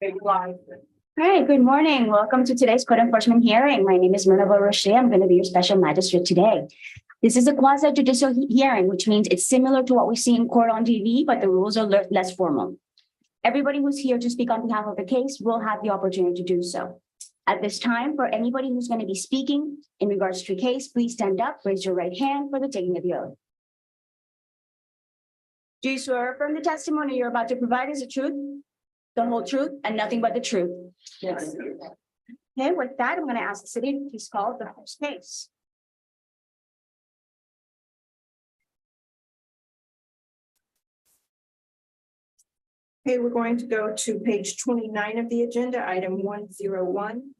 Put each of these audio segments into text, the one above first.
All right, good morning. Welcome to today's court enforcement hearing. My name is Myrna Roche. I'm going to be your special magistrate today. This is a quasi-judicial hearing, which means it's similar to what we see in court on TV, but the rules are less formal. Everybody who's here to speak on behalf of the case will have the opportunity to do so. At this time, for anybody who's going to be speaking in regards to a case, please stand up, raise your right hand for the taking of the oath. Do you swear or affirm the testimony you're about to provide is the truth, the whole truth, and nothing but the truth? Yes. Okay, with that, I'm going to ask the city to please call the first case. Okay, we're going to go to page 29 of the agenda, item 101.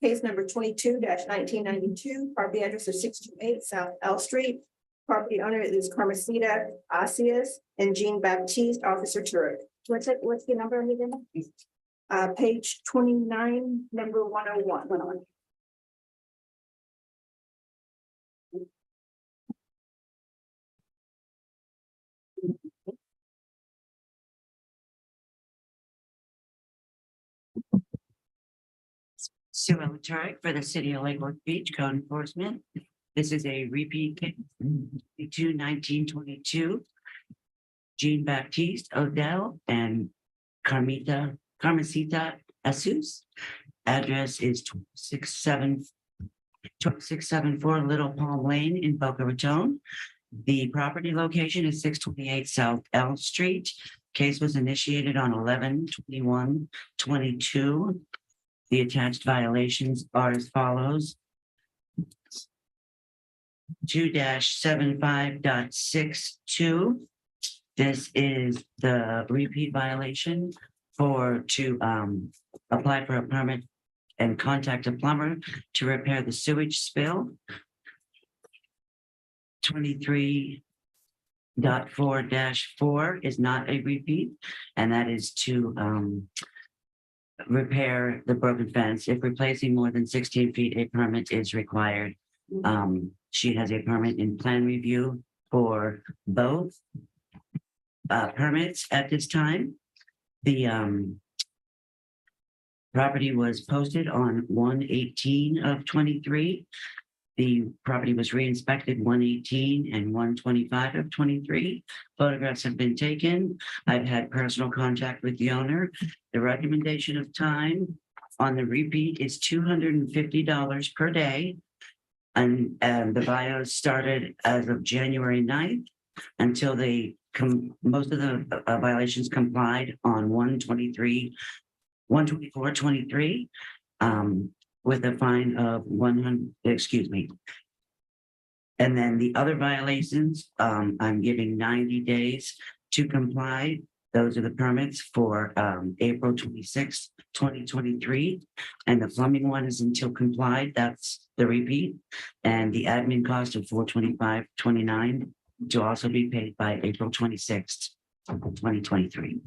Case number 22-1992, property address of 628 South L Street. Property owner is Carmencita Asias and Jean Baptiste, Officer Turek. What's the number of the agenda? Page 29, number 101. 101. Sue Turek for the City of Lake Worth Beach Code Enforcement. This is a repeat case, 1922. Jean Baptiste Odell and Carmencita Asias. Address is 674 Little Palm Lane in Boca Raton. The property location is 628 South L Street. Case was initiated on 11/21/22. The attached violations are as follows. 2-75.62. This is the repeat violation to apply for a permit and contact a plumber to repair the sewage spill. 23.4-4 is not a repeat, and that is to repair the broken fence. If replacing more than 16 feet, a permit is required. She has a permit in plan review for both permits at this time. The property was posted on 1/18/23. The property was re-inspected 1/18 and 1/25/23. Photographs have been taken. I've had personal contact with the owner. The recommendation of time on the repeat is $250 per day. And the bios started as of January 9th until most of the violations complied on 1/24/23. With a fine of 100, excuse me. And then the other violations, I'm giving 90 days to comply. Those are the permits for April 26th, 2023. And the plumbing one is until complied. That's the repeat. And the admin cost of $425.29 to also be paid by April 26th, 2023.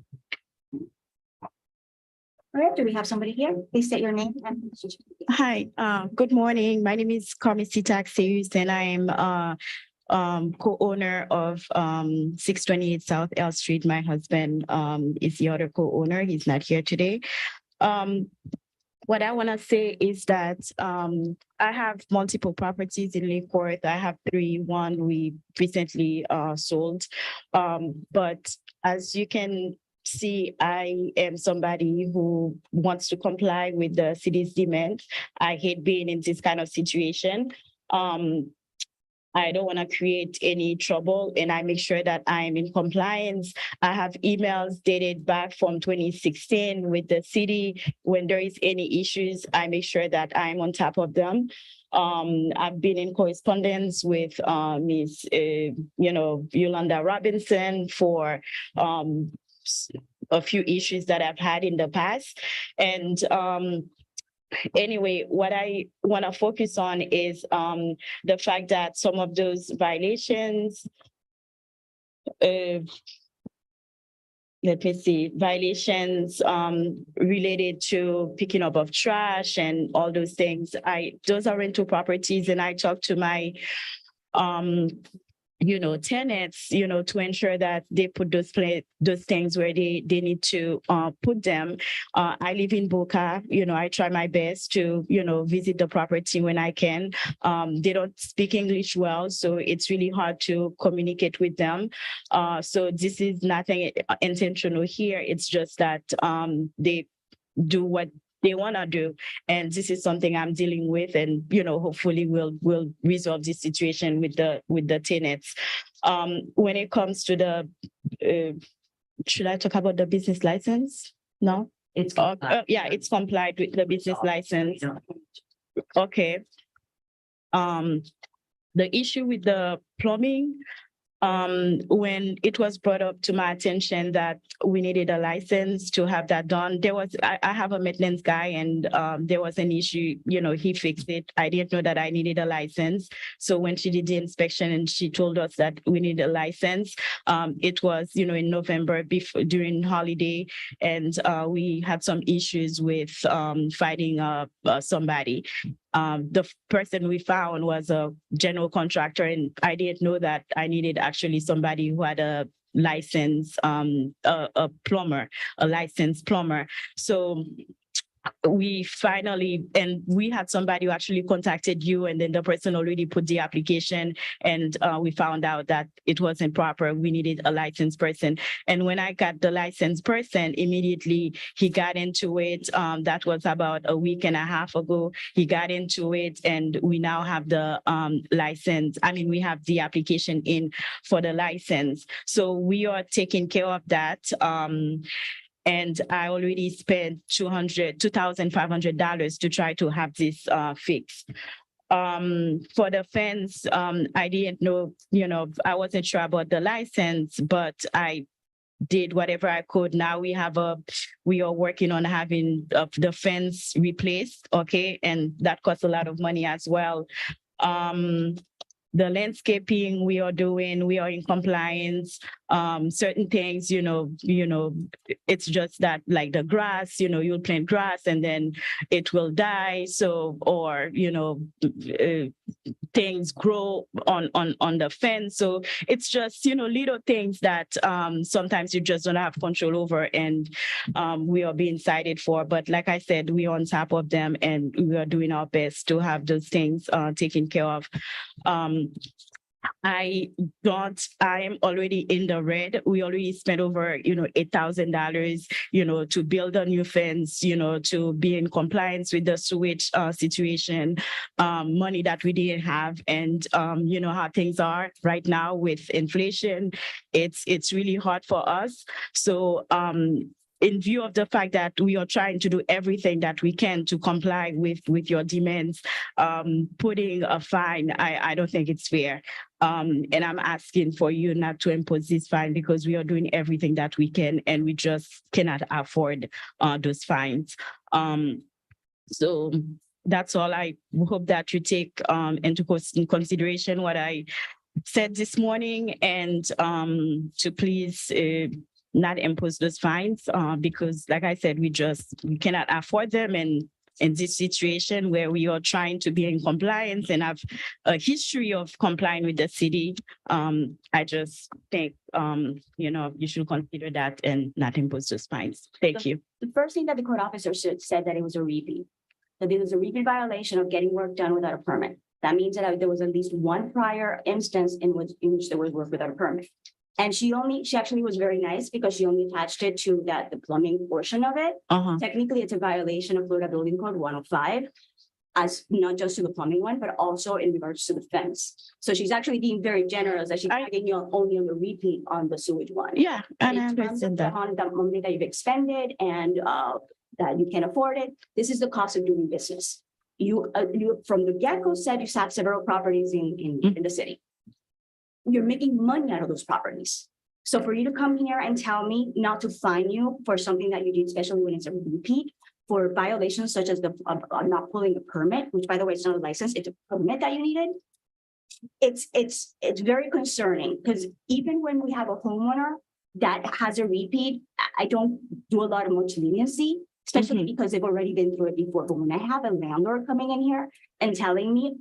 All right, do we have somebody here? Please state your name and. Hi, good morning. My name is Carmencita Asias, and I am co-owner of 628 South L Street. My husband is the other co-owner. He's not here today. What I want to say is that I have multiple properties in Lake Worth. I have 3. One we recently sold, but as you can see, I am somebody who wants to comply with the city's demand. I hate being in this kind of situation. I don't want to create any trouble, and I make sure that I'm in compliance. I have emails dated back from 2016 with the city. When there is any issues, I make sure that I'm on top of them. I've been in correspondence with Ms. Yolanda Robinson for a few issues that I've had in the past. And anyway, what I want to focus on is the fact that some of those violations, violations related to picking up of trash and all those things. Those are rental properties, and I talked to my tenants, to ensure that they put those things where they need to put them. I live in Boca, I try my best to, visit the property when I can. They don't speak English well, so it's really hard to communicate with them. So this is nothing intentional here. It's just that they do what they want to do, and this is something I'm dealing with, and hopefully we'll resolve this situation with the tenants. When it comes to the should I talk about the business license? No. It's Yeah, it's complied with the business license. Okay. The issue with the plumbing, when it was brought up to my attention that we needed a license to have that done, I have a maintenance guy, and there was an issue, he fixed it. I didn't know that I needed a license. So when she did the inspection and she told us that we need a license, it was, in November during holiday, and we had some issues with fighting somebody. The person we found was a general contractor, and I didn't know that I needed actually somebody who had a license, a plumber, a licensed plumber. So we had somebody who actually contacted you, and then the person already put the application, and we found out that it wasn't proper. We needed a licensed person. And when I got the licensed person, immediately he got into it. That was about a week and a half ago. He got into it, and we now have the license. we have the application in for the license. So we are taking care of that. And I already spent $2,500 to try to have this fixed. For the fence, I didn't know, I wasn't sure about the license, but I did whatever I could. Now we are working on having the fence replaced, okay? And that costs a lot of money as well. The landscaping we are doing, we are in compliance. Certain things, it's just that, like the grass, you'll plant grass and then it will die. So, or, things grow on the fence. So it's just, little things that sometimes you just don't have control over, and we are being cited for. But like I said, we are on top of them, and we are doing our best to have those things taken care of. I am already in the red. We already spent over, $8,000, to build a new fence, to be in compliance with the sewage situation, money that we didn't have. And, how things are right now with inflation, it's really hard for us. So, in view of the fact that we are trying to do everything that we can to comply with your demands, putting a fine, I don't think it's fair. And I'm asking for you not to impose this fine, because we are doing everything that we can, and we just cannot afford those fines. So that's all. I hope that you take into consideration what I said this morning, and to please not impose those fines, because like I said, we cannot afford them. And in this situation where we are trying to be in compliance and have a history of complying with the city, I just think, you should consider that and not impose those fines. Thank you. The first thing that the code officer said that it was a repeat, that there was a repeat violation of getting work done without a permit. That means that there was at least one prior instance in which there was work without a permit. And she actually was very nice, because she only attached it to the plumbing portion of it. Technically, it's a violation of Florida Building Code 105, as not just to the plumbing one, but also in regards to the fence. So she's actually being very generous, that she's tagging you only on the repeat on the sewage one. Yeah, and I understand that. On the money that you've expended and that you can afford it, this is the cost of doing business. You from the get-go said you have several properties in the city. You're making money out of those properties. So for you to come here and tell me not to fine you for something that you did, especially when it's a repeat, for violations such as the not pulling a permit, which by the way, it's not a license, it's a permit that you needed. It's very concerning, because even when we have a homeowner that has a repeat, I don't do a lot of much leniency, especially because they've already been through it before. But when I have a landlord coming in here and telling me,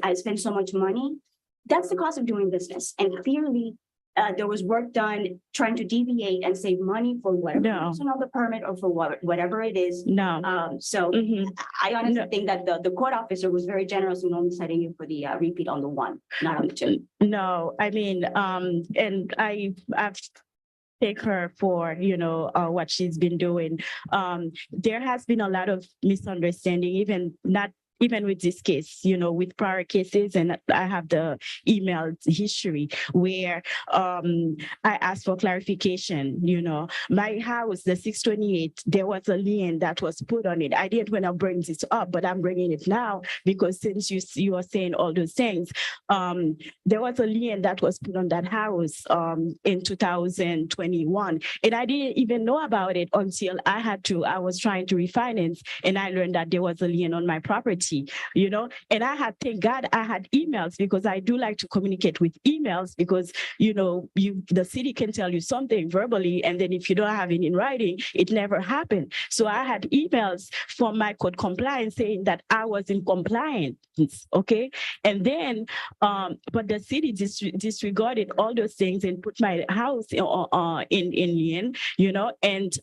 I spent so much money, That's the cost of doing business. And clearly, there was work done trying to deviate and save money for whatever No. reason of the permit or for whatever it is. No. So Mhm. I honestly No. think that the court officer was very generous in only setting you for the repeat on the one, not on the two. No, I mean, and I've take her for, what she's been doing. There has been a lot of misunderstanding, even with this case, with prior cases, and I have the email history where I asked for clarification. My house, the 628, there was a lien that was put on it. I didn't want to bring this up, but I'm bringing it now because since you are saying all those things, there was a lien that was put on that house in 2021, and I didn't even know about it until I was trying to refinance, and I learned that there was a lien on my property. And thank God I had emails, because I do like to communicate with emails, because, the city can tell you something verbally, and then if you don't have it in writing, it never happened. So I had emails from my code compliance saying that I was in compliance. Okay. And then, but the city disregarded all those things and put my house in lien, and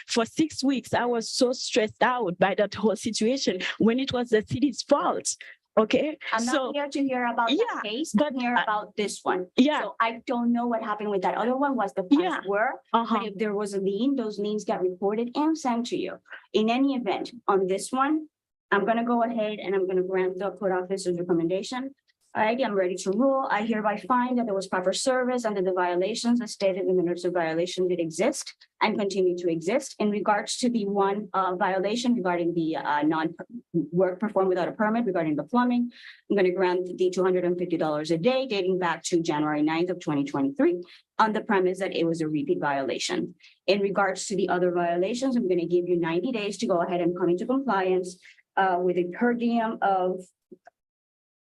for 6 weeks, I was so stressed out by that whole situation when it was the city's fault. Okay. I'm not here to hear about that case, but hear about this one. Yeah. So I don't know what happened with that other one, was the funds were, but if there was a lien, those liens got reported and sent to you. In any event, on this one, I'm gonna go ahead and I'm gonna grant the court officer's recommendation. All right, I'm ready to rule. I hereby find that there was proper service under the violations as stated in the notice of violation did exist and continue to exist. In regards to the one violation regarding the non-work performed without a permit regarding the plumbing, I'm going to grant the $250 a day dating back to January 9th of 2023 on the premise that it was a repeat violation. In regards to the other violations, I'm going to give you 90 days to go ahead and come into compliance with a per diem of,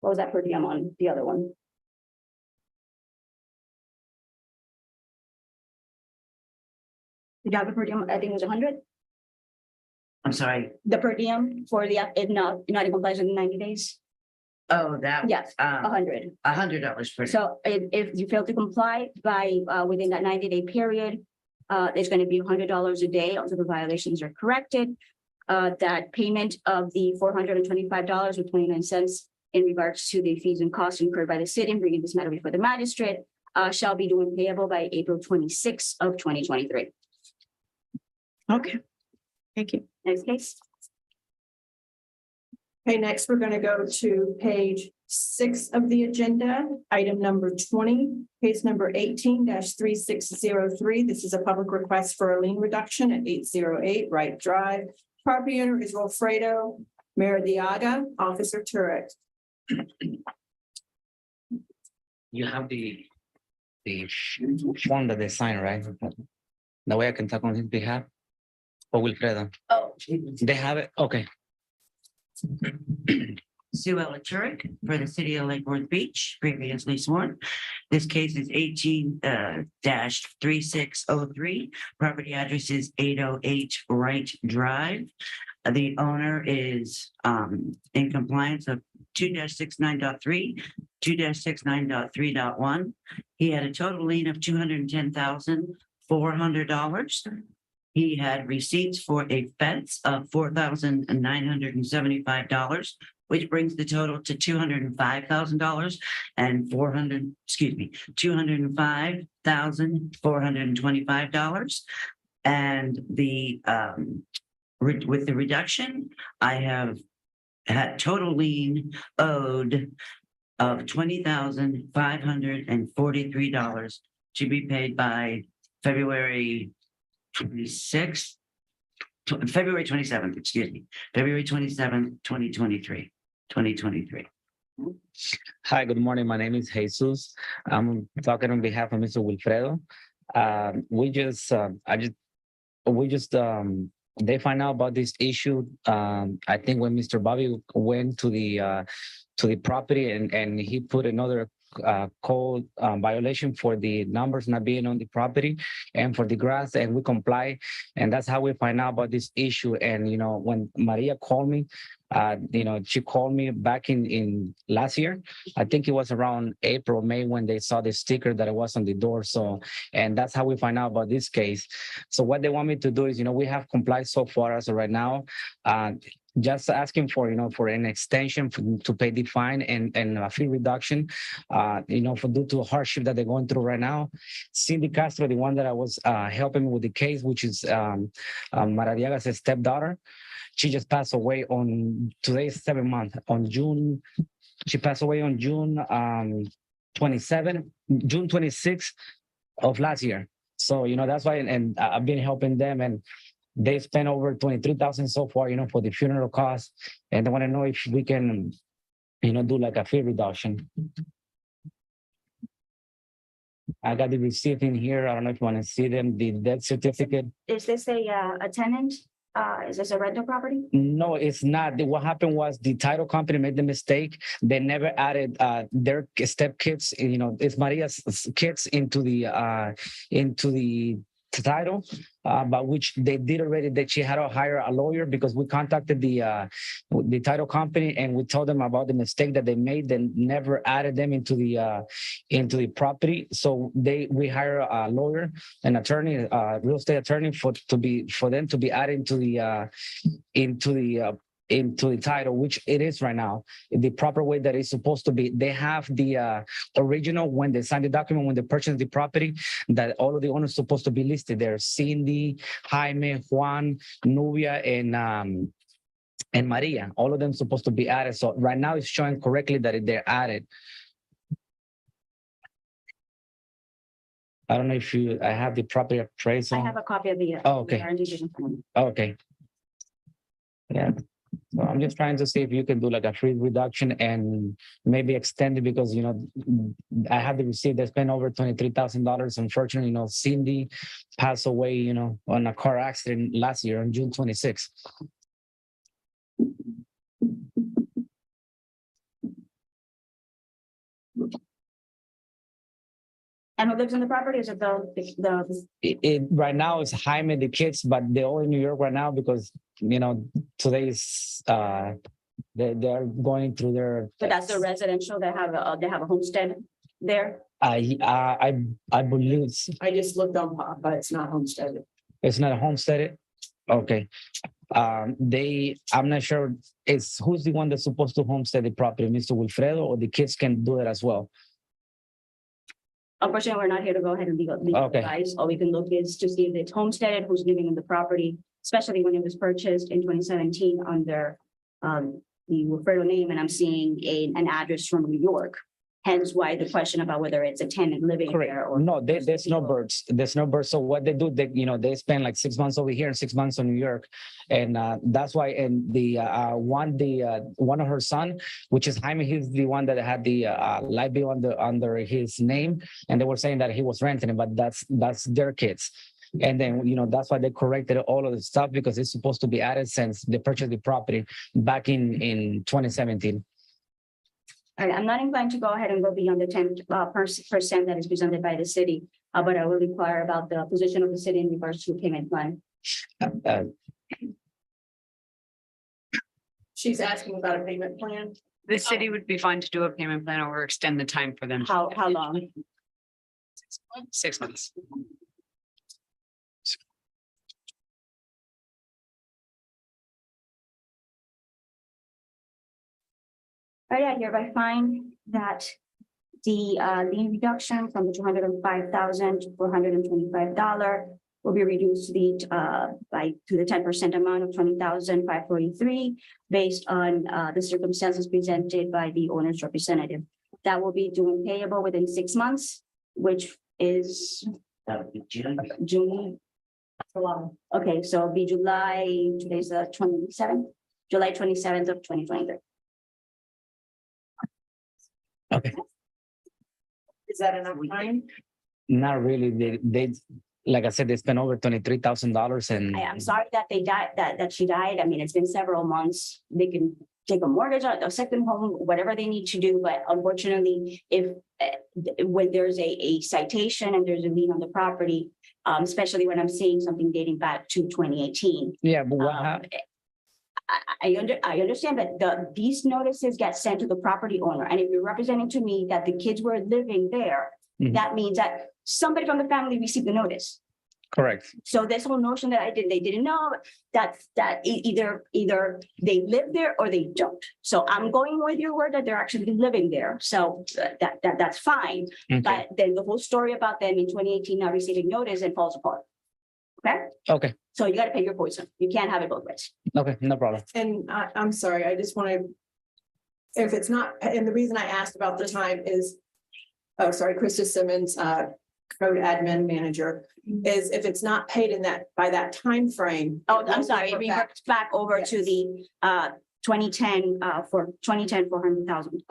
what was that per diem on the other one? Did you have a per diem? I think it was 100. I'm sorry. The per diem for the, not in compliance with 90 days? Oh, that. Yes, 100. $100 per day. So if you fail to comply by, within that 90-day period, it's going to be $100 a day until the violations are corrected. That payment of the $425.29 in regards to the fees and costs incurred by the city in bringing this matter before the magistrate shall be due and payable by April 26th of 2023. Okay. Thank you. Next case. Okay, next we're going to go to page 6 of the agenda, item number 20, case number 18-3603. This is a public request for a lien reduction at 808 Wright Drive. Property owner is Wilfredo Meradiaga, Officer Turek. You have the form that they sign, right? That way I can talk on his behalf. Or Wilfredo. Oh, They have it? Okay. Sue Ella Turek for the city of Lake Worth Beach, previously sworn. This case is 18-3603. Property address is 808 Wright Drive. The owner is in compliance of 2-69.3, 2-69.3.1. He had a total lien of $210,400. He had receipts for a fence of $4,975, which brings the total to $205,000 and $205,425. And the with the reduction, I have had total lien owed of $20,543 to be paid by February 27th, February 27th, 2023. Hi, good morning. My name is Jesus. I'm talking on behalf of Mr. Wilfredo. They find out about this issue. I think when Mr. Bobby went to the property and he put another code violation for the numbers not being on the property and for the grass, and we comply. And that's how we find out about this issue. And, when Maria called me, she called me back in last year. I think it was around April, May, when they saw the sticker that it was on the door. So, and that's how we find out about this case. So what they want me to do is, we have complied so far as of right now. Just asking for, for an extension to pay the fine and a fee reduction, for due to hardship that they're going through right now. Cindy Castro, the one that I was helping with the case, which is Maradiaga's stepdaughter, she just passed away on today's 7th month on June. She passed away on June 26th of last year. So, that's why, and I've been helping them, and they spent over $23,000 so far, for the funeral costs. And I want to know if we can, do like a fee reduction. I got the receipt in here. I don't know if you want to see them, the death certificate. Is this a tenant? Is this a rental property? No, it's not. What happened was the title company made the mistake. They never added their step kids, it's Maria's kids into the title, but which they did already, that she had to hire a lawyer, because we contacted the title company and we told them about the mistake that they made and never added them into the property. So we hire a lawyer, an attorney, a real estate attorney for them to be added into the title, which it is right now, the proper way that it's supposed to be. They have the original when they sign the document, when they purchase the property, that all of the owners supposed to be listed there. Cindy, Jaime, Juan, Nubia, and Maria. All of them supposed to be added. So right now it's showing correctly that they're added. I don't know if I have the property appraisal. I have a copy of the. Oh, okay. The Okay. Yeah. So I'm just trying to see if you can do like a free reduction and maybe extend it, because, I have the receipt that spent over $23,000. Unfortunately, Cindy passed away, on a car accident last year on June 26th. And who lives in the property? Is it It right now is Jaime, the kids, but they're all in New York right now because, today's they're going through their. But that's the residential. They have a homestead there. I believe I just looked on, but it's not homesteaded. it's not a homesteaded. Okay. I'm not sure. Who's the one that's supposed to homestead the property, Mr. Wilfredo, or the kids can do it as well? Unfortunately, we're not here to go ahead and legal Okay. advice. All we can look is to see if it's homesteaded, who's living in the property, especially when it was purchased in 2017 under the Wilfredo name, and I'm seeing an address from New York. Hence why the question about whether it's a tenant living Correct. there or. No, there's no birds. There's no birds. So what they do, they spend like 6 months over here and 6 months in New York, and that's why. And the one of her son, which is Jaime, he's the one that had the light bill under his name, and they were saying that he was renting it, but that's their kids. And then, that's why they corrected all of the stuff, because it's supposed to be added since they purchased the property back in 2017. All right, I'm not inclined to go ahead and go beyond the 10% that is presented by the city, but I will inquire about the position of the city in regards to payment plan. She's asking about a payment plan. The city would be fine to do a payment plan or extend the time for them. How long? 6 months. All right, I hereby find that the lien reduction from the $205,000 to $425 will be reduced to the 10% amount of $20,543 based on the circumstances presented by the owner's representative. That will be due and payable within 6 months, which is That would be June. June. Okay, so it'll be July, today's the 27th, July 27th of 2023. Okay. Is that enough time? Not really. They like I said, they spent over $23,000, and I am sorry that they died, that she died. I mean, it's been several months. They can take a mortgage out, a second home, whatever they need to do. But unfortunately, if when there's a citation and there's a lien on the property, especially when I'm seeing something dating back to 2018. Yeah, but what um, happened? I understand that these notices get sent to the property owner, and if you're representing to me that the kids were living there, Mhm. that means that somebody from the family received the notice. Correct. So this whole notion that they didn't know, either they live there or they don't. So I'm going with your word that they're actually living there. So that's fine. Okay, But then the whole story about them in 2018 not receiving notice and falls apart. Okay, okay, so you got to pay your poison. You can't have it both ways. okay, no problem. And I'm sorry, I just want to, if it's not, and the reason I asked about the time is, oh, sorry, Krista Simmons, code admin manager, is if it's not paid in that, by that time frame. Oh, I'm sorry, it revert back. reverts back over to Yes. the 2010 for 2010, 400,000,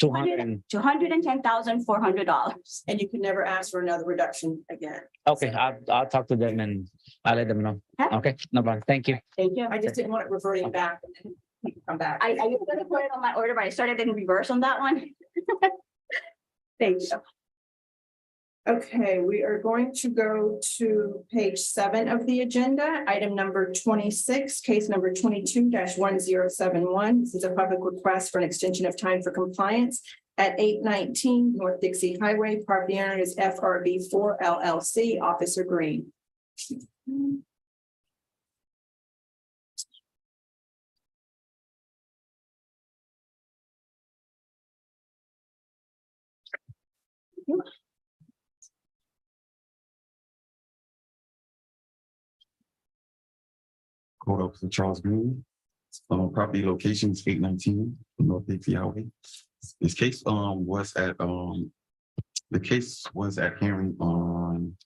200 $210,400. And you can never ask for another reduction again. okay, I'll talk to them and I'll let them know. Okay. Okay, no problem. Thank you. Thank you. I just didn't want it reverting back and then you can come back. I was gonna put it on my order, but I started in reverse on that one. Thank you. Okay, we are going to go to page 7 of the agenda, item number 26, case number 22-1071. This is a public request for an extension of time for compliance at 819 North Dixie Highway. Property owner is FRB4 LLC, Officer Green. Code Officer Charles Green. Property locations 819 North Dixie Highway. This case was at the case was at hearing on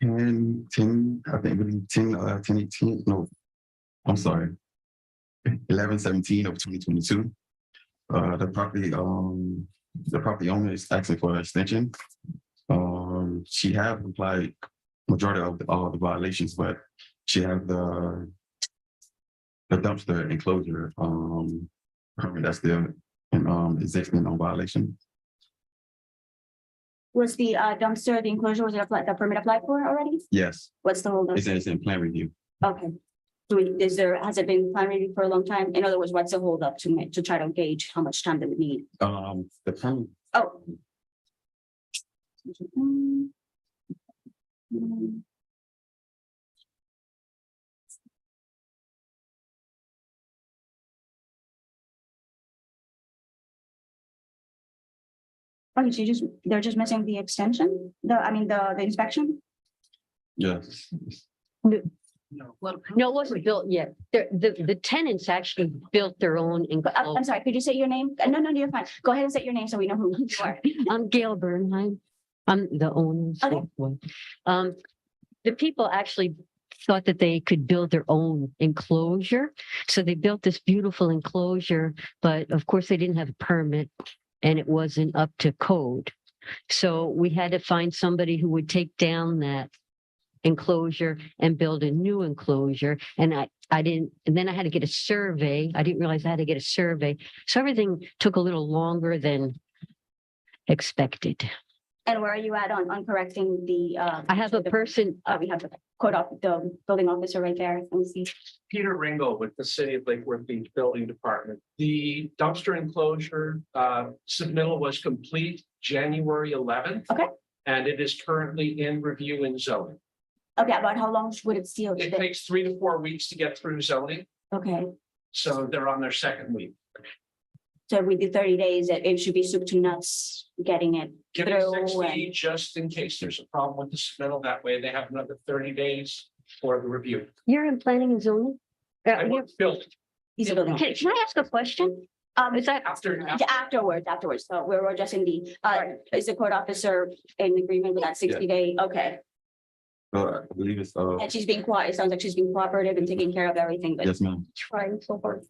10, I think 10/18. No, I'm sorry. 11/17 of 2022. The property owner is asking for an extension. She have applied majority of all the violations, but she have the dumpster enclosure permit that's still existing on violation. Was the dumpster, the enclosure, was it applied, the permit applied for already? Yes, What's the hold? it's in plan review. Okay. Has it been plan review for a long time? In other words, what's the hold up to try to gauge how much time they would need? The permit, Oh. Okay, so they're just missing the extension, the inspection? yes. Well, No, it wasn't built yet. The tenants actually built their own. I'm sorry, could you say your name? No, you're fine. Go ahead and say your name so we know who you are. I'm Gail Bernheim. I'm the owner. Okay. The people actually thought that they could build their own enclosure. So they built this beautiful enclosure, but of course they didn't have a permit and it wasn't up to code. So we had to find somebody who would take down that enclosure and build a new enclosure. And I didn't, and then I had to get a survey. I didn't realize I had to get a survey. So everything took a little longer than expected. And where are you at on correcting the? I have a person, We have the the building officer right there. Let me see. Peter Ringo with the City of Lake Worth Beach Building Department. The dumpster enclosure submittal was complete January 11th. Okay. And it is currently in review in zoning. Okay, about how long would it seal? It takes 3 to 4 weeks to get through zoning, Okay, so they're on their second week. so if we do 30 days, it should be soup to nuts getting it Give it through. 60 just in case there's a problem with the submittal. That way they have another 30 days for the review. you're in planning and zoning? I work building He's a building. Can I ask a question? Is that, after. Afterwards. So we're just in the, is the court officer in agreement with that 60-day? Okay. I believe it's And she's being quiet. It sounds like she's being cooperative and taking care of everything, but yes, ma'am. trying so hard.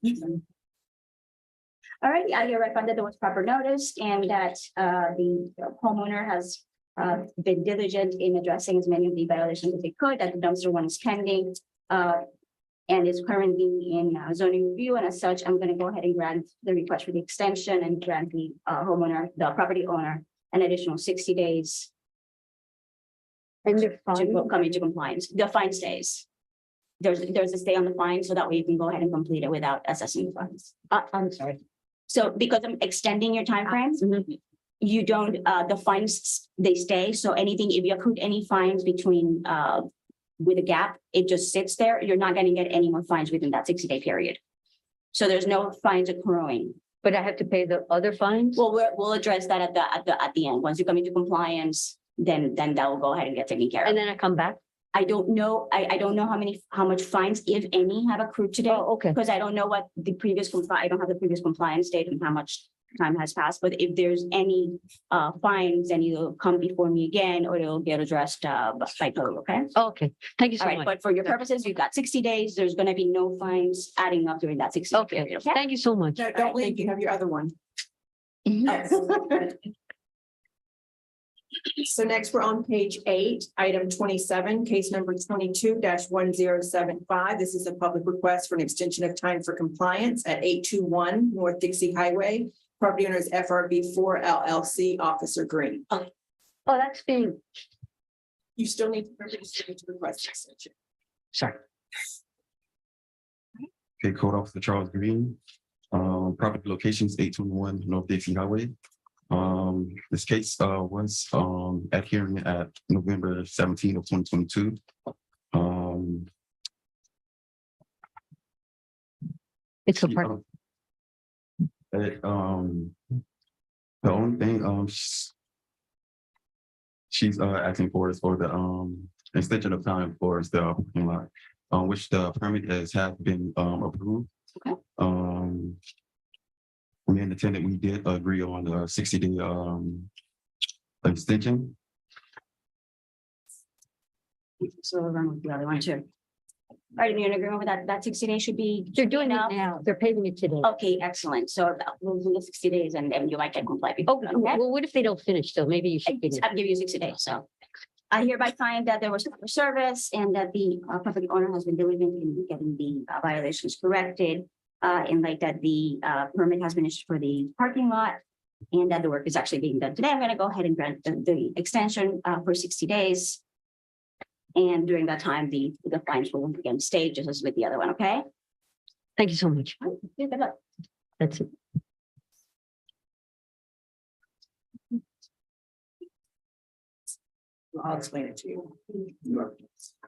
All right, I hereby find that there was proper notice and that the homeowner has been diligent in addressing as many of the violations as they could, that the dumpster one is pending. and is currently in zoning review. And as such, I'm going to go ahead and grant the request for the extension and grant the the property owner, an additional 60 days And they're to fine. come into compliance. The fine stays. There's a stay on the fine, so that way you can go ahead and complete it without assessing the fines. I'm sorry. So because I'm extending your timeframes, you don't, the fines, they stay. So anything, if you accrued any fines between, with a gap, it just sits there. You're not going to get any more fines within that 60-day period. So there's no fines accruing. But I have to pay the other fines? Well, we'll address that at the end. Once you come into compliance, then that will go ahead and get taken care of. And then I come back? I don't know. I don't know how much fines, if any, have accrued today. Oh, okay. Because I don't know what the previous I don't have the previous compliance date and how much time has passed. But if there's any fines, then you'll come before me again, or it'll get addressed by code. Okay. Okay, thank you so All right. much. But for your purposes, you've got 60 days. There's going to be no fines adding up during that 60 Okay, period. Okay. thank you so much. No, don't leave, you have your other one. So next, we're on page 8, item 27, case number 22-1075. This is a public request for an extension of time for compliance at 821 North Dixie Highway. Property owner is FRB4 LLC, Officer Green. Oh, that's being, You still need to register to request extension. sorry. Okay, Code Officer Charles Green. Property locations 821 North Dixie Highway. This case was at hearing at November 17 of 2022. It's a part. The only thing she's asking for is for the extension of time for the parking lot, which the permit has been approved. Okay. Me and the tenant, we did agree on the 60-day extension. So we'll run with the other one too. All right, you're in agreement with that? That 60 days should be. They're doing it enough? now. They're paving it today. Okay, excellent. So we'll do the 60 days and then you might get compliant. Oh, Okay. well, what if they don't finish though? Maybe you should get it. I'll give you 60 days. So I hereby find that there was proper service and that the property owner has been diligent in getting the violations corrected. And like that the permit has been issued for the parking lot and that the work is actually being done today. I'm going to go ahead and grant the extension for 60 days. And during that time, the fines will again stay just as with the other one. Okay. Thank you so much. Good luck. That's it. I'll explain it to you.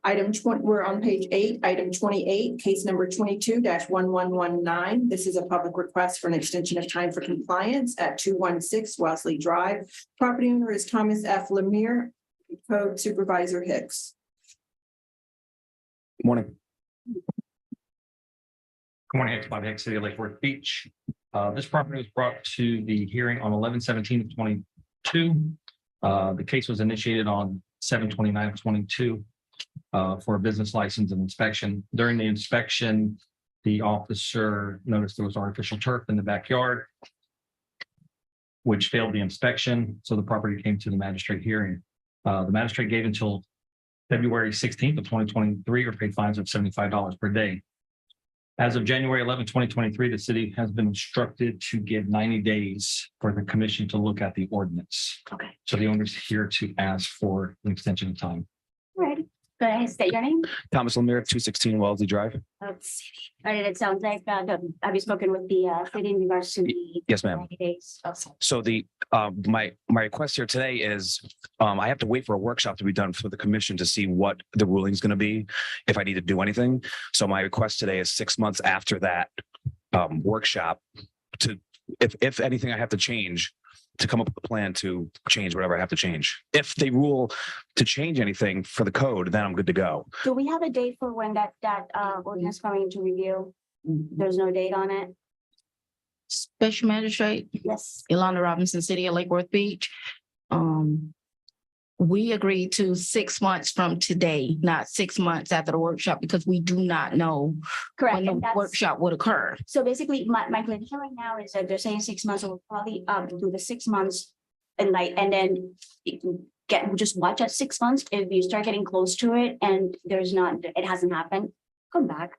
Item 20, we're on page 8, item 28, case number 22-1119. This is a public request for an extension of time for compliance at 216 Wesley Drive. Property owner is Thomas F. Lemire, Code Supervisor Hicks. Morning. Good morning, it's Bob Hicks, City of Lake Worth Beach. This property was brought to the hearing on 11/17/22. The case was initiated on 7/29/22 for a business license and inspection. During the inspection, the officer noticed there was artificial turf in the backyard, which failed the inspection. So the property came to the magistrate hearing. The magistrate gave until February 16th of 2023 or paid fines of $75 per day. As of January 11, 2023, the city has been instructed to give 90 days for the commission to look at the ordinance. Okay. So the owner's here to ask for an extension of time. All right. Go ahead, state your name. Thomas Lemire, 216 Wellesley Drive. Let's see. All right, it sounds like, have you spoken with the city in regards to the? Yes, ma'am. 90 days? Okay. So my request here today is I have to wait for a workshop to be done for the commission to see what the ruling is going to be if I need to do anything. So my request today is 6 months after that workshop to, if anything I have to change, to come up with a plan to change whatever I have to change. If they rule to change anything for the code, then I'm good to go. Do we have a date for when that ordinance coming into review? There's no date on it? Special Magistrate Yes. Ilana Robinson, City of Lake Worth Beach. We agreed to 6 months from today, not 6 months after the workshop, because we do not know Correct. when the And that's- workshop would occur. So basically, my prediction right now is that they're saying 6 months, so we'll probably do the 6 months and then you can just watch at 6 months. If you start getting close to it and it hasn't happened, come back.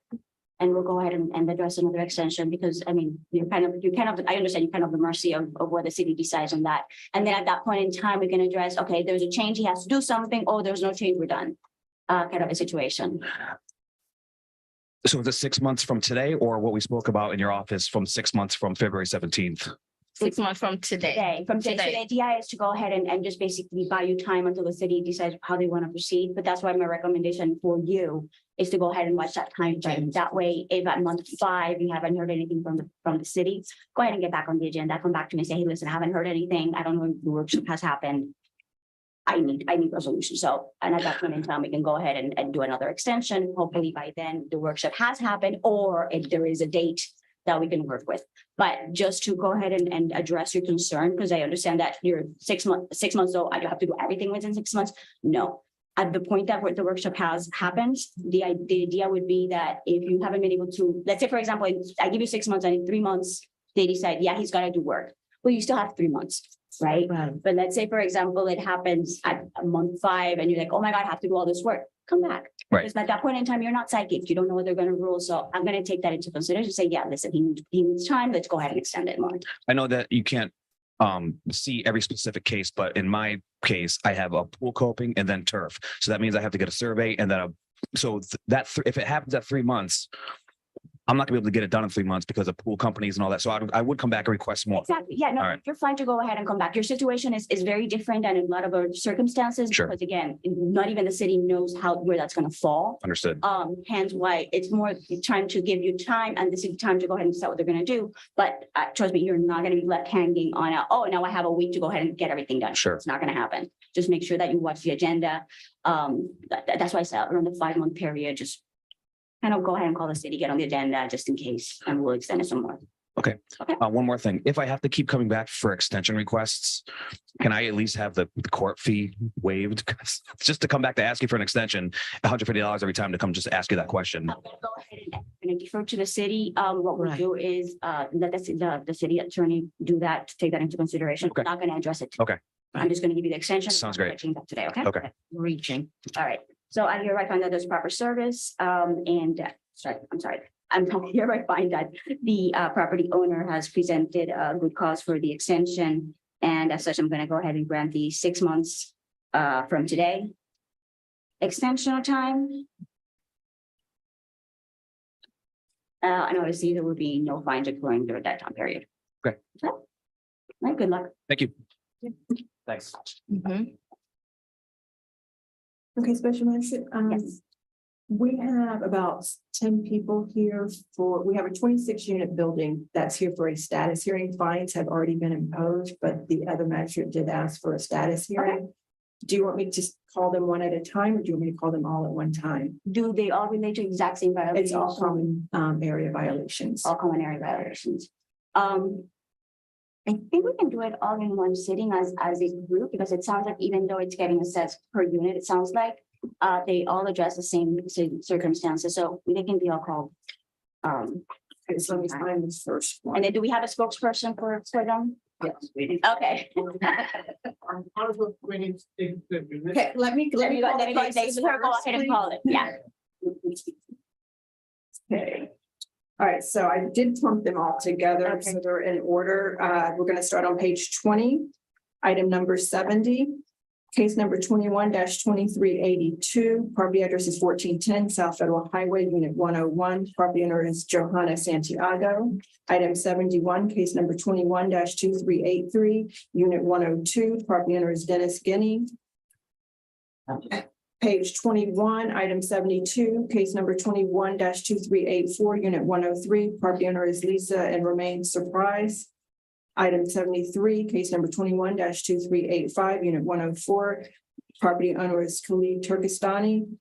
and we'll go ahead and address another extension because, I mean, I understand you're kind of the mercy of what the city decides on that. And then at that point in time, we can address, okay, there's a change, he has to do something, or there's no change, we're done. Kind of a situation. So is it 6 months from today or what we spoke about in your office from 6 months from February 17th? 6 months from today. From today. So the idea is to go ahead and just basically buy you time until the city decides how they want to proceed. But that's why my recommendation for you is to go ahead and watch that time frame. That way, if at month 5 you haven't heard anything from the city, go ahead and get back on the agenda. Come back to me and say, hey, listen, I haven't heard anything. I don't know if the workshop has happened. I need resolution. So, and at that point in time, we can go ahead and do another extension. Hopefully by then the workshop has happened, or if there is a date that we can work with. But just to go ahead and address your concern, because I understand that you're 6 months, so I have to do everything within 6 months. No. At the point that the workshop has happened, the idea would be that if you haven't been able to, let's say, for example, I give you 6 months and in 3 months, they decide, yeah, he's got to do work. Well, you still have 3 months. Right. But let's say, for example, it happens at month 5 and you're like, oh my God, I have to do all this work. Come back. Right. Because at that point in time, you're not psychic. You don't know what they're going to rule. So I'm going to take that into consideration. Say, yeah, listen, he needs time. Let's go ahead and extend it more. I know that you can't see every specific case, but in my case, I have a pool coping and then turf. So that means I have to get a survey and then if it happens at 3 months, I'm not gonna be able to get it done in 3 months because of pool companies and all that. So I would come back and request more. Exactly. Yeah, no, All right. You're fine to go ahead and come back. Your situation is very different than in a lot of other circumstances. Sure. Because again, not even the city knows where that's going to fall. Understood. Hence why it's more trying to give you time and the city time to go ahead and decide what they're going to do. But trust me, you're not going to be left hanging on now I have a week to go ahead and get everything done. Sure. It's not going to happen. Just make sure that you watch the agenda. That's why I said around the 5-month period, just kind of go ahead and call the city, get on the agenda just in case, and we'll extend it some more. Okay. Okay. One more thing. If I have to keep coming back for extension requests, can I at least have the court fee waived? 'Cause just to come back to ask you for an extension, $150 every time to come just ask you that question. I'm gonna go ahead and defer to the city. What we'll do is let the city attorney do that, take that into consideration. Okay. I'm not gonna address it. Okay. I'm just gonna give you the extension. Sounds I'm not great. touching that today, okay? Okay. Reaching. All right. So I hereby find that there's proper service, I'm hereby find that the property owner has presented a good cause for the extension. And as such, I'm gonna go ahead and grant the 6 months from today. Extension of time. And obviously there will be no fines occurring during that time period. Okay. All right, good luck. Thank you. Thanks. Okay, Special Magistrate, Yes. we have about 10 people here we have a 26-unit building that's here for a status hearing. Fines have already been imposed, but the other magistrate did ask for a status hearing. Do you want me to just call them one at a time, or do you want me to call them all at one time? Do they all relate to exact same violations? It's all common area violations. All common area violations. I think we can do it all in one sitting as a group, because it sounds like even though it's getting assessed per unit, it sounds like they all address the same circumstances, so they can be all called. Okay, so let me find this first one. And then do we have a spokesperson for them? Yes. Okay. Okay, let me Let call the her cases go first, ahead and please. call it, yeah. Okay. All right, so I did clump them all together, so they're in order. We're gonna start on page 20, item number 70. Case number 21-2382, property address is 1410 South Federal Highway, Unit 101. Property owner is Johanna Santiago. Item 71, case number 21-2383, Unit 102. Property owner is Dennis Guinea. Page 21, item 72, case number 21-2384, Unit 103. Property owner is Lisa and Romaine Surprise. Item 73, case number 21-2385, Unit 104. Property owner is Khalid Turkestani.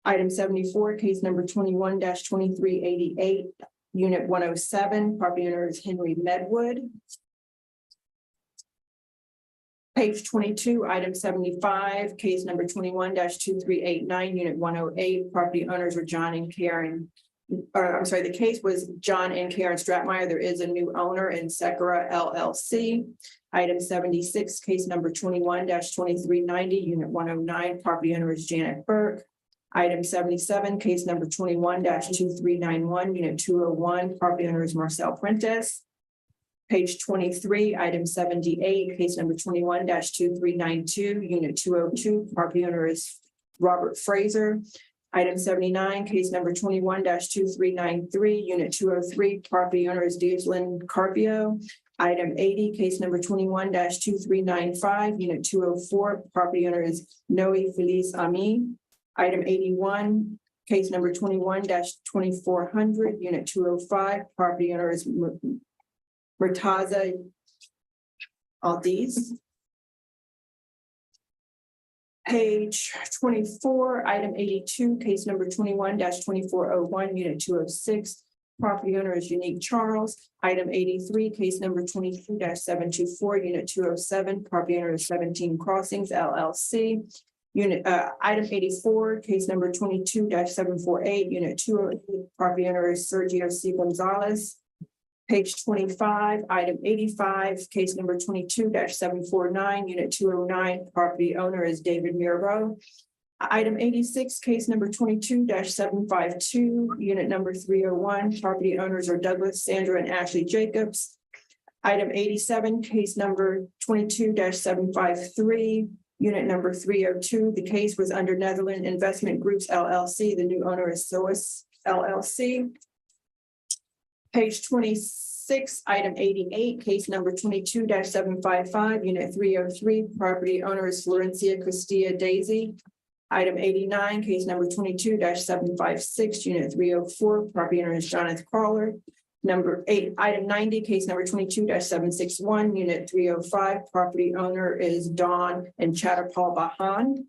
Item 74, case number 21-2388, Unit 107. Property owner is Henry Medwood. Page 22, item 75, case number 21-2389, Unit 108. Property owners were John and Karen. The case was John and Karen Stratmeyer. There is a new owner in Sekara LLC. Item 76, case number 21-2390, Unit 109. Property owner is Janet Burke. Item 77, case number 21-2391, unit 201, property owner is Marcel Prentice. Page 23, item 78, case number 21-2392, unit 202, property owner is Robert Fraser. Item 79, case number 21-2393, unit 203, property owner is Deoslin Carpio. Item 80, case number 21-2395, unit 204, property owner is Noe Feliz Ami. Item 81, case number 21-2400, unit 205, property owner is Murtaza Aldiz. Page 24, item 82, case number 21-2401, unit 206, property owner is Unique Charles. Item 83, case number 22-724, unit 207, property owner is 17 Crossings LLC. Item 84, case number 22-748, unit 208, property owner is Sergio C. Gonzalez. Page 25, item 85, case number 22-749, unit 209, property owner is David Miro. Item 86, case number 22-752, unit number 301, property owners are Douglas, Sandra, and Ashley Jacobs. Item 87, case number 22-753, unit number 302. The case was under Netherlands Investment Groups LLC. The new owner is SOAS LLC. Page 26, item 88, case number 22-755, unit 303, property owner is Florencia Castilla Daisy. Item 89, case number 22-756, unit 304, property owner is Jonathan Crawler. Item 90, case number 22-761, unit 305, property owner is Dawn and Chatterpal Bahan.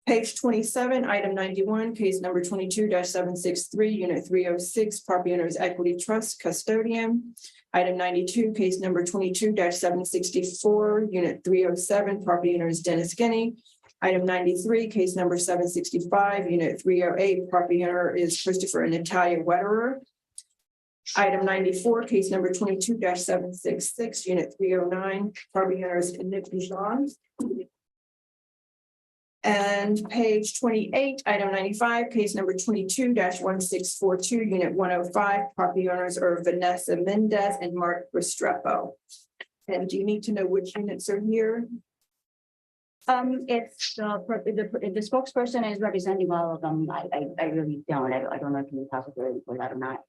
Page 27, item 91, case number 22-763, unit 306, property owner is Equity Trust Custodian. Item 92, case number 22-764, unit 307, property owner is Dennis Guinea. Item 93, case number 765, unit 308, property owner is Christopher and Natalia Wetterer. Item 94, case number 22-766, unit 309, property owner is Nick Bijan. And page 28, item 95, case number 22-1642, unit 105, property owners are Vanessa Mendez and Mark Restrepo. And do you need to know which units are here? It's the spokesperson is representing all of them. I really don't. I don't know if you talk about that or not.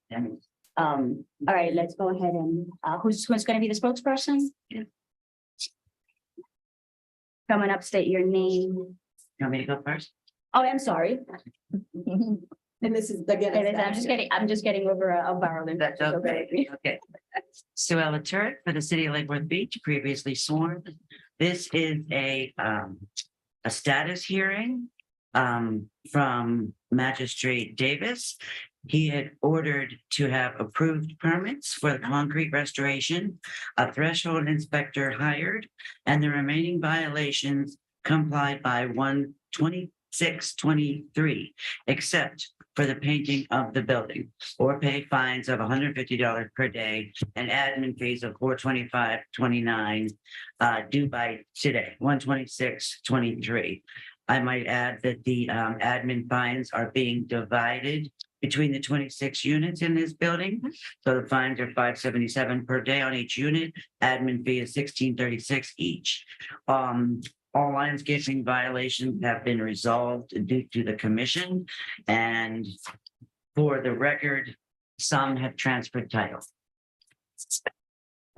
All right, let's go ahead and who's going to be the spokesperson? Coming up, state your name. You want me to go first? Oh, I'm sorry. And this is again. I'm just getting over a viral That's infection. okay. Okay. Sue Ella Turek for the city of Lake Worth Beach, previously sworn. This is a status hearing from Magistrate Davis. He had ordered to have approved permits for the concrete restoration, a threshold inspector hired, and the remaining violations complied by 1/26/23, except for the painting of the building, or pay fines of $150 per day and admin fees of $425.29 due by today, 1/26/23. I might add that the admin fines are being divided between the 26 units in this building. So the fines are $577 per day on each unit. Admin fee is $1636 each. All landscaping violations have been resolved due to the commission. And for the record, some have transferred title.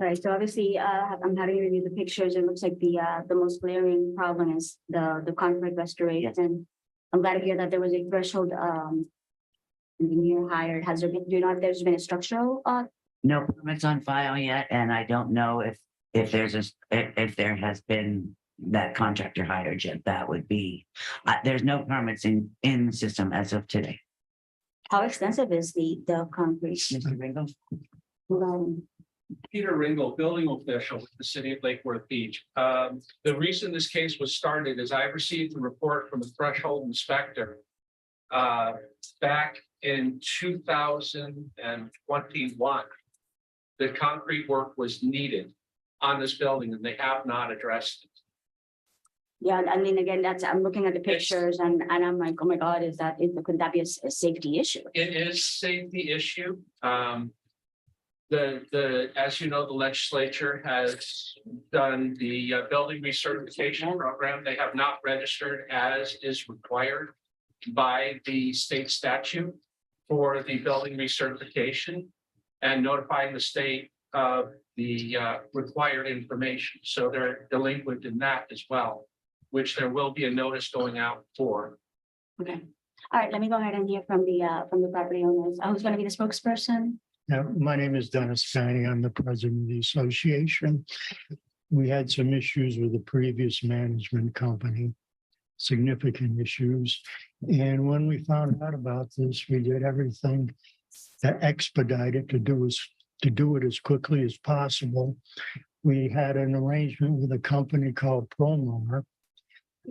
All right, so obviously, I'm having to review the pictures. It looks like the most glaring problem is the concrete restoration. I'm glad to hear that there was a threshold engineer hired. Has there been, do you know if there's been a structural No permits on file yet, and I don't know if there has been that contractor hired yet. That would be, there's no permits in the system as of today. how extensive is the concrete? Mr. Ringo? Peter Ringel, building official with the city of Lake Worth Beach. The reason this case was started is I received a report from the threshold inspector back in 2021. The concrete work was needed on this building and they have not addressed it. Yeah, I mean, again, I'm looking at the pictures and I'm like, oh my God, could that be a safety issue? It is safety issue. As you know, the legislature has done the building recertification program. They have not registered as is required by the state statute for the building recertification and notifying the state of the required information. So they're delinquent in that as well, which there will be a notice going out for. Okay. All right, let me go ahead and hear from the property owners. Who's going to be the spokesperson? Yeah, my name is Dennis Fanny. I'm the president of the association. We had some issues with the previous management company, significant issues. And when we found out about this, we did everything to expedite it, to do it as quickly as possible. We had an arrangement with a company called Promar,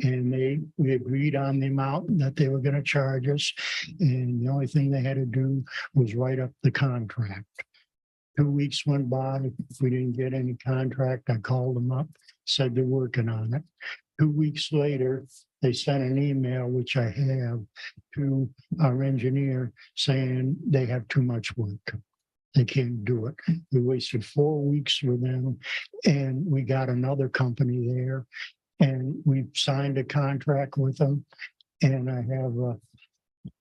and we agreed on the amount that they were going to charge us. And the only thing they had to do was write up the contract. 2 weeks went by. We didn't get any contract. I called them up, said they're working on it. 2 weeks later, they sent an email, which I have, to our engineer saying they have too much work. They can't do it. We wasted 4 weeks with them, and we got another company there. And we've signed a contract with them. And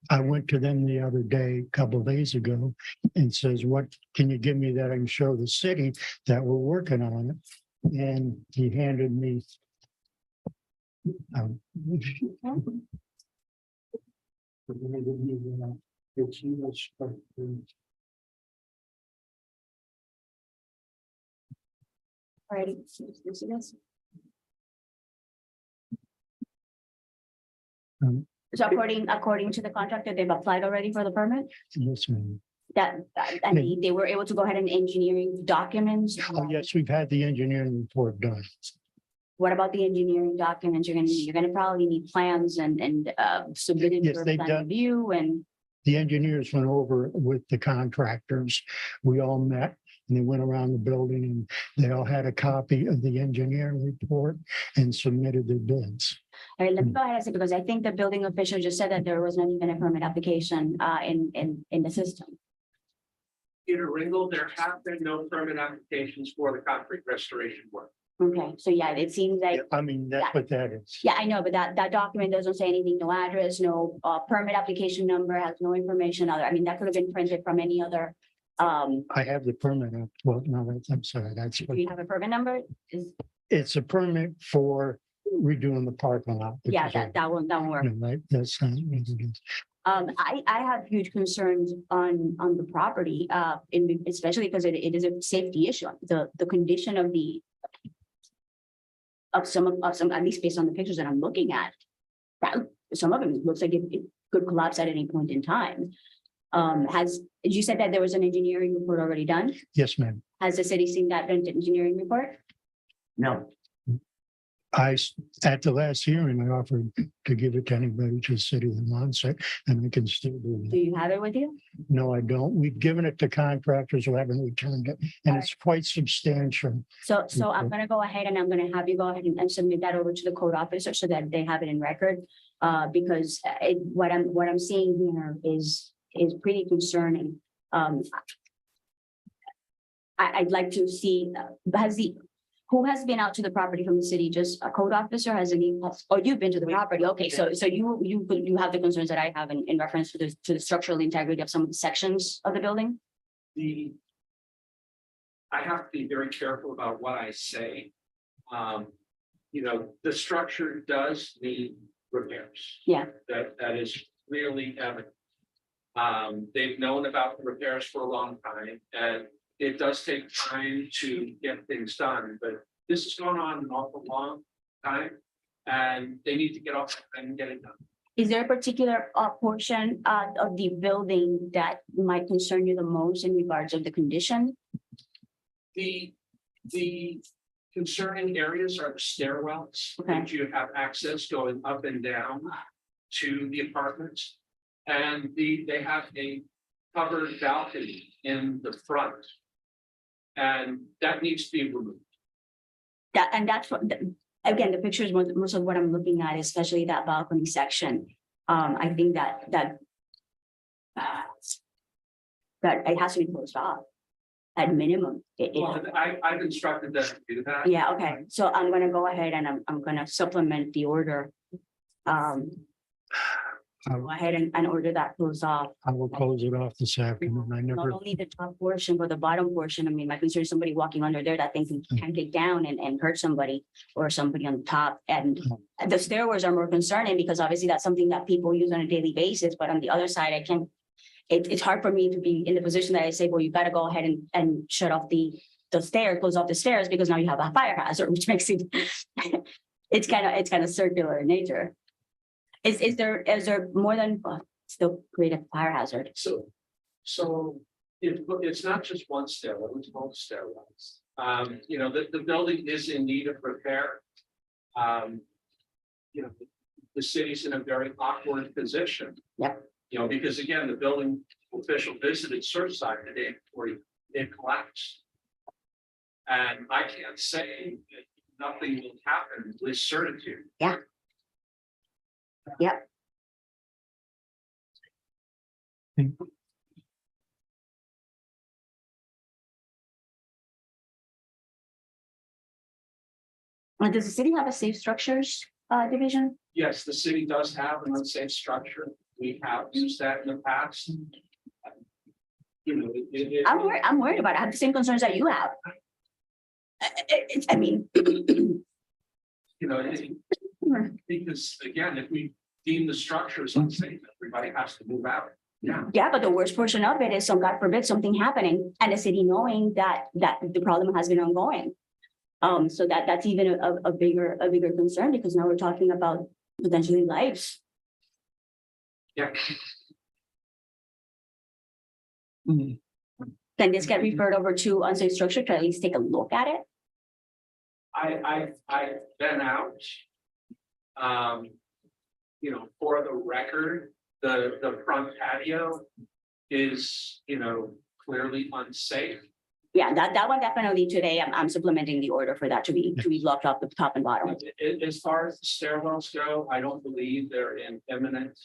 I went to them the other day, a couple of days ago, and says, what can you give me that I can show the city that we're working on it? And he handed me. All right. So according to the contractor, they've applied already for the permit? Yes, ma'am. I mean, they were able to go ahead and engineering documents. Oh, yes, we've had the engineering report done. What about the engineering documents? You're gonna probably need plans and submitted Yes, for they've plan done. review and. The engineers went over with the contractors. We all met and they went around the building and they all had a copy of the engineering report and submitted their bids. All right, let me go ahead and say, because I think the building official just said that there was not even a permit application in the system. Peter Ringle, there have been no permit applications for the concrete restoration work. Okay, so yeah, it seems like, I mean, that's what that is. yeah, I know, but that document doesn't say anything, no address, no permit application number, has no information other. I mean, that could have been printed from any other. I have the permit. Well, no, I'm sorry. Do you have a permit number? It's a permit for redoing the parking lot. Yeah, that won't work. Right, that's not what it is. I have huge concerns on the property, especially because it is a safety issue. The condition of some, at least based on the pictures that I'm looking at, some of them looks like it could collapse at any point in time. You said that there was an engineering report already done? Yes, ma'am. Has the city seen that engineering report? No, At the last hearing, I offered to give it to anybody to the city that wants it, and I can still do Do that. you have it with you? No, I don't. We've given it to contractors who haven't returned it, and it's quite substantial. So I'm gonna go ahead and I'm gonna have you go ahead and submit that over to the code officer so that they have it in record. Because what I'm seeing here is pretty concerning. I'd like to see, who has been out to the property from the city? Just a code officer? Has any? Oh, you've been to the property. Okay, so you have the concerns that I have in reference to the structural integrity of some of the sections of the building? I have to be very careful about what I say. The structure does need repairs. Yeah. That is clearly evident. They've known about the repairs for a long time, and it does take time to get things done, but this has gone on an awful long time, and they need to get off and get it done. Is there a particular portion of the building that might concern you the most in regards of the condition? The concerning areas are the stairwells, that you have access going up and down to the apartments. And they have a covered balcony in the front. And that needs to be removed. That's what again, the pictures, most of what I'm looking at, especially that balcony section. I think that it has to be closed off at minimum. Well, I've instructed them to do that. Yeah, okay, so I'm gonna go ahead and I'm gonna supplement the order. Go ahead and order that closed off. I will close it off this afternoon. I Not never, only the top portion, but the bottom portion. I mean, my concern is somebody walking under there that thing can get down and hurt somebody or somebody on the top. And the stairwells are more concerning because obviously that's something that people use on a daily basis. But on the other side, it's hard for me to be in the position that I say, well, you gotta go ahead and shut off the stair, close off the stairs because now you have a fire hazard, which makes it, it's kind of circular in nature. Is there more than, still create a fire hazard? So it's not just one stairwell, it's both stairwells. The building is in need of repair. The city's in a very awkward position. Yep. Because again, the building official visited Surfside today before it collapsed. And I can't say that nothing will happen with certitude. Yeah. Yep. Does the city have a safe structures division? Yes, the city does have an unsafe structure. We have used that in the past. I'm worried about it. I have the same concerns that you have. I mean. Because again, if we deem the structure as unsafe, everybody has to move out. Yeah. Yeah, but the worst portion of it is God forbid, something happening and the city knowing that the problem has been ongoing. So that's even a bigger concern because now we're talking about potentially lives. Yeah. Can this get referred over to unsafe structure to at least take a look at it? I've been out. For the record, the front patio is, clearly unsafe. Yeah, that one definitely today, I'm supplementing the order for that to be locked off the top and bottom. As far as the stairwells go, I don't believe they're in imminent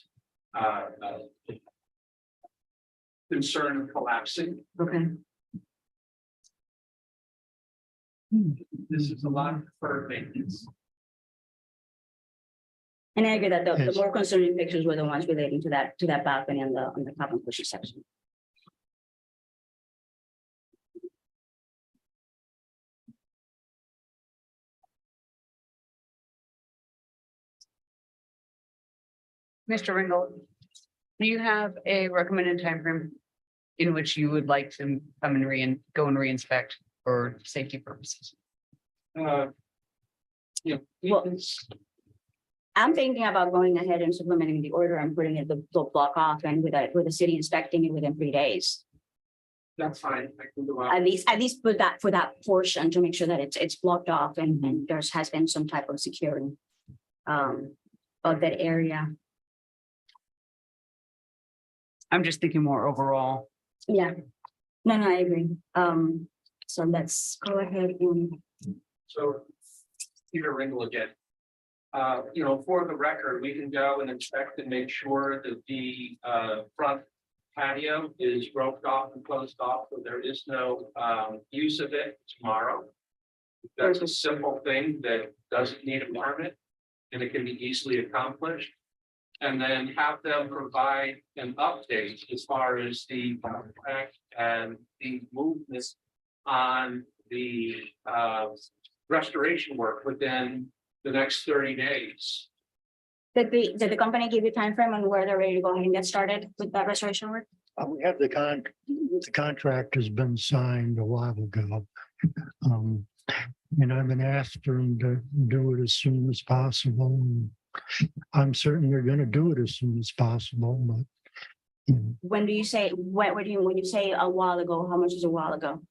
concern of collapsing. Okay. This is a lot for maintenance. And I agree that the Yes. more concerning pictures were the ones relating to that balcony on the top and pushy section. Mr. Ringgold, do you have a recommended timeframe in which you would like to come and go and reinspect for safety purposes? Well, I'm thinking about going ahead and supplementing the order and putting it the block off and with the city inspecting it within 3 days. That's fine. I can go out. At least put that for that portion to make sure that it's blocked off and there's has been some type of securing of that area. I'm just thinking more overall. Yeah, no, I agree. So let's go ahead and. So, Peter Ringle again. For the record, we can go and inspect and make sure that the front patio is roped off and closed off, so there is no use of it tomorrow. That's a simple thing that doesn't need a permit and it can be easily accomplished. And then have them provide an update as far as the contract and the movement on the restoration work within the next 30 days. Did the company give you time frame on where they're ready to go ahead and get started with that restoration work? we have the contract has been signed a while ago. And I've been asked for them to do it as soon as possible. And I'm certain they're gonna do it as soon as possible, but. When do you say, when you say a while ago, how much is a while ago?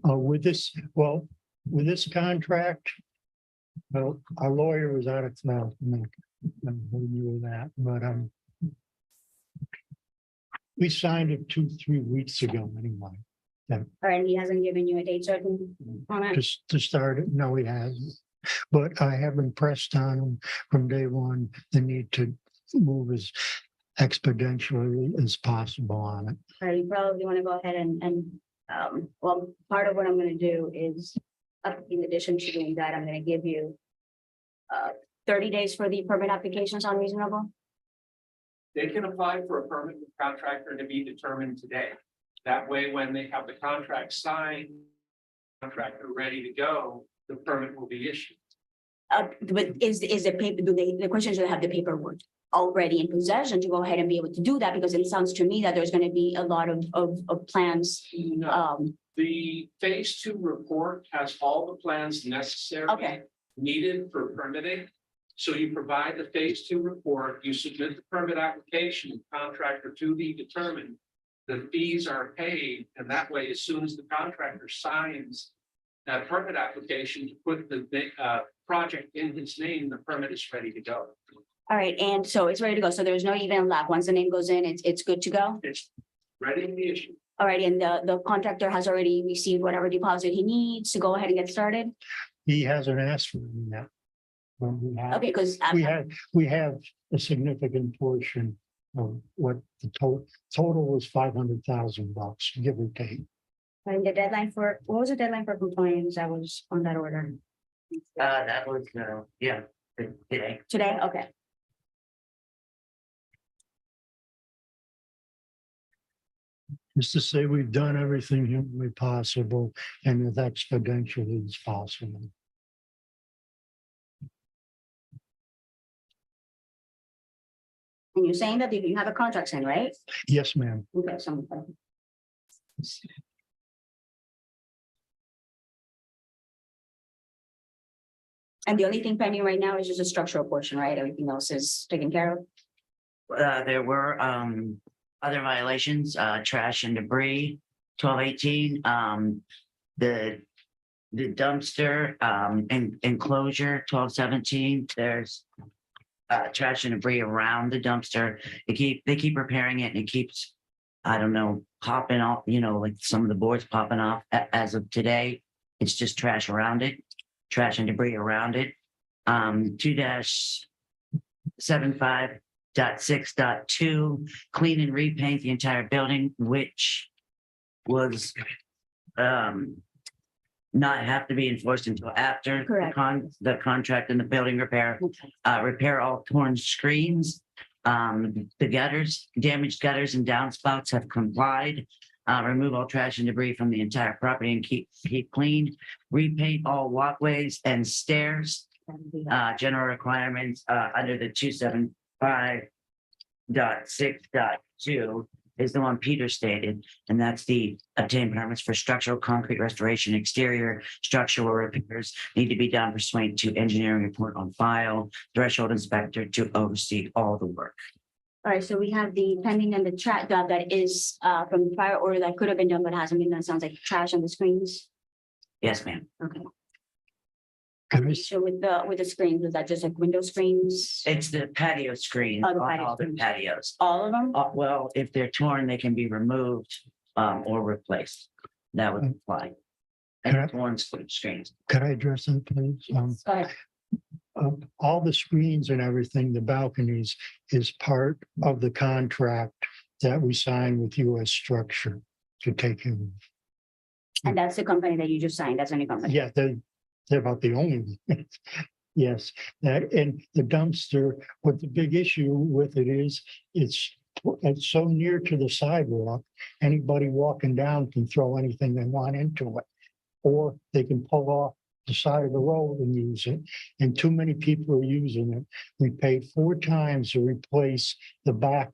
With this contract, well, our lawyer was out of town. I knew that, but we signed it 2-3 weeks ago anyway. Or and he hasn't given you a date certain on it? Just to start it, no, he hasn't. But I have impressed on them from day one, the need to move as exponentially as possible on it. All right, you probably want to go ahead well, part of what I'm gonna do is, in addition to doing that, I'm gonna give you 30 days for the permit applications unreasonable. They can apply for a permit with contractor to be determined today. That way, when they have the contract signed, contractor ready to go, the permit will be issued. But is the paper, the question is, do they have the paperwork already in possession to go ahead and be able to do that? Because it sounds to me that there's gonna be a lot of plans. No, the phase 2 report has all the plans necessary. Okay. Needed for permitting. So you provide the phase 2 report, you submit the permit application, contractor to be determined. The fees are paid, and that way, as soon as the contractor signs that permit application to put the project in his name, the permit is ready to go. All right, and so it's ready to go. So there's no even lap. Once the name goes in, it's good to go. It's ready to be issued. All right, and the contractor has already received whatever deposit he needs to go ahead and get started. He hasn't asked for them yet. When Okay, because we have a significant portion of what the total was $500,000, give or take. and the deadline for, what was the deadline for compliance that was on that order? That was, today. Today, okay. Just to say we've done everything humanly possible and as exponentially as possible. And you're saying that you have a contract signed, right? Yes, ma'am. Okay, so. And the only thing pending right now is just a structural portion, right? Everything else is taken care of. There were other violations, trash and debris, 1218, the dumpster enclosure, 1217. There's trash and debris around the dumpster. They keep repairing it, and it keeps, I don't know, popping off, like some of the boards popping off. As of today, it's just trash around it, trash and debris around it. 2-75.6.2, clean and repaint the entire building, which was not have to be enforced until after Correct. the contract and the building repair. Repair all torn screens. The gutters, damaged gutters and downspouts have complied. Remove all trash and debris from the entire property and keep clean. Repaint all walkways and stairs. General requirements under the 275.6.2 is the one Peter stated, and that's the obtain permits for structural concrete restoration, exterior structural repairs need to be done pursuant to engineering report on file, threshold inspector to oversee all the work. All right, so we have the pending and the track job that is from the prior order that could have been done but hasn't been done. Sounds like trash on the screens. Yes, ma'am. Okay. Can I So with the screens, was that just like window screens? It's the patio screen Oh, the on patio all the screens. patios. All of them? Well, if they're torn, they can be removed or replaced. That would apply. And Correct. torn screens. could I address that, please? Go ahead. All the screens and everything, the balconies is part of the contract that we signed with US Structure to take in. And that's the company that you just signed. That's any company. Yeah, they're about the only one. Yes, that, and the dumpster, what the big issue with it is, it's so near to the sidewalk, anybody walking down can throw anything they want into it. Or they can pull off the side of the road and use it, and too many people are using it. We paid 4 times to replace the back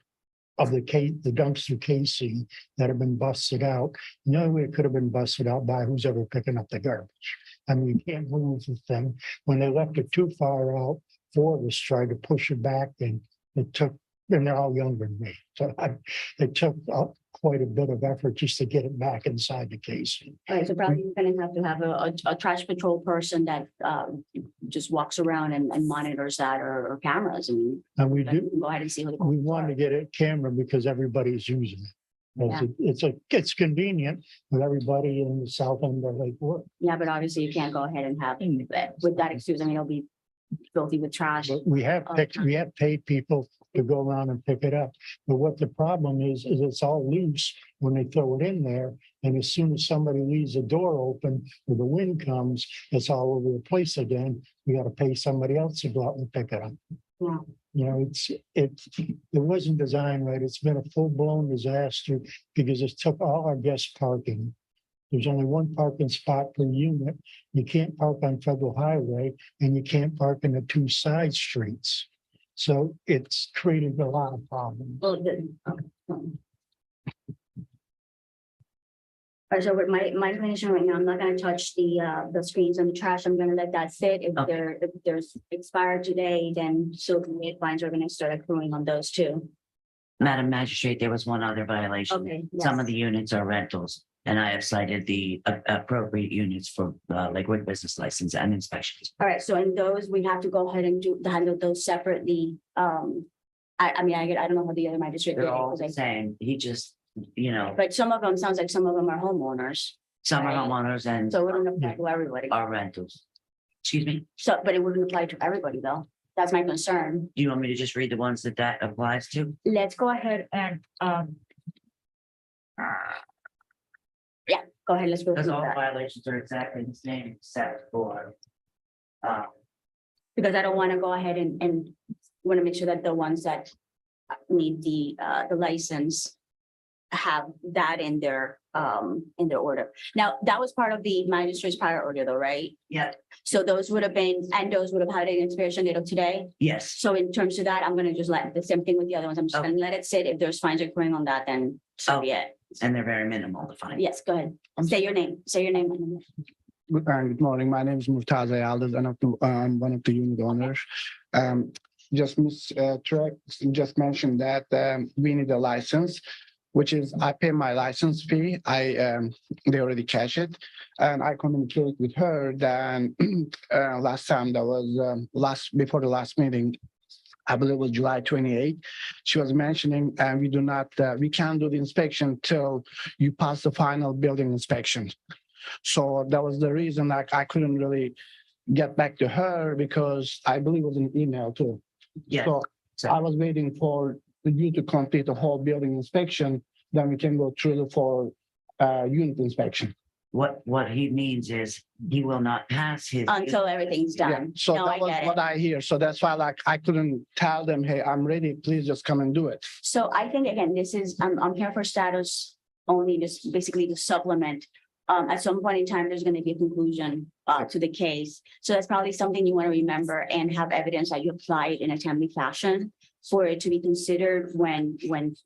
of the dumpster casing that have been busted out. The only way it could have been busted out by who's ever picking up the garbage. I mean, you can't move the thing. When they left it too far out, 4 of us tried to push it back, and it took, and they're all younger than me. So it took quite a bit of effort just to get it back inside the casing. All right, so probably you're gonna have to have a trash patrol person that just walks around and monitors that, or cameras. I mean, And we you do, can go ahead and see who the. we want to get a camera because everybody's using it. Yeah. It's convenient for everybody in the south end of Lake Worth. Yeah, but obviously you can't go ahead and have, with that excuse, I mean, it'll be filthy with trash. But we have paid people to go around and pick it up. But what the problem is it's all loose when they throw it in there. And as soon as somebody leaves the door open or the wind comes, it's all over the place again. We got to pay somebody else to go out and pick it up. Yeah. You know, it wasn't designed right. It's been a full-blown disaster because it took all our guest parking. There's only one parking spot per unit. You can't park on Federal Highway and you can't park in the two side streets. So it's created a lot of problems. Well, all right, so with my information right now, I'm not gonna touch the screens and the trash. I'm gonna let that sit. If there's expired today, then so the fines are gonna start accruing on those too. Madam Magistrate, there was one other violation. Okay. Some of yes. the units are rentals, and I have cited the appropriate units for Lakewood business license and inspections. All right, so in those, we have to go ahead and handle those separately. I mean, I don't know how the other magistrate. did They're it, all 'cause the same. He just, you know, But some of them, sounds like some of them are homeowners, some are Right. homeowners and so it wouldn't apply to everybody. are rentals. Excuse me, So, but it wouldn't apply to everybody though. That's my concern. do you want me to just read the ones that applies to? Let's go ahead and, yeah, go ahead, let's go Because through all that. violations are exactly the same except for. Because I don't want to go ahead and want to make sure that the ones that need the license have that in their order. Now, that was part of the magistrate's prior order though, right? Yeah, So those would have been, and those would have had an expiration date of today. yes, So in terms of that, I'm gonna just let the same thing with the other ones. I'm just gonna let it sit. If there's fines occurring on that, then so be it. and they're very minimal to find. Yes, go ahead. Say your name. Say your name. Good morning. My name is Murtaza Aldez, and I'm one of the unit owners. Just Ms. Trek just mentioned that we need a license, which is I pay my license fee. They already cash it, and I communicate with her. Then last time that was before the last meeting. I believe it was July 28th. She was mentioning, and we can't do the inspection till you pass the final building inspection. So that was the reason I couldn't really get back to her because I believe it was an email too. Yeah, So I was waiting for you to complete the whole building inspection, then we can go through for unit inspection. what he means is he will not pass his. Until everything's Yeah, done. so No, that I was get what it. I hear. So that's why I couldn't tell them, hey, I'm ready, please just come and do it. So I think, again, this is, I'm here for status only, just basically to supplement. At some point in time, there's gonna be a conclusion to the case. So that's probably something you want to remember and have evidence that you applied in a timely fashion for it to be considered when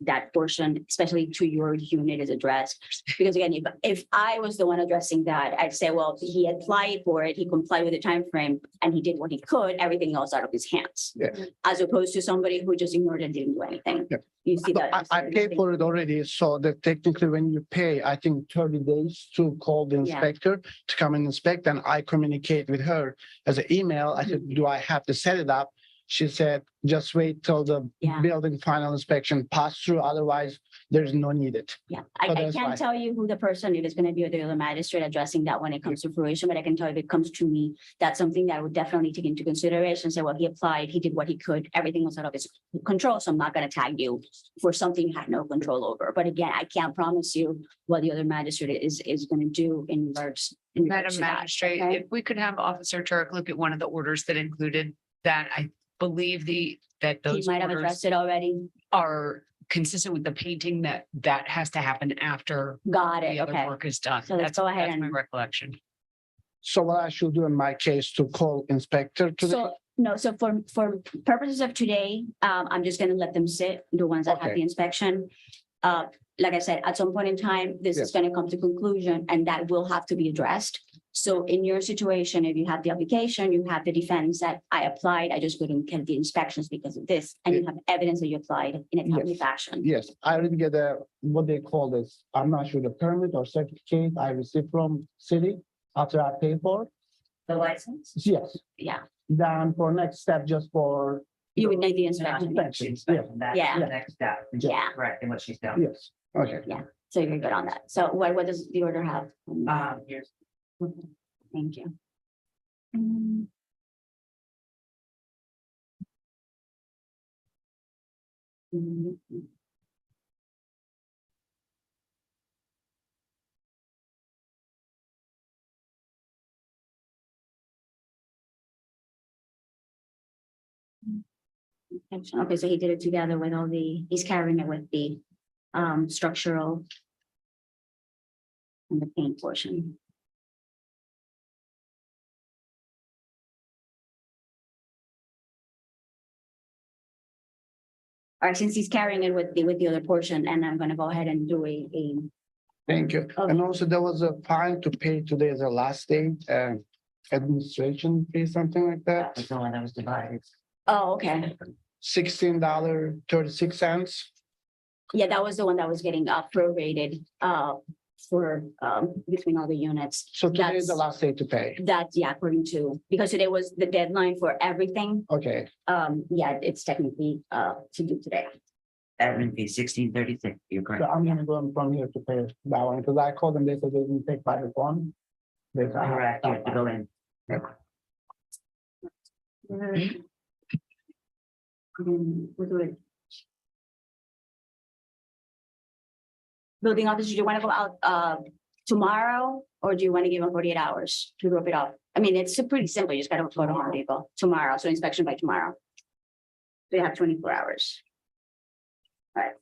that portion, especially to your unit, is addressed. Because again, if I was the one addressing that, I'd say, well, he applied for it, he complied with the time frame, and he did what he could, everything else out of his hands. Yeah. As opposed to somebody who just ignored and didn't do anything. Yeah. You see So that? I paid for it already, so that technically when you pay, I think 30 days to call the Yeah. inspector to come and inspect, and I communicate with her as an email. I said, do I have to set it up? She said, just wait till the Yeah. building final inspection pass through, otherwise there's no needed. Yeah, So I that's can't why. tell you who the person, if it's gonna be the other magistrate addressing that when it comes to fruition, but I can tell you if it comes to me, that's something that I would definitely take into consideration, say, well, he applied, he did what he could, everything was out of his control, so I'm not gonna tag you for something you had no control over. But again, I can't promise you what the other magistrate is gonna do in regards. in regards Madam to that, Magistrate, okay? if we could have Officer Turk look at one of the orders that included that, I believe that He those might have orders addressed it already. are consistent with the painting that has to happen after Got it, the other okay. work is done. So let's go ahead That's my and- recollection. So what I should do in my case to call inspector today? So, no, so for purposes of today, I'm just gonna let them sit, the ones that have Okay. the inspection. Like I said, at some point in time, this is Yes. gonna come to conclusion and that will have to be addressed. So in your situation, if you have the application, you have the defense that I applied, I just couldn't get the inspections because of this, and you have evidence that you applied in a timely fashion. Yes, I already get what they call this, I'm not sure, the permit or certificate I received from city after I paid for it. The license? Yes, Yeah, then for next step, just for You would need the inspection. Inspections, that's Yeah. the next step. Yeah. Correct, and what she's done. Yes, okay. So you're good on that. So what does the order have? Here's, Thank you. Okay, so he did it together with all the, he's carrying it with the structural and the paint portion. All right, since he's carrying it with the other portion, and I'm gonna go ahead and do a Thank you. Okay. And also there was a fine to pay today as the last day, administration fee, something like that. that's the one that was divided. oh, okay. $16.36. Yeah, that was the one that was getting prorated for between all the units. So today is the That's- last day to pay. That's, yeah, according to, because today was the deadline for everything. Okay, Yeah, it's technically to do today. Admin fee 1636, you're so correct. I'm gonna go from here to pay that one, because I called them, they said they didn't take by the phone. They said, Correct, you have to go in. We'll do it. Building officer, do you want to go out tomorrow, or do you want to give them 48 hours to rope it off? I mean, it's pretty simple. You just gotta go to Home Depot tomorrow, so inspection by tomorrow. They have 24 hours. All right.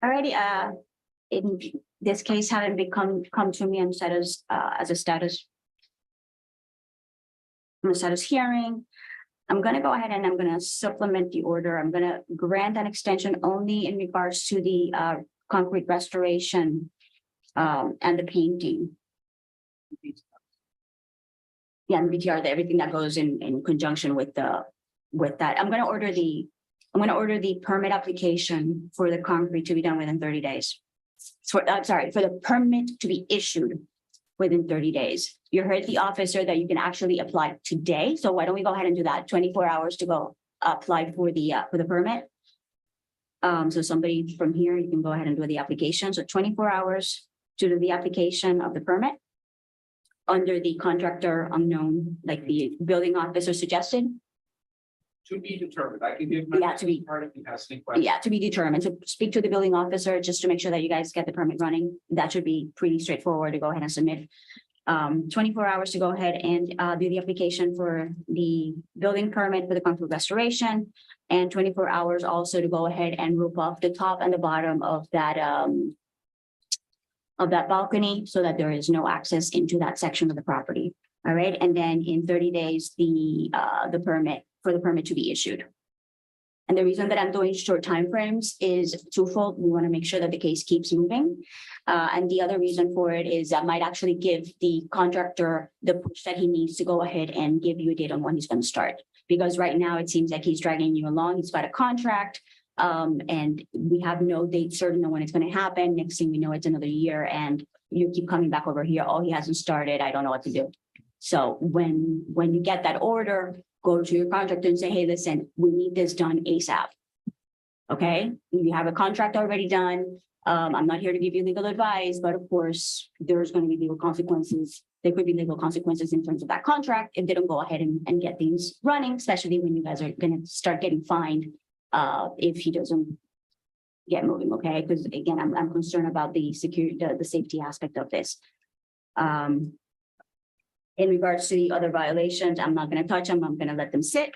Alrighty, in this case, having come to me on status, as a status hearing, I'm gonna go ahead and I'm gonna supplement the order. I'm gonna grant an extension only in regards to the concrete restoration and the painting. Yeah, and BTR, everything that goes in conjunction with that. I'm gonna order the permit application for the concrete to be done within 30 days. I'm sorry, for the permit to be issued within 30 days. You heard the officer that you can actually apply today. So why don't we go ahead and do that? 24 hours to go apply for the permit. So somebody from here, you can go ahead and do the application. So 24 hours to do the application of the permit under the contractor unknown, like the building officer suggested. To be determined. I can give. Yeah, to be- Part if you have any questions. Yeah, to be determined. So speak to the building officer just to make sure that you guys get the permit running. That should be pretty straightforward to go ahead and submit. 24 hours to go ahead and do the application for the building permit for the concrete restoration. And 24 hours also to go ahead and roof off the top and the bottom of that balcony so that there is no access into that section of the property. All right, and then in 30 days, the permit to be issued. And the reason that I'm doing short timeframes is twofold. We want to make sure that the case keeps moving. And the other reason for it is that might actually give the contractor the push that he needs to go ahead and give you a date on when he's going to start. Because right now it seems like he's dragging you along. He's got a contract. And we have no date certain on when it's going to happen. Next thing we know, it's another year and you keep coming back over here. Oh, he hasn't started. I don't know what to do. So when you get that order, go to your contractor and say, hey, listen, we need this done ASAP. Okay, you have a contract already done. I'm not here to give you legal advice, but of course, there's going to be legal consequences. There could be legal consequences in terms of that contract if they don't go ahead and get things running, especially when you guys are going to start getting fined if he doesn't get moving. Okay, because again, I'm concerned about the security, the safety aspect of this. In regards to the other violations, I'm not going to touch them. I'm going to let them sit.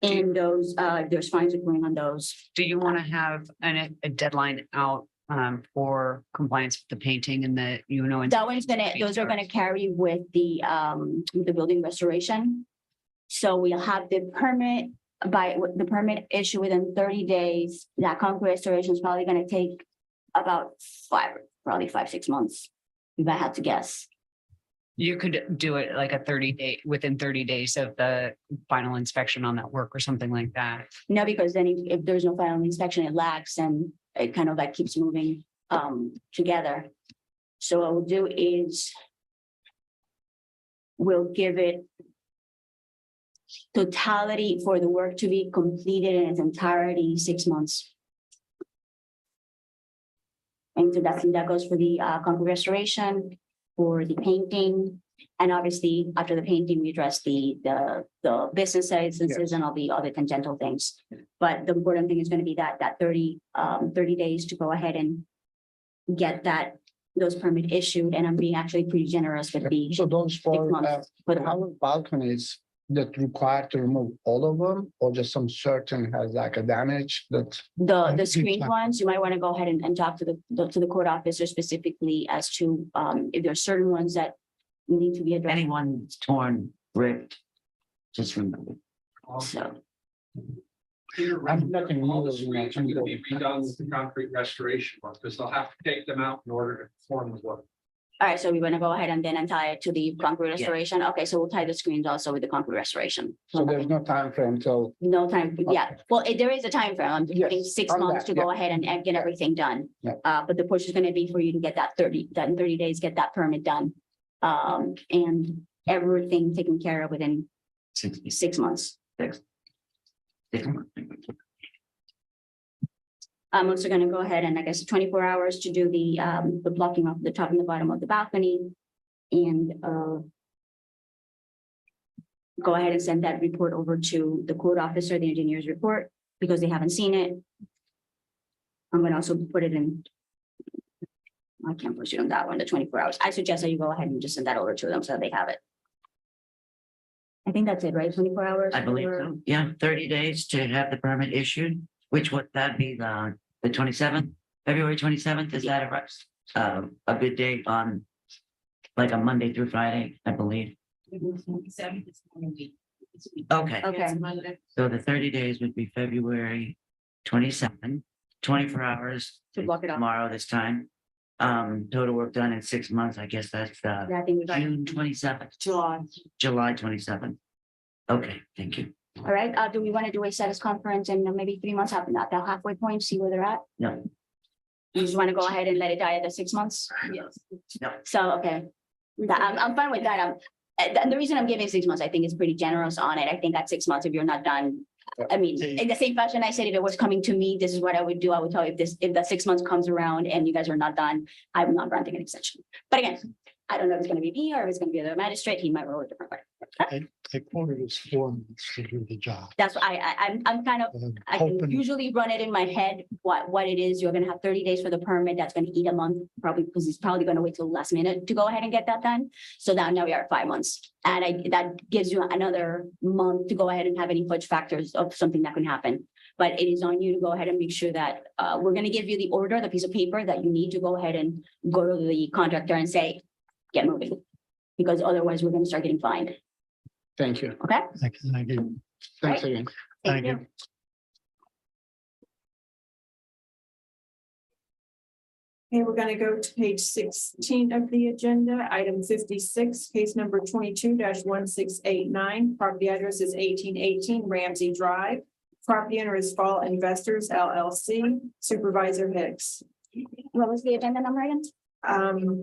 And those, there's fines going on those. Do you want to have a deadline out for compliance with the painting and the, That one's those are gonna carry with the building restoration. So we'll have the permit issue within 30 days. That concrete restoration is probably gonna take about 5-6 months, if I had to guess. You could do it like within 30 days of the final inspection on that work or something like that. No, because then if there's no final inspection, it lags and it kind of like keeps moving together. So what we'll do is we'll give it totality for the work to be completed in its entirety, 6 months. And so that goes for the concrete restoration, for the painting. And obviously, after the painting, we address the business licenses and all the other tangential things. But the important thing is going to be that 30 days to go ahead and get those permit issued. And I'm being actually pretty generous with the So those 6 for, months. For the our balconies that require to remove all of them, or just some certain has like a damage that, the screened ones, you might want to go ahead and talk to the court officer specifically as to if there are certain ones that need to be addressed. Anyone torn, ripped, just remember. So, I'm nothing All more the than that. screens are going to be redone with the concrete restoration work, because they'll have to take them out in order to perform the work. all right, so we're gonna go ahead and then tie it to the concrete restoration. Okay, so we'll tie the screens also with the concrete restoration. So there's no time frame till, No time, yeah. Well, there is a time frame. I'm Yes, giving 6 on months that, to go yeah. ahead and get everything done. Yeah. But the push is gonna be for you to get that in 30 days, get that permit done. And everything taken care of within 6 months. I'm also gonna go ahead and I guess 24 hours to do the blocking of the top and the bottom of the balcony. And go ahead and send that report over to the code officer, the engineer's report, because they haven't seen it. I'm gonna also put it in. I can't proceed on that one, the 24 hours. I suggest that you go ahead and just send that over to them so they have it. I think that's it, right? 24 hours? I believe so. Yeah, 30 days to have the permit issued, which would that be the 27th, February 27th? Is that a good date on like a Monday through Friday, I believe? Okay, Okay, so the 30 days would be February 27th, 24 hours to block it off. tomorrow this time. Total work done in 6 months. I guess that's Yeah, I think we got June 27th, July. July 27th. Okay, thank you. All right, do we want to do a status conference and maybe 3 months after that, that halfway point, see where they're at? No, You just want to go ahead and let it die at the 6 months? Yes. no. So, okay. I'm fine with that. And the reason I'm giving 6 months, I think is pretty generous on it. I think at 6 months, if you're not done. I mean, in the same fashion I said, if it was coming to me, this is what I would do. I would tell you if the 6 months comes around and you guys are not done, I'm not granting an extension. But again, I don't know if it's gonna be me or if it's gonna be the magistrate. He might roll a different way. I quoted as 4 months to do the job. That's what I'm kind of, I can Hoping, usually run it in my head, what it is. You're gonna have 30 days for the permit. That's gonna eat a month, probably, because he's probably gonna wait till the last minute to go ahead and get that done. So now we are at 5 months. And that gives you another month to go ahead and have any fudge factors of something that can happen. But it is on you to go ahead and make sure that we're gonna give you the order, the piece of paper that you need to go ahead and go to the contractor and say, get moving. Because otherwise we're gonna start getting fined, thank you. okay? thanks again. Thanks again. Thank you. Okay, we're gonna go to page 16 of the agenda, item 56, case number 22-1689. Property address is 1818 Ramsey Drive. Property owner is Fall Investors LLC, Supervisor Hicks. What was the agenda number again?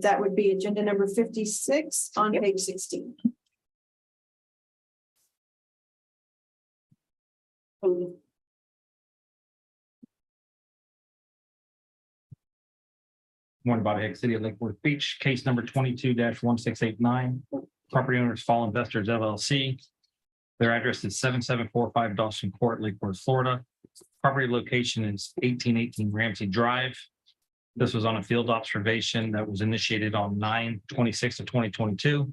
That would be agenda number 56 on page 16. Thank you. Morning, Bobby Hicks, City of Lake Forest Beach, case number 22-1689. Property owners Fall Investors LLC. Their address is 7745 Dawson Court, Lake Forest, Florida. Property location is 1818 Ramsey Drive. This was on a field observation that was initiated on 9/26 of 2022.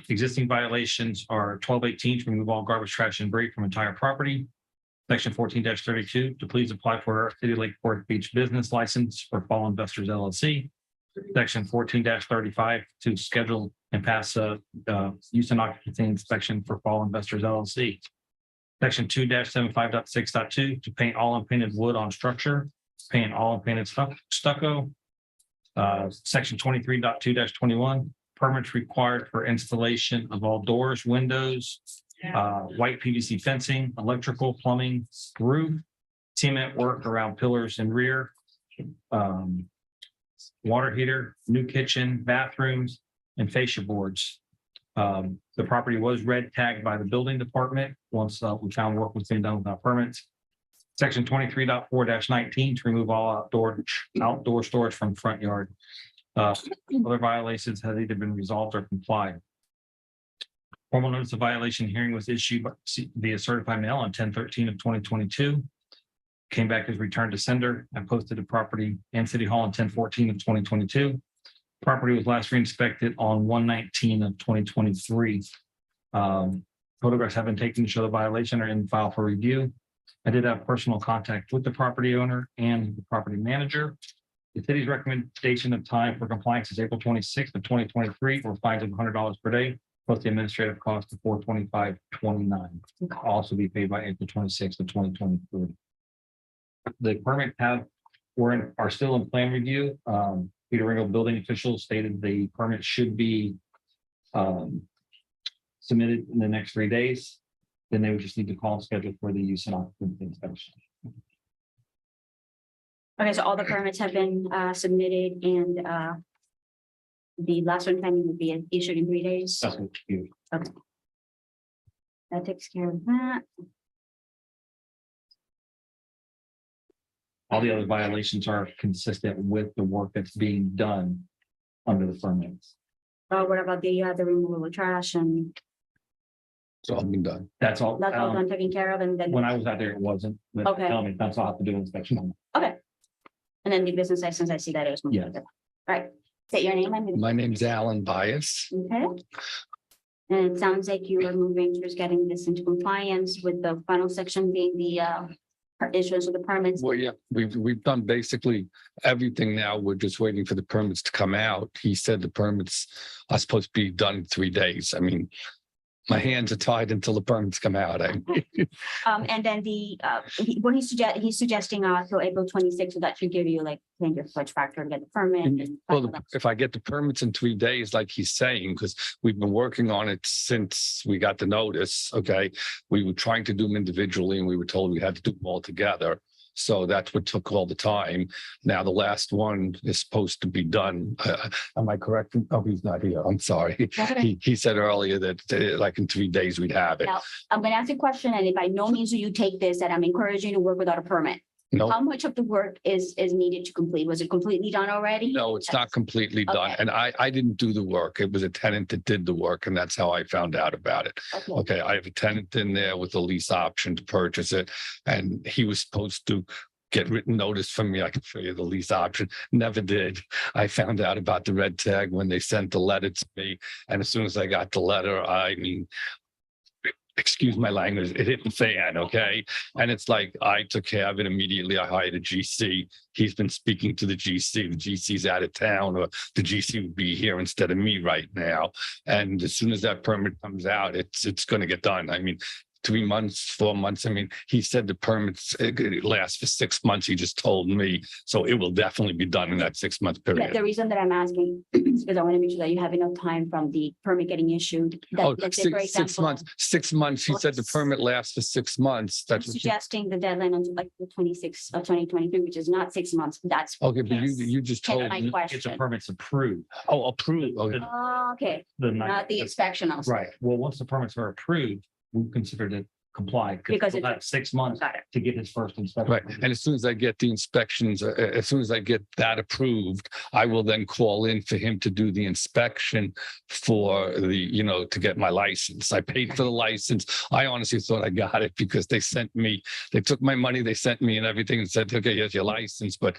Existing violations are 1218 to remove all garbage, trash, and debris from entire property. Section 14-32 to please apply for a City of Lake Forest Beach business license for Fall Investors LLC. Section 14-35 to schedule and pass a use and occupancy inspection for Fall Investors LLC. Section 2-75.6.2 to paint all unpainted wood on structure, paint all unpainted stucco. Section 23.2-21 permits required for installation of all doors, windows, white PVC fencing, electrical, plumbing, roof, cement work around pillars and rear, water heater, new kitchen, bathrooms, and fascia boards. The property was red tagged by the building department once we found work was being done without permits. Section 23.4-19 to remove all outdoor storage from front yard. Other violations have either been resolved or complied. Formal notice of violation hearing was issued via certified mail on 10/13 of 2022. Came back as returned to sender and posted to property and city hall on 10/14 of 2022. Property was last re-inspected on 1/19 of 2023. Photographs have been taken to show the violation are in file for review. I did have personal contact with the property owner and the property manager. The city's recommendation of time for compliance is April 26th of 2023, for fines of $100 per day, plus the administrative cost of $425.29. Also be paid by April 26th of 2023. The permit are still in plan review. Peter Ringo, building officials, stated the permit should be submitted in the next 3 days. Then they would just need to call and schedule for the use and occupancy inspection. Okay, so all the permits have been submitted and the last one pending would be issued in 3 days. That's what you. Okay. That takes care of that. All the other violations are consistent with the work that's being done under the permits. What about the removal of trash and It's all been done. That's all. that's all done, taken care of, and then, When I was out there, it wasn't. But Okay. tell me, that's all I have to do inspection on. okay. And then the business license, I see that it was. moved. Yeah. All right, say your name and. My name's Alan Bias. Okay. And it sounds like you are moving towards getting this into compliance with the final section being the issuance of the permits. Well, yeah, we've done basically everything now. We're just waiting for the permits to come out. He said the permits are supposed to be done in 3 days. I mean, my hands are tied until the permits come out. And then he's suggesting till April 26th, so that should give you like change your fudge factor to get the permit. and- Well, if I get the permits in 3 days, like he's saying, because we've been working on it since we got the notice, okay? We were trying to do them individually and we were told we had to do them all together. So that's what took all the time. Now, the last one is supposed to be done. Am I correct? Oh, he's not here. I'm sorry. That's okay. He said earlier that like in 3 days we'd have it. Now, I'm gonna ask you a question, and if by no means do you take this, that I'm encouraging you to work without a permit. No, How much of the work is needed to complete? Was it completely done already? no, it's not completely done. Okay. And I didn't do the work. It was a tenant that did the work and that's how I found out about it. Okay. Okay, I have a tenant in there with a lease option to purchase it, and he was supposed to get written notice from me. I can show you the lease option. Never did. I found out about the red tag when they sent the letter to me. And as soon as I got the letter, I mean, excuse my language, it hit the fan, okay? And it's like, I took care of it immediately. I hired a GC. He's been speaking to the GC. The GC's out of town, or the GC would be here instead of me right now. And as soon as that permit comes out, it's going to get done. I mean, 3 months, 4 months. I mean, he said the permits last for 6 months. He just told me. So it will definitely be done in that 6 month Yeah, period. the reason that I'm asking is because I want to make sure that you have enough time from the permit getting issued. That- Oh, let's say, for 6 example, months, 6 months. He Well, said the permit lasts for 6 months. I'm That's what he- suggesting the deadline until like the 26th of 2023, which is not 6 months. That's. okay, but Yes. you just Hence told my me. It's a question. permits approved. Oh, approved. Okay. Okay, The not the inspection also. Right. Well, once the permits are approved, we consider it complied. Because He'll it's- have 6 months Got it. to get his first inspection. Right. And as soon as I get the inspections, as soon as I get that approved, I will then call in for him to do the inspection for the, to get my license. I paid for the license. I honestly thought I got it because they took my money, they sent me and everything and said, okay, here's your license. But,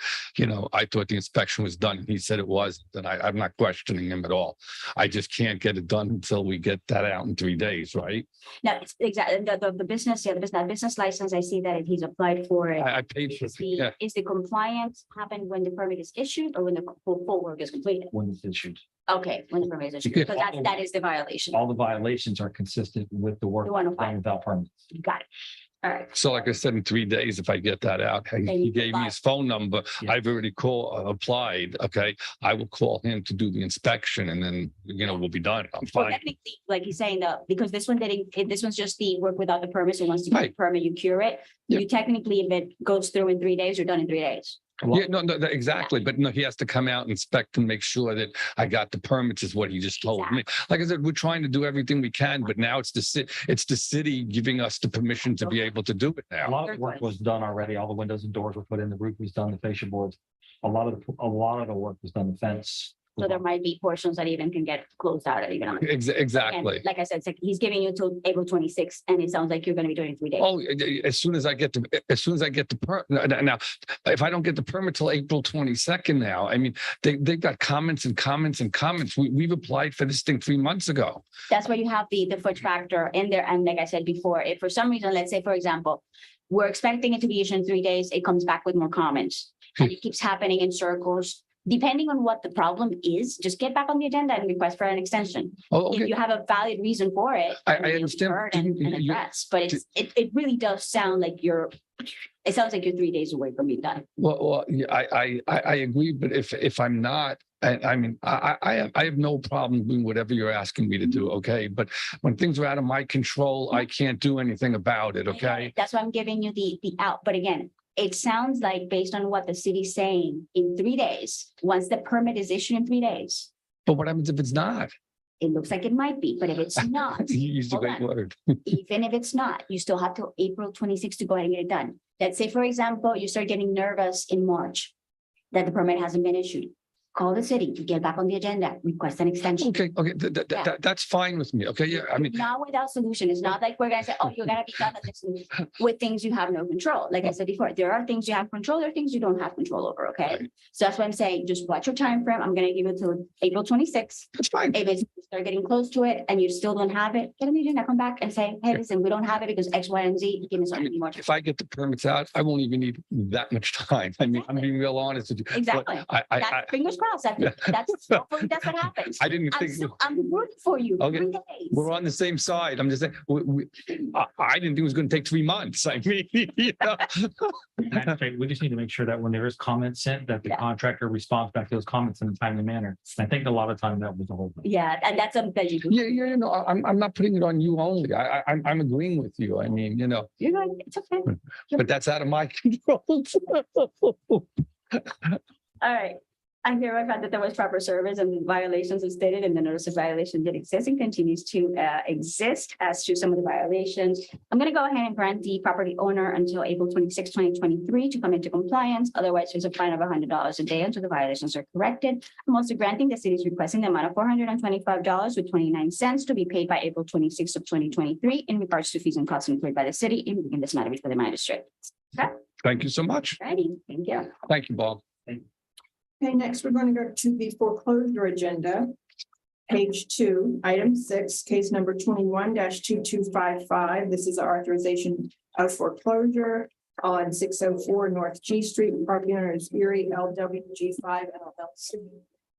I thought the inspection was done. He said it was, and I'm not questioning him at all. I just can't get it done until we get that out in 3 days, right? No, it's exactly, the business, business license, I see that he's applied for it. I paid for it. Yeah. Is the compliance happen when the permit is issued or when the full work is completed? When it's issued. Okay, when the permit is issued, Because because that is the violation. All the violations are consistent with the work The 105. done without permits. Got it. All right. So like I said, in 3 days, if I get that out, he gave me his phone number. Yeah. I've already applied. Okay. I will call him to do the inspection and then, we'll be done. I'm Well, fine. technically, like he's saying that because this one's just the work without the permit. So once you get the Right. permit, you cure it. Yeah. You technically, if it goes through in 3 days, you're done in 3 days. Yeah, no, exactly. But no, he has to come out and inspect and make sure that I got the permits is what he just told me. Like I said, we're trying to do everything we can, but now it's the city giving us the permission to be able to do it A now. lot of work was done already. All the windows and doors were put in, the roof was done, the fascia boards. A lot of the work was done, the fence. So there might be portions that even can get closed out even on. Exactly. And like I said, it's like he's giving you till April 26th, and it sounds like you're gonna be doing it in 3 days. Oh, as soon as I get the permit. Now, if I don't get the permit till April 22nd now, I mean, they've got comments and comments and comments. We've applied for this thing 3 months ago. That's why you have the foot factor in there. And like I said before, if for some reason, let's say, for example, we're expecting it to be issued in 3 days, it comes back with more comments. And it keeps happening in circles. Depending on what the problem is, just get back on the agenda and request for an extension. Oh, If okay. you have a valid reason for it. I then you'll be understand. heard And addressed, but it really does sound like it sounds like you're 3 days away from being done. Well, yeah, I agree, but if I'm not, I mean, I have no problem doing whatever you're asking me to do, okay? But when things are out of my control, I can't do anything about it, okay? That's why I'm giving you the out. But again, it sounds like based on what the city's saying, in 3 days, once the permit is issued in 3 days, But what happens if it's not? it looks like it might be, but if it's not, You used a hold great on. word. even if it's not, you still have till April 26th to go ahead and get it done. Let's say, for example, you start getting nervous in March that the permit hasn't been issued. Call the city to get back on the agenda, request an extension. Okay, that's fine with me, okay? Yeah, I mean, Not without solution. It's not like we're gonna say, oh, you're gonna be done with this with things you have no control. Like I said before, there are things you have control, there are things you don't have control over, okay? Right. So that's what I'm saying. Just watch your time frame. I'm gonna give it till April 26th. that's fine. If it's you start getting close to it and you still don't have it, get a meeting, come back and say, hey, listen, we don't have it because X, Y, and Z. Give me something more. If I get the permits out, I won't even need that much time. I mean, I'm being real honest with you. But Exactly. I Fingers crossed. Hopefully that's what happens. I didn't think. I'm rooting for you. Okay. 3 days. We're on the same side. I'm just saying, I didn't think it was going to take 3 months. I mean, you know. Magistrate, we just need to make sure that when there is comments sent, that the Yeah. contractor responds back to those comments in a timely manner. And I think a lot of time that was the whole thing. Yeah, and that's something that you do. Yeah, no, I'm not putting it on you only. I'm agreeing with you. I mean, you know, You're right. It's okay. but that's out of my control. All right. I hereby found that there was proper service and the violations as stated in the notice of violation did exist and continues to exist as to some of the violations. I'm going to go ahead and grant the property owner until April 26, 2023 to come into compliance. Otherwise, there's a fine of $100 a day until the violations are corrected. I'm also granting the city is requesting the amount of $425 with 29 cents to be paid by April 26 of 2023 in regards to fees and costs incurred by the city in this matter before the magistrate. Thank you so much. Ready? Thank you. Thank you, Bob. Okay, next we're going to go to the foreclosure agenda. Page 2, item 6, case number 21-2255. This is authorization of foreclosure on 604 North G Street. Property owner is Erie LWG5 LLC.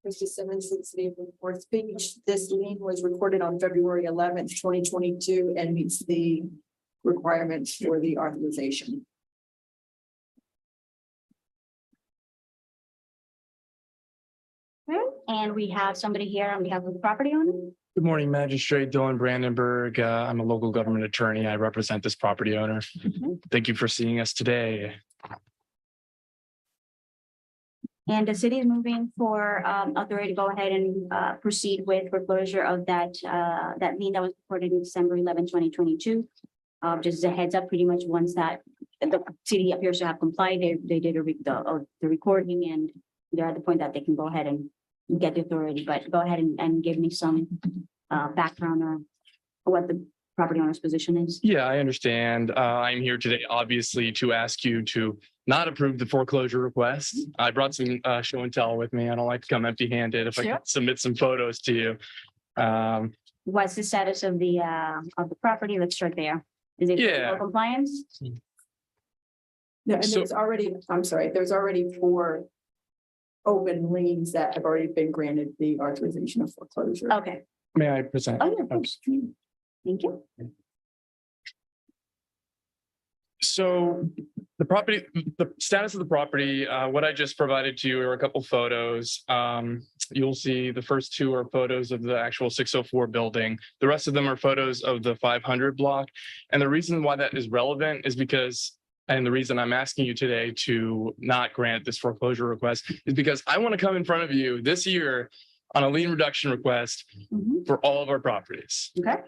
Mr. Simmons, for the city of Newport Beach. This lien was recorded on February 11th, 2022 and meets the requirements for the authorization. And we have somebody here on behalf of the property owner. Good morning, Magistrate Dylan Brandenburg. I'm a local government attorney. I represent this property owner. Thank you for seeing us today. And the city is moving for authority to go ahead and proceed with foreclosure of that lien that was reported in December 11, 2022. Just as a heads up, pretty much once that the city appears to have complied, they did the recording and they're at the point that they can go ahead and get the authority, but go ahead and give me some background on what the property owner's position is. Yeah, I understand. I'm here today, obviously, to ask you to not approve the foreclosure request. I brought some show and tell with me. I don't like to come empty handed. If I Sure. can submit some photos to you. What's the status of the property? Let's start there. Is it Yeah. full compliance? Yeah, and So- there's already 4 open liens that have already been granted the authorization of foreclosure. Okay. May I present? Oh, yeah. of course. Thank you. So the status of the property, what I just provided to you are a couple photos. You'll see the first 2 are photos of the actual 604 building. The rest of them are photos of the 500 block. And the reason why that is relevant is because And the reason I'm asking you today to not grant this foreclosure request is because I want to come in front of you this year on a lien reduction request for all of our properties. Okay.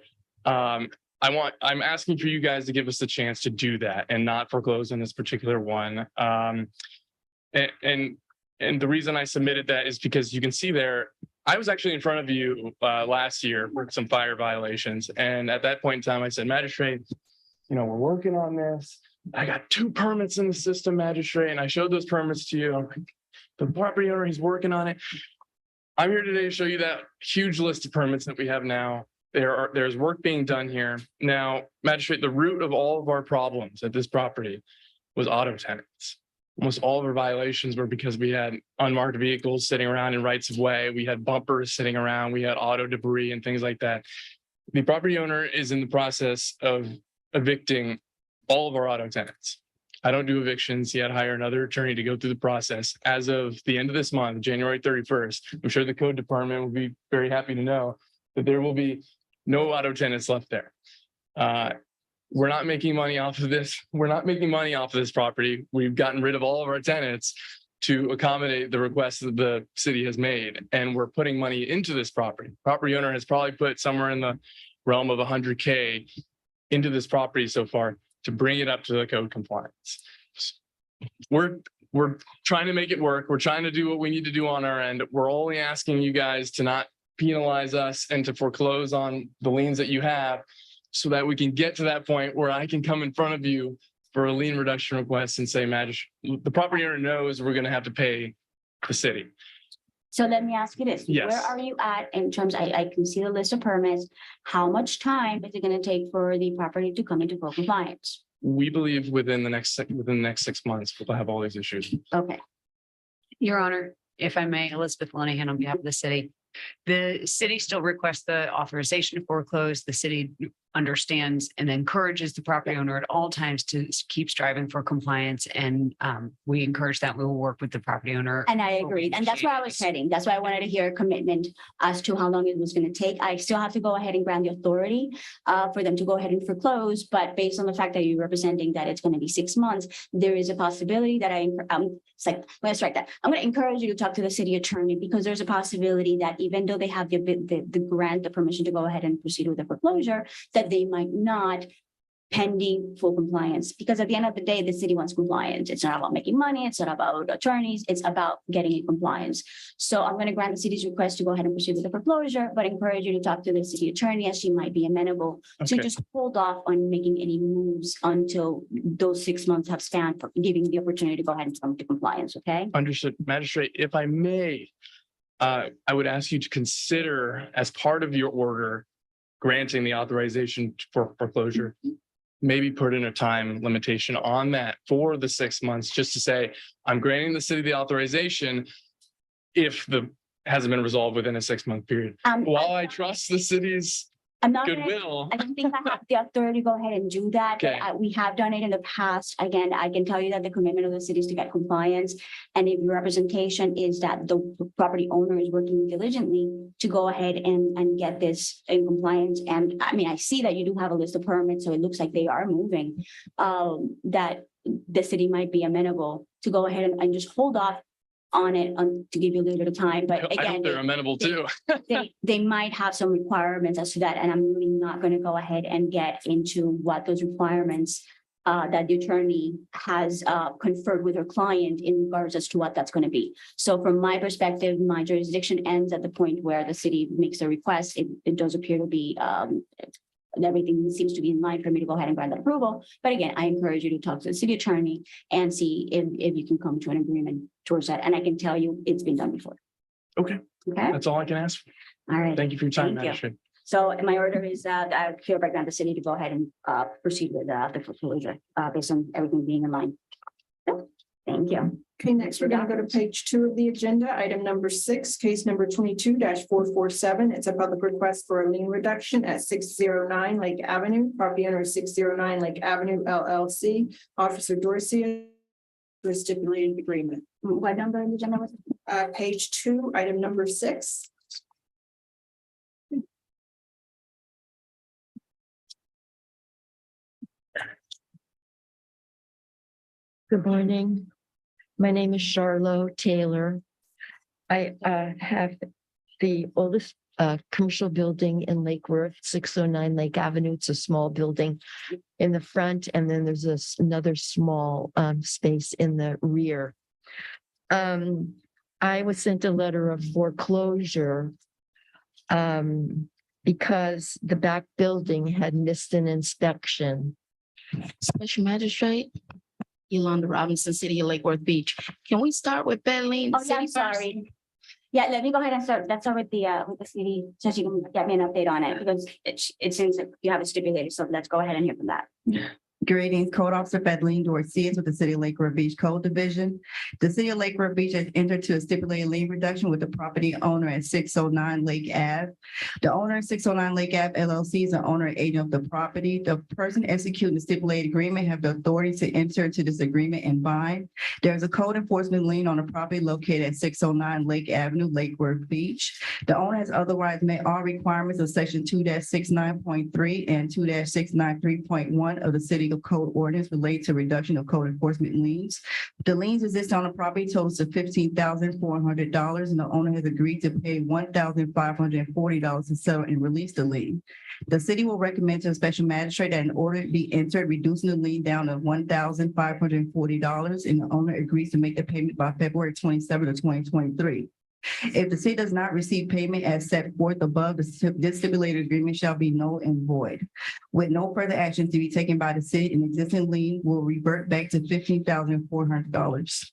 I'm asking for you guys to give us the chance to do that and not foreclose on this particular one. And the reason I submitted that is because you can see there, I was actually in front of you last year for some fire violations. And at that point in time, I said, Magistrate, we're working on this. I got 2 permits in the system, Magistrate, and I showed those permits to you. I'm like, the property owner, he's working on it. I'm here today to show you that huge list of permits that we have now. There's work being done here. Now, Magistrate, the root of all of our problems at this property was auto tenants. Almost all of our violations were because we had unmarked vehicles sitting around in rights of way. We had bumpers sitting around. We had auto debris and things like that. The property owner is in the process of evicting all of our auto tenants. I don't do evictions. He had to hire another attorney to go through the process. As of the end of this month, January 31st, I'm sure the code department will be very happy to know that there will be no auto tenants left there. We're not making money off of this. We're not making money off of this property. We've gotten rid of all of our tenants to accommodate the requests that the city has made. And we're putting money into this property. Property owner has probably put somewhere in the realm of $100K into this property so far to bring it up to the code compliance. We're trying to make it work. We're trying to do what we need to do on our end. We're only asking you guys to not penalize us and to foreclose on the liens that you have so that we can get to that point where I can come in front of you for a lien reduction request and say, Magistrate, the property owner knows we're going to have to pay the city. So let me ask you this. Yes. Where are you at in terms, I can see the list of permits. How much time is it going to take for the property to come into full compliance? We believe within the next 6 months, we'll have all these issues. Okay. Your Honor, if I may, Elizabeth Lenihan on behalf of the city. The city still requests the authorization to foreclose. The city understands and encourages the property owner at all times to keep striving for compliance. And we encourage that. We will work with the property owner. And I agree. And that's where I was heading. That's why I wanted to hear a commitment as to how long it was going to take. I still have to go ahead and grant the authority for them to go ahead and foreclose. But based on the fact that you're representing that it's going to be 6 months, there is a possibility that it's like, let's strike that. I'm going to encourage you to talk to the city attorney because there's a possibility that even though they have the grant, the permission to go ahead and proceed with the foreclosure, that they might not pending full compliance. Because at the end of the day, the city wants compliance. It's not about making money. It's not about attorneys. It's about getting in compliance. So I'm going to grant the city's request to go ahead and proceed with the foreclosure, but encourage you to talk to the city attorney as she might be amenable to just hold off on making any moves until those 6 months have spanned for giving the opportunity to go ahead and come to compliance. Okay. Understood. Magistrate, if I may, I would ask you to consider as part of your order granting the authorization for foreclosure, maybe put in a time limitation on that for the 6 months, just to say, I'm granting the city the authorization if the hasn't been resolved within a 6 month period. While I trust the city's I'm not goodwill. I don't think I have the authority to go ahead and do that. Okay. We have done it in the past. Again, I can tell you that the commitment of the city is to get compliance. And if your representation is that the property owner is working diligently to go ahead and get this in compliance. And I mean, I see that you do have a list of permits, so it looks like they are moving, that the city might be amenable to go ahead and just hold off on it to give you a little bit of time. But I again, hope they're amenable too. they might have some requirements as to that. And I'm really not going to go ahead and get into what those requirements that the attorney has conferred with her client in regards as to what that's going to be. So from my perspective, my jurisdiction ends at the point where the city makes a request. It does appear to be everything seems to be in line for me to go ahead and grant that approval. But again, I encourage you to talk to the city attorney and see if you can come to an agreement towards that. And I can tell you it's been done before. Okay. Okay. That's all I can ask. All right. Thank you for your time, Thank you. Magistrate. So my order is that I hereby grant the city to go ahead and proceed with the foreclosure based on everything being in line. Thank you. Okay, next we're going to go to page 2 of the agenda, item number 6, case number 22-447. It's a public request for a lien reduction at 609 Lake Avenue. Property owner is 609 Lake Avenue LLC. Officer Dorsey to a stipulated agreement. What number in the agenda was it? Page 2, item number 6. Good morning. My name is Charlotte Taylor. I have the oldest commercial building in Lake Worth, 609 Lake Avenue. It's a small building in the front, and then there's another small space in the rear. I was sent a letter of foreclosure because the back building had missed an inspection. Special Magistrate Yolanda Robinson, City of Lake Worth Beach. Can we start with Bedleen? Oh, yeah, I'm sorry. Yeah, let me go ahead and start. Let's start with the city, so she can get me an update on it, because it seems that you have it stipulated, so let's go ahead and hear from that. Greetings, Code Officer Bedleen Dorsey with the City of Lake Worth Beach Code Division. The City of Lake Worth Beach has entered to a stipulated lien reduction with the property owner at 609 Lake Ave. The owner of 609 Lake Ave LLC is the owner and agent of the property. The person executing the stipulated agreement have the authority to enter into this agreement and bind. There is a code enforcement lien on the property located at 609 Lake Avenue, Lake Worth Beach. The owner has otherwise met all requirements of section 2-69.3 and 2-693.1 of the City of Code ordinance related to reduction of code enforcement liens. The liens exist on the property totals to $15,400, and the owner has agreed to pay $1,540 to settle and release the lien. The city will recommend to a special magistrate that an order be entered reducing the lien down to $1,540, and the owner agrees to make the payment by February 27th of 2023. If the city does not receive payment as set forth above, this stipulated agreement shall be null and void. With no further action to be taken by the city, an existing lien will revert back to $15,400.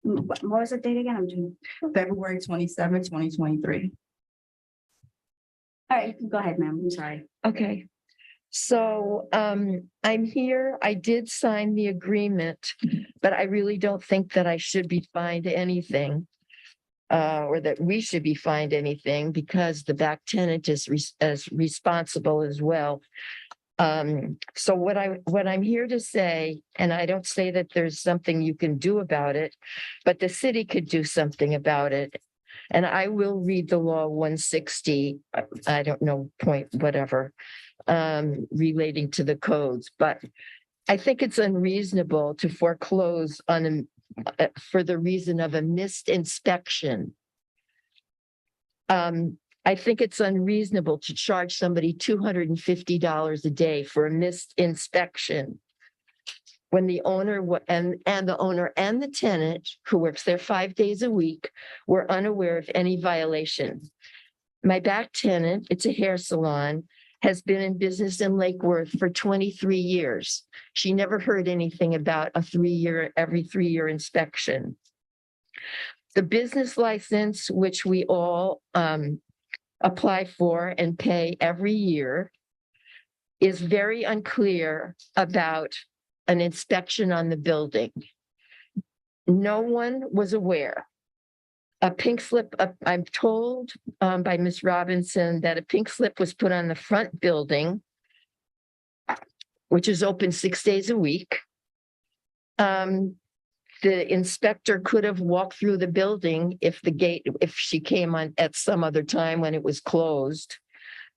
What was the date again? I'm doing. February 27th, 2023. All right, you can go ahead, ma'am. I'm sorry. Okay. So I'm here. I did sign the agreement, but I really don't think that I should be fined anything. Or that we should be fined anything, because the back tenant is as responsible as well. So what I'm here to say, and I don't say that there's something you can do about it, but the city could do something about it. And I will read the law 160, I don't know, point whatever, relating to the codes, but I think it's unreasonable to foreclose on for the reason of a missed inspection. I think it's unreasonable to charge somebody $250 a day for a missed inspection when the owner and the owner and the tenant, who works there 5 days a week, were unaware of any violation. My back tenant, it's a hair salon, has been in business in Lake Worth for 23 years. She never heard anything about every 3 year inspection. The business license, which we all apply for and pay every year, is very unclear about an inspection on the building. No one was aware. A pink slip, I'm told by Ms. Robinson that a pink slip was put on the front building, which is open 6 days a week. The inspector could have walked through the building if she came on at some other time when it was closed,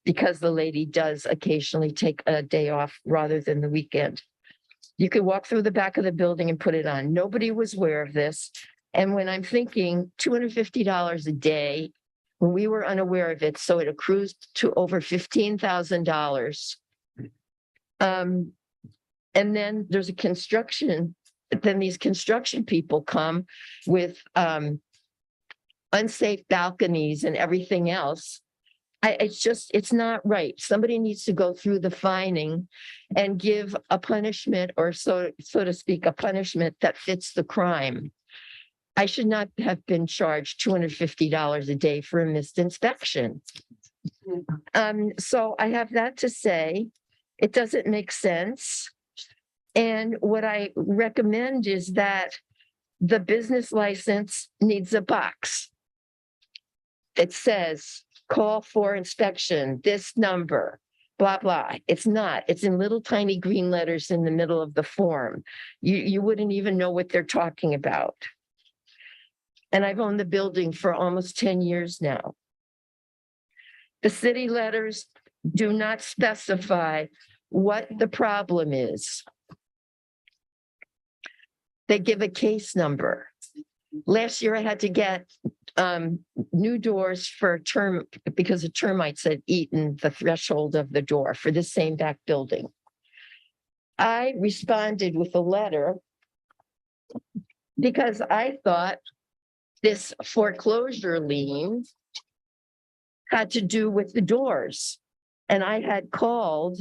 because the lady does occasionally take a day off rather than the weekend. You could walk through the back of the building and put it on. Nobody was aware of this. And when I'm thinking $250 a day, when we were unaware of it, so it accrues to over $15,000. And then there's then these construction people come with unsafe balconies and everything else. It's not right. Somebody needs to go through the fining and give a punishment, or so to speak, a punishment that fits the crime. I should not have been charged $250 a day for a missed inspection. So I have that to say. It doesn't make sense. And what I recommend is that the business license needs a box. It says, call for inspection, this number, blah, blah. It's not. It's in little tiny green letters in the middle of the form. You wouldn't even know what they're talking about. And I've owned the building for almost 10 years now. The city letters do not specify what the problem is. they give a case number. Last year I had to get new doors for because the termites had eaten the threshold of the door for the same back building. I responded with a letter because I thought this foreclosure lien had to do with the doors. And I had called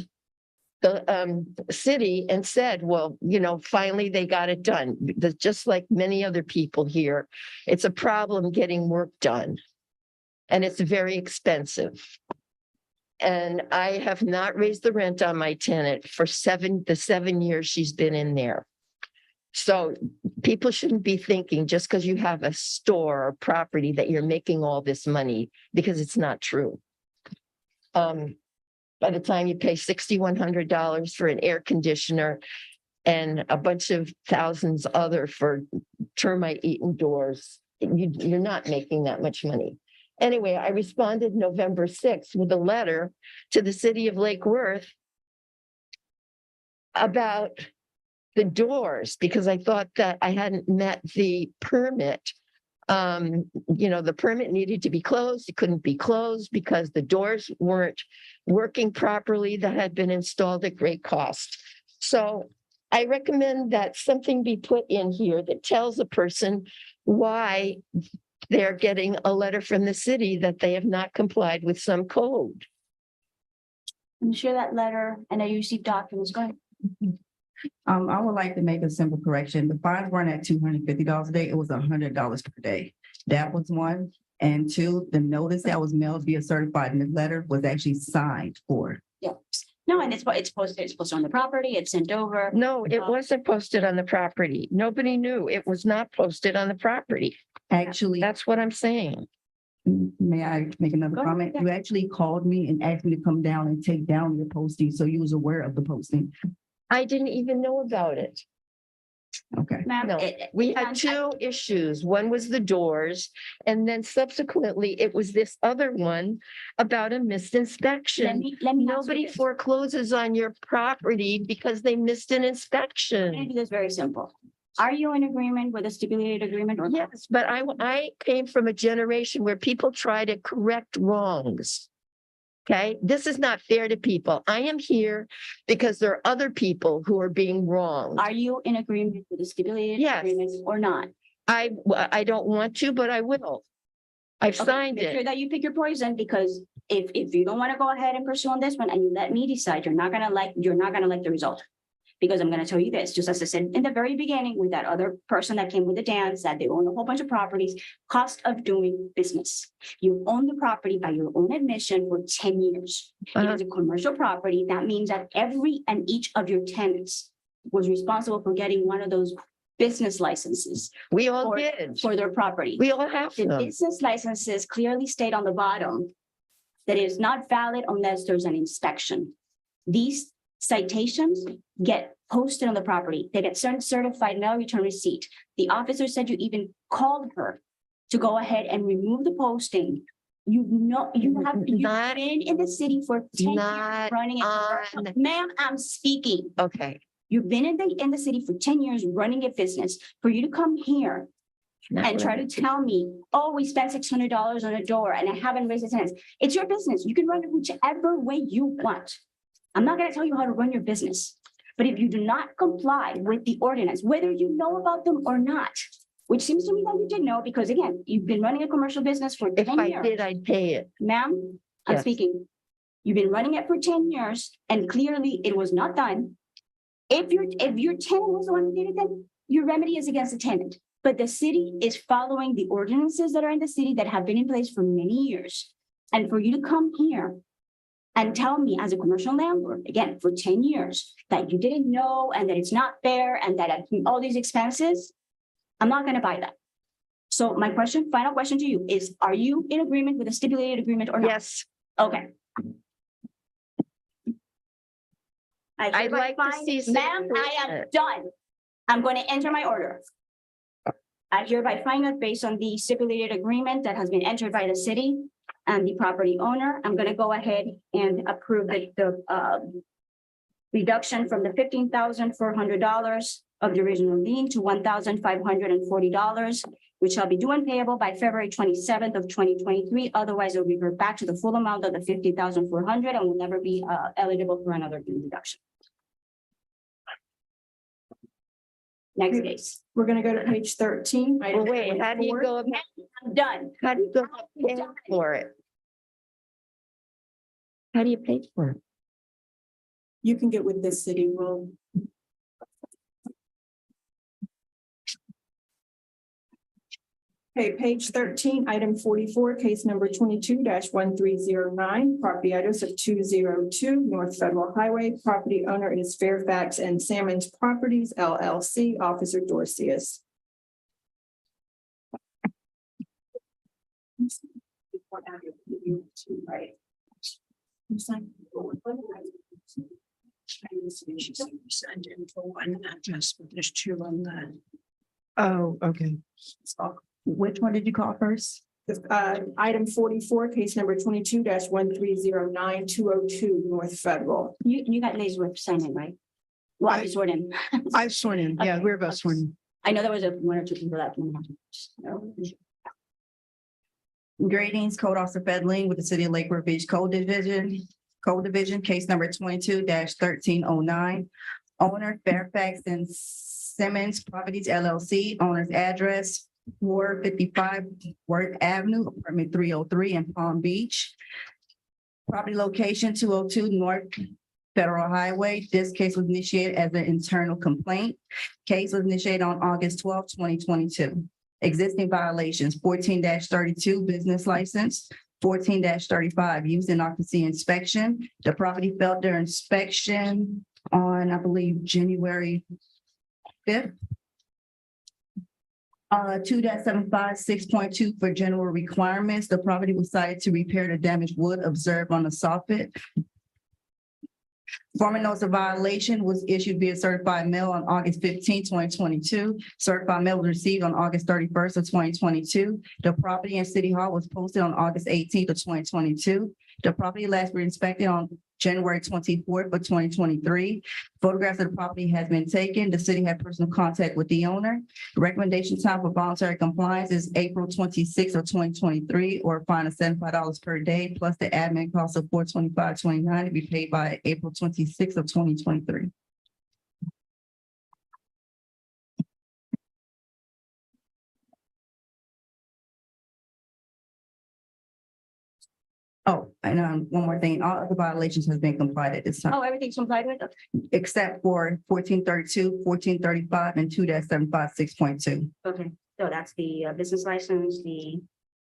the city and said, well, you know, finally they got it done. Just like many other people here, it's a problem getting work done. And it's very expensive. And I have not raised the rent on my tenant for the 7 years she's been in there. So people shouldn't be thinking just because you have a store or property that you're making all this money, because it's not true. By the time you pay $6,100 for an air conditioner and a bunch of thousands other for termite-eaten doors, you're not making that much money. Anyway, I responded November 6th with a letter to the city of Lake Worth about the doors, because I thought that I hadn't met the permit. You know, the permit needed to be closed. It couldn't be closed because the doors weren't working properly that had been installed at great cost. So I recommend that something be put in here that tells a person why they're getting a letter from the city that they have not complied with some code. I'm sure that letter and I received documents. Go ahead. I would like to make a simple correction. The fines weren't at $250 a day. It was $100 per day. That was one. And two, the notice that was mailed via certified letter was actually signed for. Yeah. No, and it's posted. It's posted on the property. It's sent over. No, it wasn't posted on the property. Nobody knew. It was not posted on the property. Actually, that's what I'm saying. May I make another comment? You actually called me and asked me to come down and take down your posting, so you was aware of the posting. I didn't even know about it. Okay. No, we had two issues. One was the doors, and then subsequently it was this other one about a missed inspection. Nobody forecloses on your property because they missed an inspection. Maybe that's very simple. Are you in agreement with a stipulated agreement or not? Yes, but I came from a generation where people try to correct wrongs. Okay, this is not fair to people. I am here because there are other people who are being wronged. Are you in agreement with a stipulated agreement or not? I don't want to, but I will. I've signed Make sure it. that you pick your poison, because if you don't want to go ahead and pursue on this one and you let me decide, you're not gonna like the result. Because I'm going to tell you this, just as I said in the very beginning with that other person that came with the dance, that they own a whole bunch of properties, cost of doing business. You own the property by your own admission for 10 years. It is a commercial property. That means that every and each of your tenants was responsible for getting one of those business licenses. We all did. For their property. We all have the them. Business licenses clearly state on the bottom that it is not valid unless there's an inspection. These citations get posted on the property. They get certified mail return receipt. The officer said you even called her to go ahead and remove the posting. You've been in the city for 10 years running it. Ma'am, I'm speaking. Okay. You've been in the city for 10 years running a business. For you to come here and try to tell me, oh, we spent $600 on a door and I haven't raised the tenants. It's your business. You can run it whichever way you want. I'm not going to tell you how to run your business, but if you do not comply with the ordinance, whether you know about them or not, which seems to me that you did know, because again, you've been running a commercial business for 10 years. If I did, I'd pay it. Ma'am, I'm speaking. You've been running it for 10 years and clearly it was not done. If your tenant was the one who did it, then your remedy is against the tenant. But the city is following the ordinances that are in the city that have been in place for many years. And for you to come here and tell me as a commercial landlord, again, for 10 years, that you didn't know and that it's not fair and that all these expenses, I'm not going to buy that. So my final question to you is, are you in agreement with a stipulated agreement or not? Yes. Okay. I'd like to see. Ma'am, I am done. I'm going to enter my order. I hereby find that based on the stipulated agreement that has been entered by the city and the property owner, I'm going to go ahead and approve the reduction from the $15,400 of the original lien to $1,540, which shall be due and payable by February 27th of 2023. Otherwise, it will revert back to the full amount of the $50,400 and will never be eligible for another lien deduction. Next case. We're gonna go to page 13. Well, item wait, how do you 24. go, about- I'm done. how do you go about paying for it? How do you pay for it? You can get with this city rule. Okay, page 13, item 44, case number 22-1309, property address of 202 North Federal Highway. Property owner is Fairfax and Salmons Properties LLC, Officer Dorcius. Right. There's two on that. Oh, okay. Which one did you call first? Item 44, case number 22-1309, 202 North Federal. You got Liz with signing, right? Well, I sworn in. I've sworn in. Yeah, Okay. we're both sworn in. I know there was one or two people that. Gradings, Code Officer Fedling with the City of Lake Worth Beach Code Division, case number 22-1309. Owner Fairfax and Simmons Properties LLC, owner's address 455 Worth Avenue, apartment 303 in Palm Beach. Property location 202 North Federal Highway. This case was initiated as an internal complaint. Case was initiated on August 12, 2022. Existing violations 14-32 business license, 14-35 use and occupancy inspection. The property failed their inspection on, I believe, January 5th. 2-75, 6.2 for general requirements. The property was cited to repair the damaged wood observed on the soffit. Formal notice of violation was issued via certified mail on August 15, 2022. Certified mail was received on August 31st of 2022. The property in City Hall was posted on August 18th of 2022. The property last re-inspected on January 24th of 2023. Photographs of the property has been taken. The city had personal contact with the owner. The recommendation time for voluntary compliance is April 26th of 2023, or a fine of $75 per day, plus the admin cost of $425.29 to be paid by April 26th of 2023. Oh, and one more thing, all other violations has been complied at this time, Oh, everything's complied with? except for 1432, 1435, and 2-75, 6.2. Okay, so that's the business license,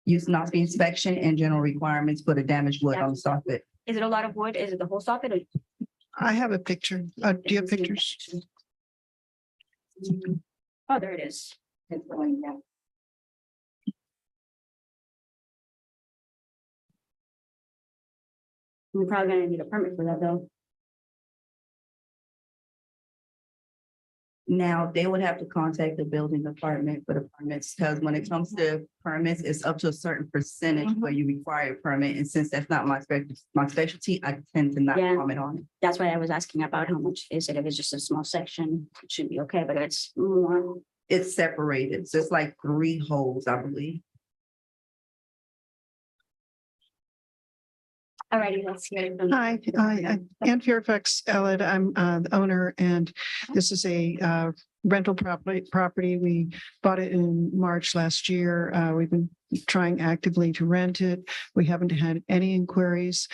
Use not be inspection and general requirements for the damaged wood on the soffit. is it a lot of wood? Is it the whole soffit? Or? I have a picture. Do you have pictures? Oh, there it is. It's going down. We're probably gonna need a permit for that though. Now, they would have to contact the building department for the permits, because when it comes to permits, it's up to a certain percentage where you require a permit. And since that's not my specialty, I tend to not Yeah. comment on it. That's why I was asking about how much is it? If it's just a small section, it should be okay, but if it's more. It's separated. So it's like 3 holes, I believe. Alrighty, let's hear it from. Hi, Ann Fairfax Ellett. I'm the owner, and this is a rental property. We bought it in March last year. We've been trying actively to rent it. We haven't had any inquiries.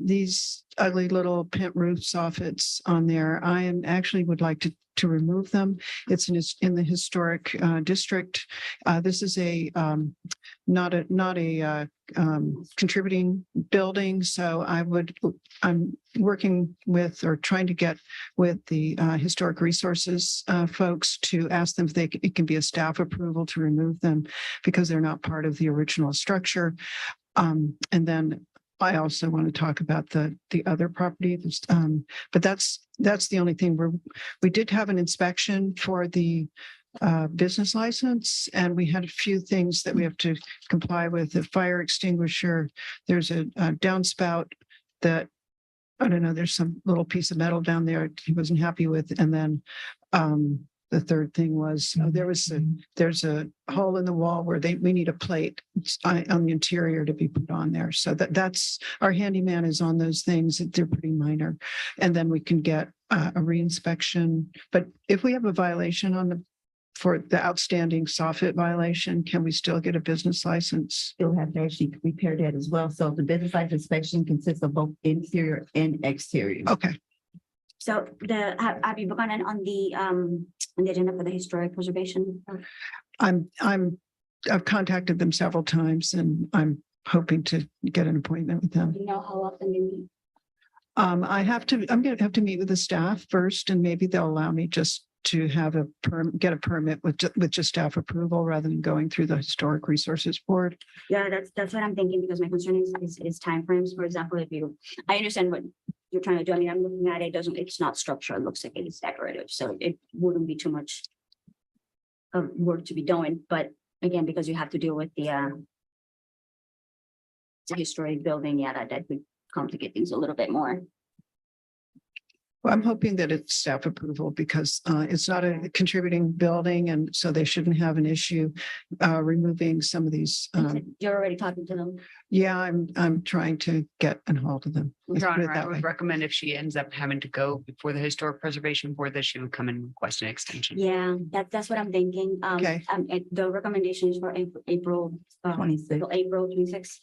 These ugly little pent roof soffits on there, I actually would like to remove them. It's in the historic district. This is not a contributing building, so I'm working with, or trying to get with the historic resources folks to ask them if it can be a staff approval to remove them, because they're not part of the original structure. And then I also want to talk about the other property, but that's the only thing. We did have an inspection for the business license, and we had a few things that we have to comply with. The fire extinguisher, there's a downspout that, I don't know, there's some little piece of metal down there he wasn't happy with, and then the third thing was, there's a hole in the wall where we need a plate on the interior to be put on there. So that's, our handyman is on those things. They're pretty minor. And then we can get a reinspection. But if we have a violation for the outstanding soffit violation, can we still get a business license? You'll have to actually repair that as well. So the business license inspection consists of both interior and exterior. Okay. So have you begun on the agenda for the historic preservation? I've contacted them several times and I'm hoping to get an appointment with them. Do you know how often they meet? I'm going to have to meet with the staff first, and maybe they'll allow me just to have get a permit with just staff approval rather than going through the Historic Resources Board. Yeah, that's what I'm thinking, because my concern is timeframes. For example, I understand what you're trying to do. I mean, I'm looking at it, it's not structural. It looks like it's decorative. So it wouldn't be too much of work to be doing. But again, because you have to deal with the historic building, yeah, that would complicate things a little bit more. Well, I'm hoping that it's staff approval because it's not a contributing building, and so they shouldn't have an issue removing some of these. You're already talking to them? Yeah, I'm trying to get a hold of them. Let's Your put it Honor, I that way. would recommend if she ends up having to go before the Historic Preservation Board, that she would come and request an extension. Yeah, that's what I'm thinking. Okay. The recommendation is for April 26th.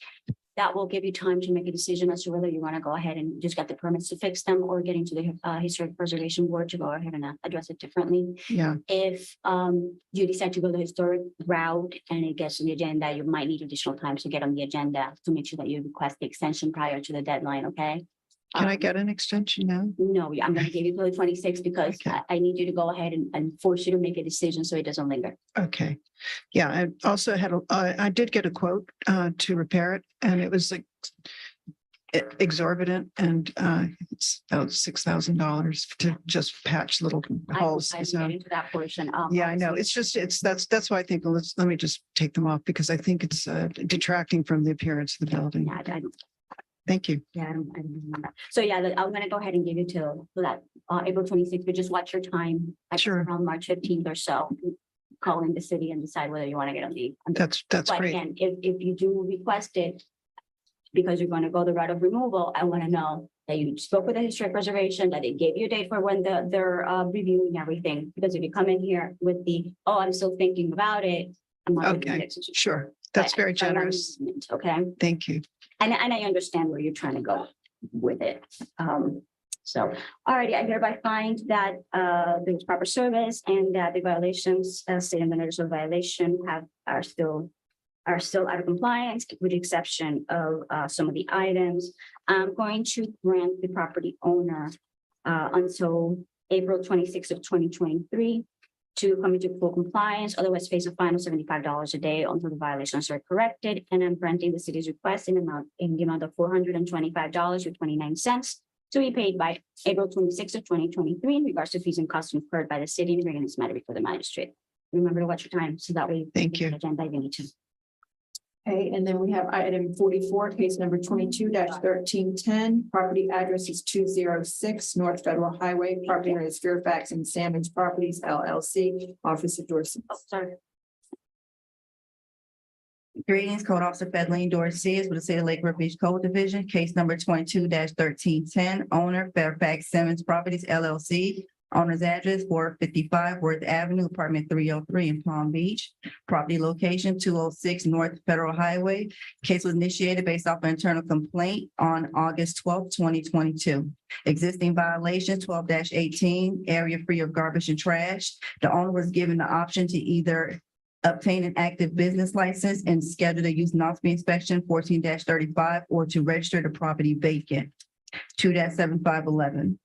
That will give you time to make a decision as to whether you want to go ahead and just get the permits to fix them, or getting to the Historic Preservation Board to go ahead and address it differently. Yeah. If you decide to go the historic route and it gets on the agenda, you might need additional time to get on the agenda to make sure that you request the extension prior to the deadline, okay? Can I get an extension now? No, I'm going to give you till the 26th because I need you to go ahead and force you to make a decision so it doesn't linger. Okay. Yeah, I also had I did get a quote to repair it, and it was like exorbitant, and it's about $6,000 to just patch little holes. I So, get into that portion. yeah, I know. It's just that's why I think let me just take them off, because I think it's detracting from the appearance of the building. Yeah, Thank you. Yeah, I don't remember. So yeah, I'm gonna go ahead and give you till that April 26th, but just watch your time. Sure. Around March 15th or so, calling the city and decide whether you want to get on the. That's But great. again, if you do request it, because you're going to go the route of removal, I want to know that you spoke with the historic preservation, that they gave you a date for when they're reviewing everything. Because if you come in here with I'm still thinking about it. I'm not gonna Okay, get it. sure. That's very generous. Okay. Thank you. And I understand where you're trying to go with it. So, alrighty, I hereby find that there was proper service and that the violations stated in the notice of violation are still out of compliance, with the exception of some of the items. I'm going to grant the property owner until April 26th of 2023 to come into full compliance, otherwise face a fine of $75 a day until the violations are corrected. And I'm granting the city's request in the amount of $425.29 to be paid by April 26th of 2023 in regards to fees and costs incurred by the city in bringing this matter before the magistrate. Remember to watch your time, so that way. Thank you. Agenda if you need to. Okay, and then we have item 44, case number 22-1310. Property address is 206 North Federal Highway. Property owner is Fairfax and Salmons Properties LLC. Officer Dorsey. Sorry. Greetings, Code Officer Fedleen Dorsey with the City of Lake Worth Beach Code Division, case number 22-1310. Owner Fairfax Salmons Properties LLC. Owner's address 455 Worth Avenue, apartment 303 in Palm Beach. Property location 206 North Federal Highway. Case was initiated based off an internal complaint on August 12th, 2022. Existing violation 12-18, area free of garbage and trash. The owner was given the option to either obtain an active business license and schedule a use and occupancy inspection 14-35, or to register the property vacant. 2-7511.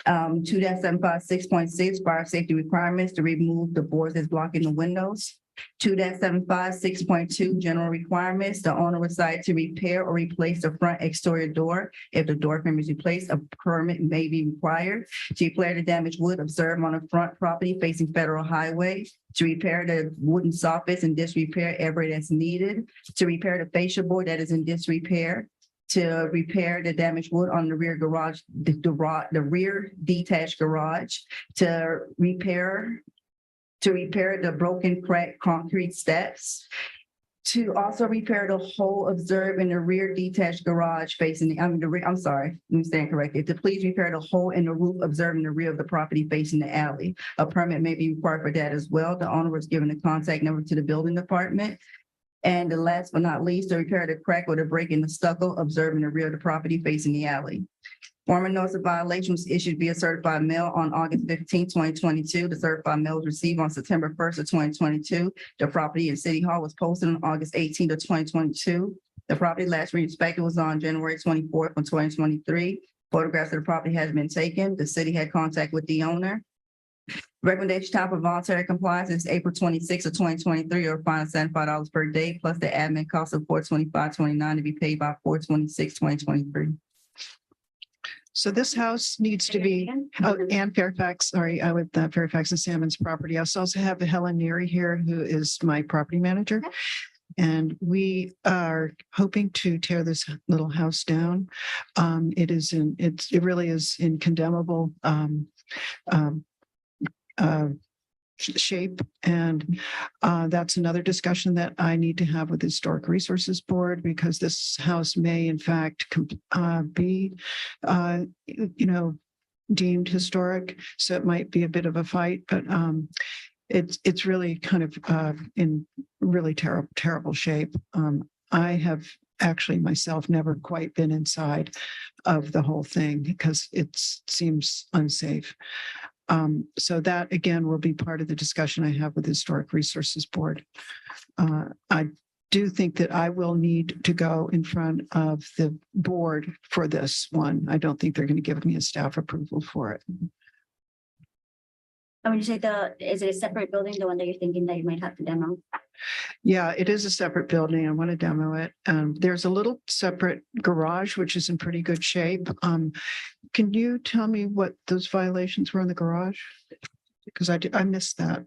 2-756.6 fire safety requirements to remove the boards that's blocking the windows. 2-756.2 general requirements. The owner will decide to repair or replace the front exterior door. If the door frame is replaced, a permit may be required. To repair the damaged wood observed on the front property facing Federal Highway. To repair the wooden soffits in disrepair ever that's needed. To repair the fascia board that is in disrepair. To repair the damaged wood on the rear garage, the rear detached garage. To repair to repair the broken cracked concrete steps, to also repair the hole observed in the rear detached garage facing the, I'm sorry, let me stand corrected. To please repair the hole in the roof observed in the rear of the property facing the alley. A permit may be required for that as well. The owner was given the contact number to the building department. And the last but not least, to repair the crack or the break in the stucco observed in the rear of the property facing the alley. Formal notice of violation was issued via certified mail on August 15, 2022. The certified mail was received on September 1st of 2022. The property in City Hall was posted on August 18th of 2022. The property last re-inspected was on January 24th of 2023. Photographs of the property has been taken. The city had contact with the owner. Recommendation time for voluntary compliance is April 26th of 2023, or a fine of $75 per day, plus the admin cost of $425.29 to be paid by 4/26/2023. So this house needs to be, oh, and Fairfax, sorry, with Fairfax and Salmon's property. I also have Helen Neary here, who is my property manager. And we are hoping to tear this little house down. It really is in condemnable shape. And that's another discussion that I need to have with the Historic Resources Board, because this house may in fact be, deemed historic. So it might be a bit of a fight, but it's really kind of in really terrible shape. I have actually myself never quite been inside of the whole thing because it seems unsafe. So that again will be part of the discussion I have with the Historic Resources Board. I do think that I will need to go in front of the board for this one. I don't think they're going to give me a staff approval for it. And when you say is it a separate building, the one that you're thinking that you might have to demo? Yeah, it is a separate building. I want to demo it. There's a little separate garage, which is in pretty good shape. Can you tell me what those violations were in the garage? Because I missed that.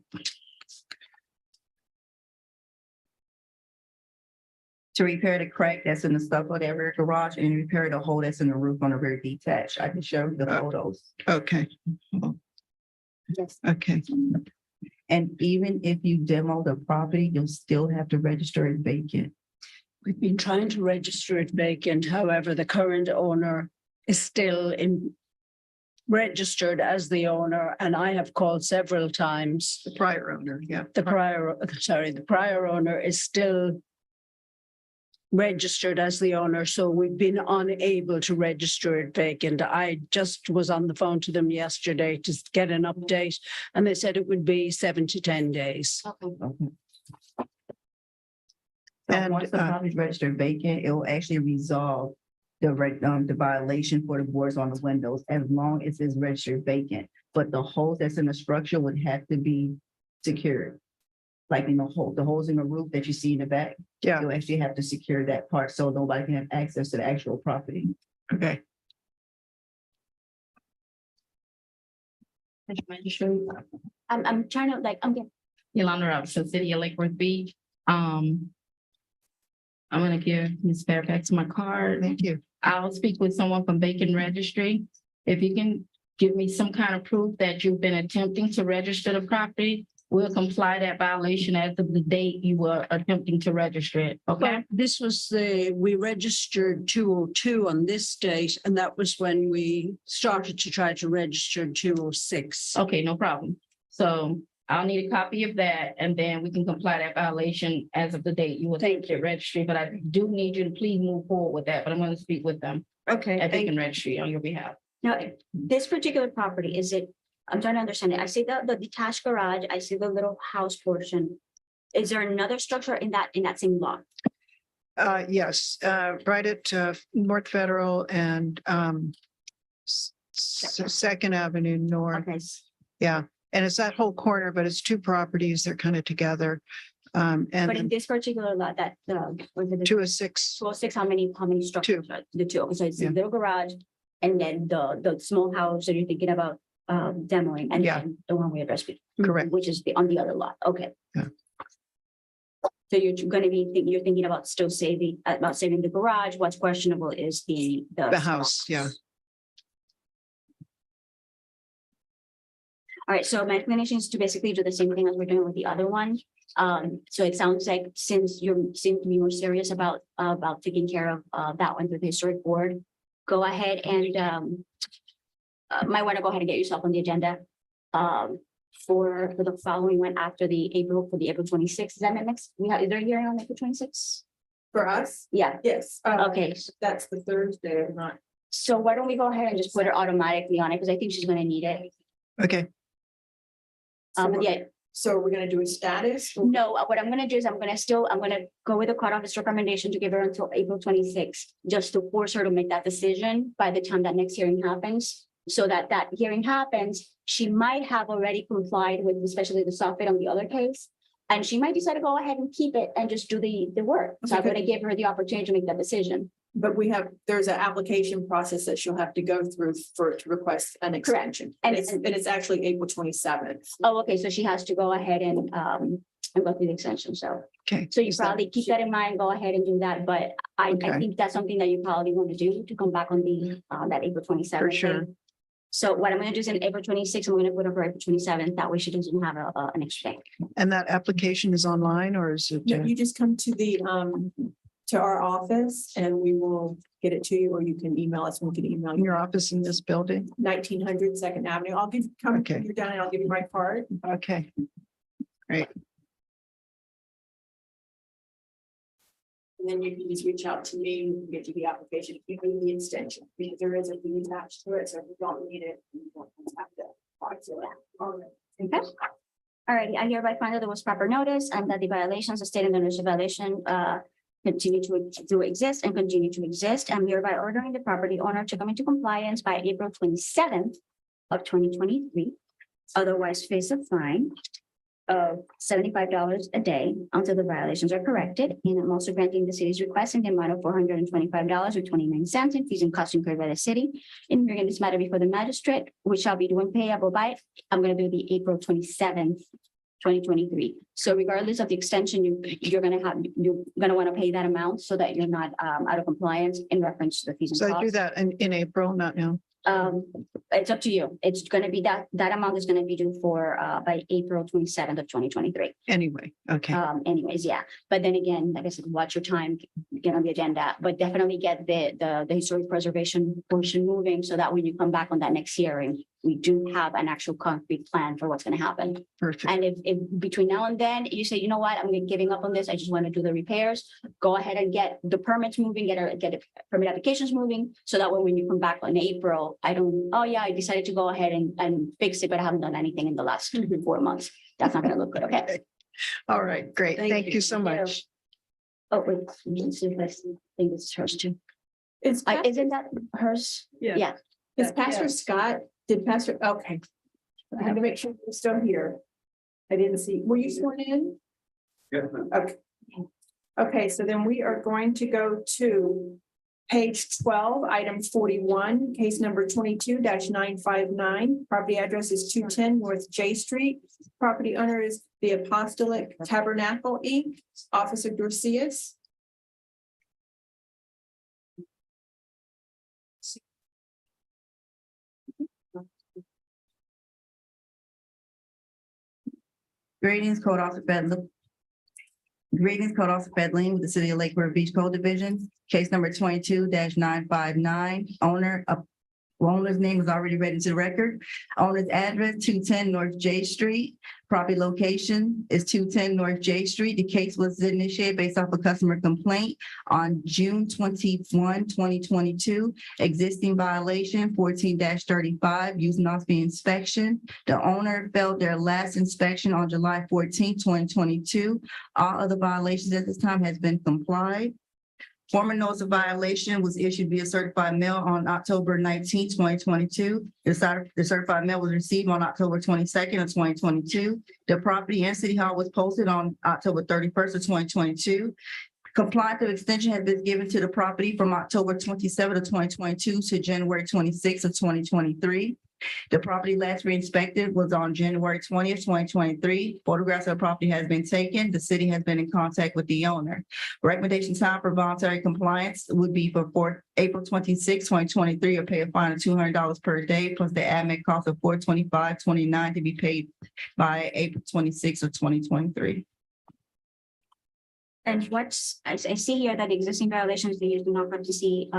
To repair the crack that's in the stucco of that rear garage and repair the hole that's in the roof on the rear detached. I can show you the photos. Okay. Yes. Okay. And even if you demo the property, you'll still have to register it vacant. We've been trying to register it vacant. However, the current owner is still registered as the owner, and I have called several times. The prior owner, yeah. The prior owner is still registered as the owner, so we've been unable to register it vacant. I just was on the phone to them yesterday to get an update, and they said it would be 7 to 10 days. And once the property is registered vacant, it will actually resolve the violation for the boards on the windows as long as it's registered vacant. But the holes that's in the structure would have to be secured. Like the holes in the roof that you see in the back. Yeah. You'll actually have to secure that part so nobody can have access to the actual property. Okay. I'm trying to Yolanda Robinson, City of Lake Worth Beach. I'm gonna give Ms. Fairfax my card. Thank you. I'll speak with someone from Bacon Registry. If you can give me some kind of proof that you've been attempting to register the property, we'll comply that violation as of the date you were attempting to register it, okay? This was we registered 202 on this date, and that was when we started to try to register 206. Okay, no problem. So I'll need a copy of that, and then we can comply that violation as of the date you will take the registry. But I do need you to please move forward with that, but I'm going to speak with them. Okay. At Bacon Registry on your behalf. Now, this particular property, I'm trying to understand it. I see the detached garage, I see the little house portion. Is there another structure in that same lot? Yes, right at North Federal and Second Avenue North. Okay. Yeah, and it's that whole corner, but it's two properties. They're kind of together. But in And this particular lot, that 206. 206, how many structures? Are the two. Okay, so it's the Yeah. little garage and then the small house that you're thinking about demoing, and Yeah. then the one we addressed, Correct. which is on the other lot. Okay. Yeah. So you're going to you're thinking about saving the garage. What's questionable is the house. Yeah. All right, so my explanation is to basically do the same thing as we're doing with the other one. So it sounds like since you seem to be more serious about taking care of that one through the historic board, go ahead and might want to go ahead and get yourself on the agenda for the following one after the April 26th. Is that next? Is there a hearing on April 26th? For us? Yeah. Yes. Okay. That's the Thursday, not. So why don't we go ahead and just put her automatically on it, because I think she's gonna need it. Okay. But yeah, So we're gonna do a status? no, what I'm gonna do is I'm gonna go with the court office recommendation to give her until April 26th, just to force her to make that decision by the time that next hearing happens. So that hearing happens, she might have already complied with, especially the soffit on the other case. And she might decide to go ahead and keep it and just do the work. So I'm gonna give her the opportunity to make that decision. But there's an application process that she'll have to go through to request an extension. And it's actually April 27th. Oh, okay, so she has to go ahead and go through the extension, so. Okay. So you probably keep that in mind, go ahead and do that, but I think that's something that you probably want to do to come back on that April 27th. For sure. So what I'm gonna do is in April 26th, I'm gonna put her for April 27th, that way she doesn't have an extra day. And that application is online or is it? You just come to to our office and we will get it to you, or you can email us. We can email In you. your office in this building? 1900 Second Avenue. Okay. You're down and I'll give you my card. Okay. Great. And then you can just reach out to me, we can get you the application if you need the extension, because there is a fee attached to it, so if you don't need it, you don't have to. Okay. All righty, I hereby find that there was proper notice and that the violations stated in the notice of violation continue to exist and continue to exist. I'm hereby ordering the property owner to come into compliance by April 27th of 2023. Otherwise face a fine of $75 a day until the violations are corrected. And I'm also granting the city's request in the amount of $425.29 in fees and costs incurred by the city. In hearing this matter before the magistrate, which shall be due and payable by, I'm going to do the April 27th, 2023. So regardless of the extension, you're going to want to pay that amount so that you're not out of compliance in reference to the fees and So costs. I do that in April, not now. It's up to you. It's going to be that amount is going to be due for by April 27th of 2023. Anyway, okay. Anyways, yeah. But then again, like I said, watch your time, get on the agenda, but definitely get the historic preservation portion moving so that when you come back on that next hearing, we do have an actual concrete plan for what's going to happen. Perfect. And if between now and then you say, you know what, I'm giving up on this, I just want to do the repairs, go ahead and get the permits moving, get permit applications moving, so that way when you come back in April, I decided to go ahead and fix it, but I haven't done anything in the last 4 months. That's not going to look good. Okay. All right, great. Thank you so much. Oh, wait, I think this is hers too. Isn't that hers? Yeah. Is Pastor Scott, okay. I had to make sure you're still here. I didn't see, were you sworn in? Yeah. Okay. Okay, so then we are going to go to page 12, item 41, case number 22-959. Property address is 210 North J Street. Property owner is the Apostolic Tabernacle Inc., Officer Dorcius. Greetings, Code Officer Bedlam. Greetings, Code Officer Bedlam with the City of Lake River Beach Code Division. Case number 22-959. Owner's name is already read into the record. Owner's address, 210 North J Street. Property location is 210 North J Street. The case was initiated based off a customer complaint on June 21, 2022. Existing violation 14-35, using off the inspection. The owner failed their last inspection on July 14, 2022. All other violations at this time has been complied. Former notice of violation was issued via certified mail on October 19, 2022. The certified mail was received on October 22nd of 2022. The property and City Hall was posted on October 31st of 2022. Compliance of extension has been given to the property from October 27th of 2022 to January 26th of 2023. The property last re-inspected was on January 20th, 2023. Photographs of the property has been taken. The city has been in contact with the owner. Recommendation time for voluntary compliance would be for April 26, 2023, or pay a fine of $200 per day, plus the admin cost of $425.29 to be paid by April 26 of 2023. And what's, I see here that existing violations, they use the not to see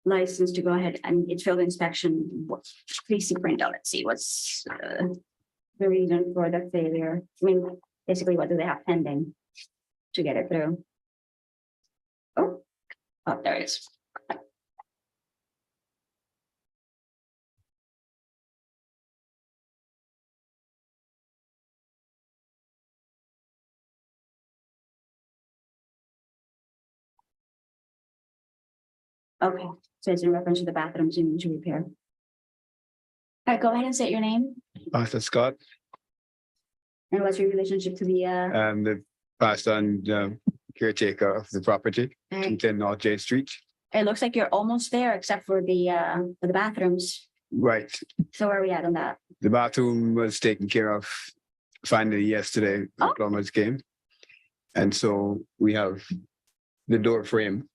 license to go ahead and it's failed inspection. Please see printout. Let's see what's the reason for the failure. I mean, basically, what do they have pending to get it through? Oh, there it is. Okay, so it's in reference to the bathrooms you need to repair. All right, go ahead and state your name Pastor Scott, and what's your relationship to the pastor and caretaker of the property, 210 North J Street. it looks like you're almost there except for the bathrooms. Right. So where are we at on that? The bathroom was taken care of finally yesterday. The plumbers came. And so we have the door frame.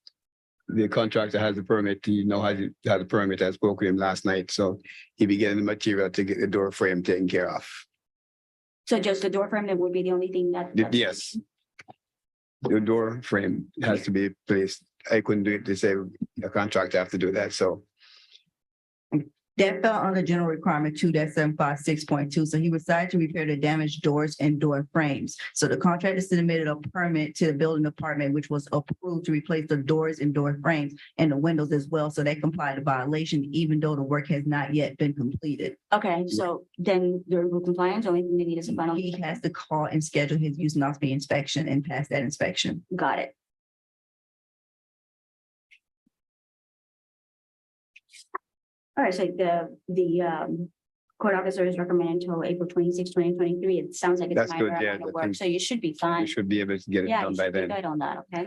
The contractor has the permit. He now has the permit. I spoke with him last night. So he'll be getting the material to get the door frame taken care of. So just the door frame, that would be the only thing that. Yes. The door frame has to be placed. I couldn't do it. They say a contractor have to do that. So That fell under general requirement 2-756.2. So he decided to repair the damaged doors and door frames. So the contractor submitted a permit to the building department, which was approved to replace the doors and door frames and the windows as well. So they complied to violation, even though the work has not yet been completed. Okay, so then they're in compliance, only thing they need is a final. He has to call and schedule his use not be inspection and pass that inspection. Got it. All right, so the court officer is recommending until April 26, 2023. It sounds like it's That's good, minor yeah, amount of I work, think so you should be fine. we should be able to get it Yeah, done you by should be then. good on that, okay?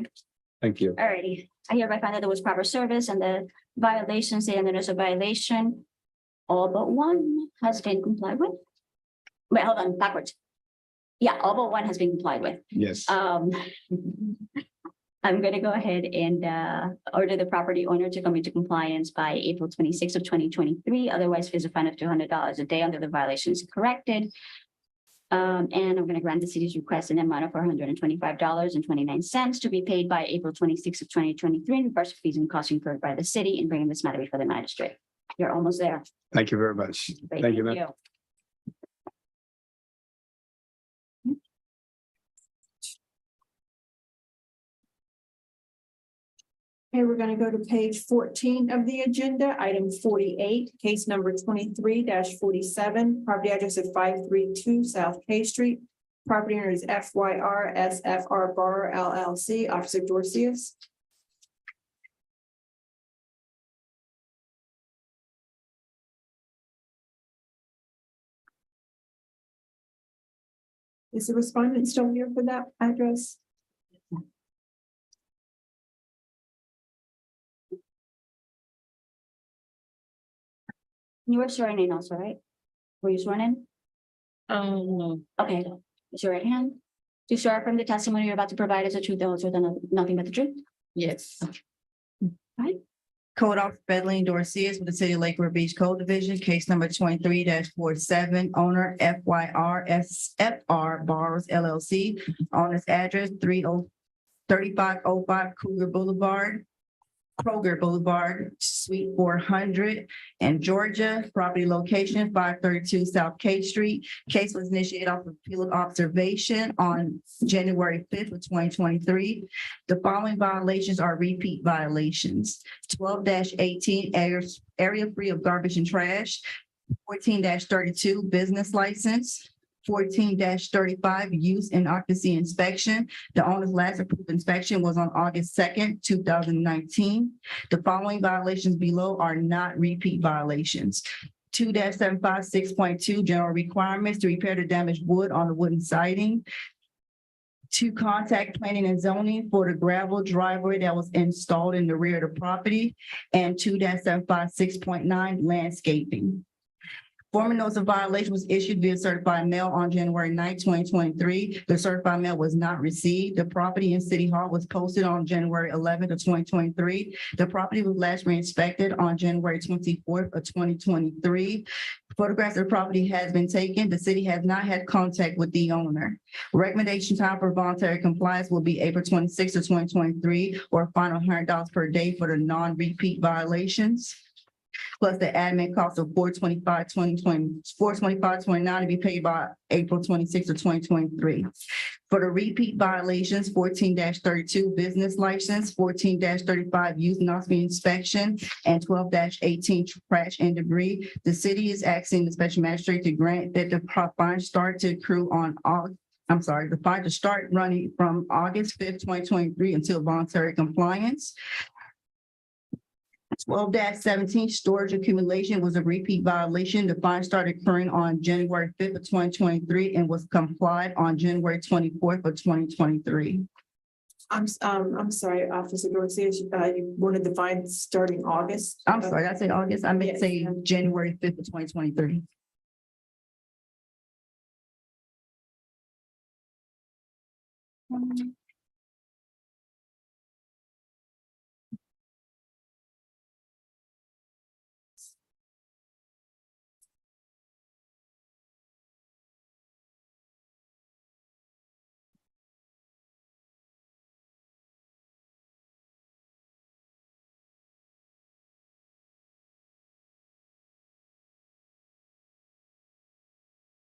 Thank you. All righty. I hereby find that there was proper service and the violations, say, under there's a violation. All but one has been complied with. Wait, hold on, backwards. Yeah, all but one has been complied with. Yes. I'm gonna go ahead and order the property owner to come into compliance by April 26th of 2023. Otherwise, face a fine of $200 a day under the violations corrected. And I'm gonna grant the city's request an amount of $425.29 to be paid by April 26th of 2023 in regards to fees and costs incurred by the city in bringing this matter before the magistrate. You're almost there. Thank you very much. Great, Thank you, ma'am. Okay, we're going to go to page 14 of the agenda, item 48, case number 23-47, property address of 532 South K Street. Property owner is FYR SFR Bar LLC, Officer Dorcius. Is the respondent still here for that address? You were sworn in also, right? Were you sworn in? No. Okay, raise your right hand. Do you swear from the testimony you're about to provide as a truth, the whole truth, and nothing but the truth? Yes. Right. Code Officer Bedleen Dorcius with the City of Lake River Beach Code Division, case number 23-47, owner FYR SFR Bars LLC, owner's address 3505 Kroger Boulevard, Suite 400 in Georgia. Property location 532 South K Street. Case was initiated off of field observation on January 5th of 2023. The following violations are repeat violations: 12-18 area free of garbage and trash, 14-32 business license, 14-35 use and occupancy inspection. The owner's last approved inspection was on August 2nd, 2019. The following violations below are not repeat violations. 2-756.2 general requirements to repair the damaged wood on the wooden siding. to contact planning and zoning for the gravel driveway that was installed in the rear of the property, and 2-756.9 landscaping. Formal notice of violation was issued via certified mail on January 9, 2023. The certified mail was not received. The property in City Hall was posted on January 11th of 2023. The property was last re-inspected on January 24th of 2023. Photographs of the property has been taken. The city has not had contact with the owner. Recommendation time for voluntary compliance will be April 26th of 2023, or a fine of $100 per day for the non-repeat violations, plus the admin cost of $425.29 to be paid by April 26th of 2023. For the repeat violations, 14-32 business license, 14-35 youth noxious inspection, and 12-18 trash and debris, the city is asking the special magistrate to grant that the fine start to accrue on the fine to start running from August 5th, 2023 until voluntary compliance. 12-17 storage accumulation was a repeat violation. The fine started occurring on January 5th of 2023 and was complied on January 24th of 2023. I'm sorry, Officer Garcia, you wanted the fine starting August? I'm sorry, did I say August? I meant to Yes. say January 5th of 2023.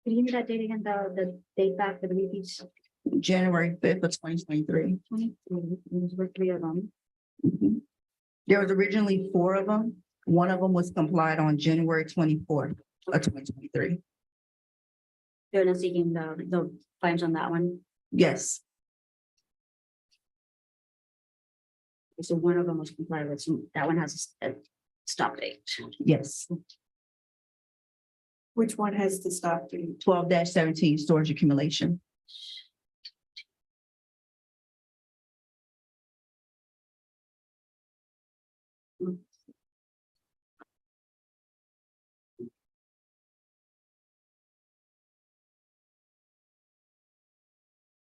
Can you give me that date again, the date back for the repeats? January 5th of 2023. Those were 3 of them. Mhm. There was originally 4 of them. One of them was complied on January 24th of 2023. They're not seeking the fines on that one. Yes. So one of them was complied with, so that one has a stop date. Yes. Which one has the stop date? 12-17 storage accumulation.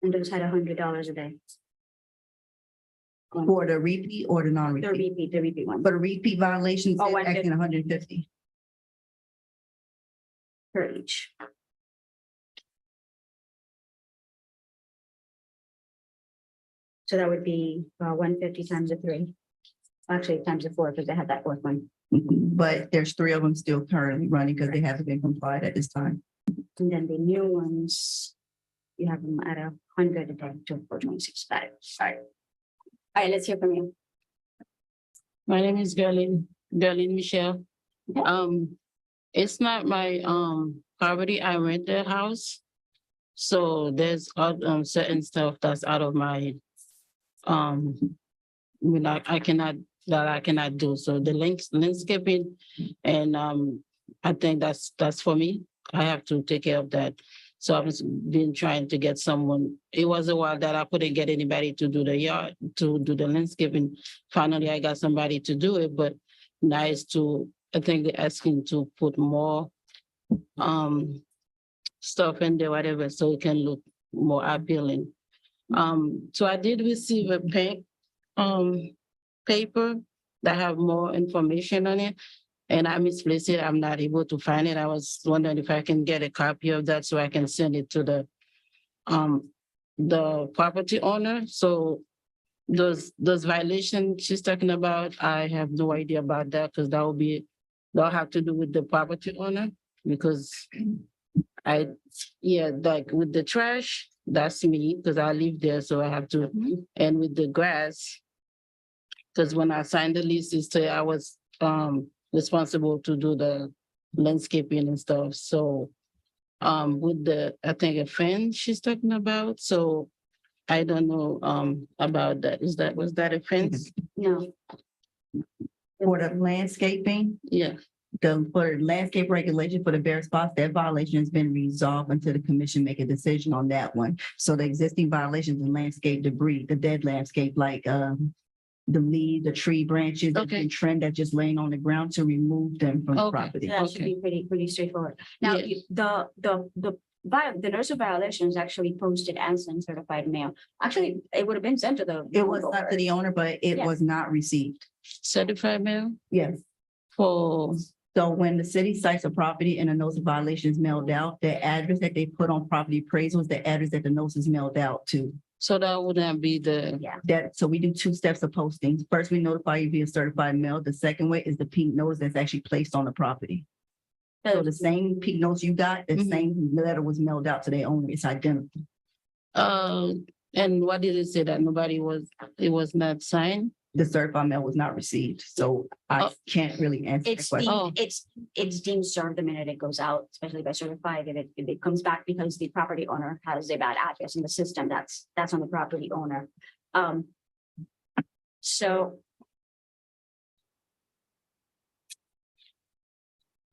And those had $100 a day. For the repeat or the non-repeat? The repeat one. For the repeat violations, Oh, it's 150. actually 150. Per each. So that would be 150 times the 3. Actually, times the 4, because they had that 4th one. But there's 3 of them still currently running because they haven't been complied at this time. And then the new ones, you have them at 100 a day to 426. Got it. All right. All right, let's hear from you. My name is Gerlin Michelle. It's not my property. I rent the house. So there's certain stuff that's out of my I cannot do. So the landscaping and I think that's for me. I have to take care of that. So I've been trying to get someone. It was a while that I couldn't get anybody to do the yard, to do the landscaping. Finally, I got somebody to do it, but nice to, I think they're asking to put more stuff in there, whatever, so it can look more appealing. So I did receive a pink paper that have more information on it. And I misplaced it. I'm not able to find it. I was wondering if I can get a copy of that so I can send it to the property owner. So those violations she's talking about, I have no idea about that because that'll have to do with the property owner because like with the trash, that's me because I live there, so I have to. And with the grass, because when I signed the lease, I was responsible to do the landscaping and stuff. So with I think a friend she's talking about. So I don't know about that. Was that a fence? No. For the landscaping? Yeah. for landscape regulation for the bare spots, that violation has been resolved until the commission make a decision on that one. So the existing violations in landscape debris, the dead landscape, like the leaves, the tree branches, and trim that's just laying on the ground to remove them from the property. That should be pretty straightforward. Now, the notice of violation is actually posted as certified mail. Actually, it would have been sent to the. It was not to the owner, but it was not received. Certified mail Yes. for, So when the city cites a property and a notice of violation is mailed out, the address that they put on property appraisal is the address that the notice is mailed out to. so that wouldn't be the, So we do 2 steps of posting. First, we notify you via certified mail. The second way is the pink notice that's actually placed on the property. So the same pink notice you got, the same letter was mailed out to their owner. It's identical. and what did it say that it was not signed? The certified mail was not received, so I can't really answer that It's question. it's deemed served the minute it goes out, especially by certified. If it comes back because the property owner has a bad address in the system, that's on the property owner. So.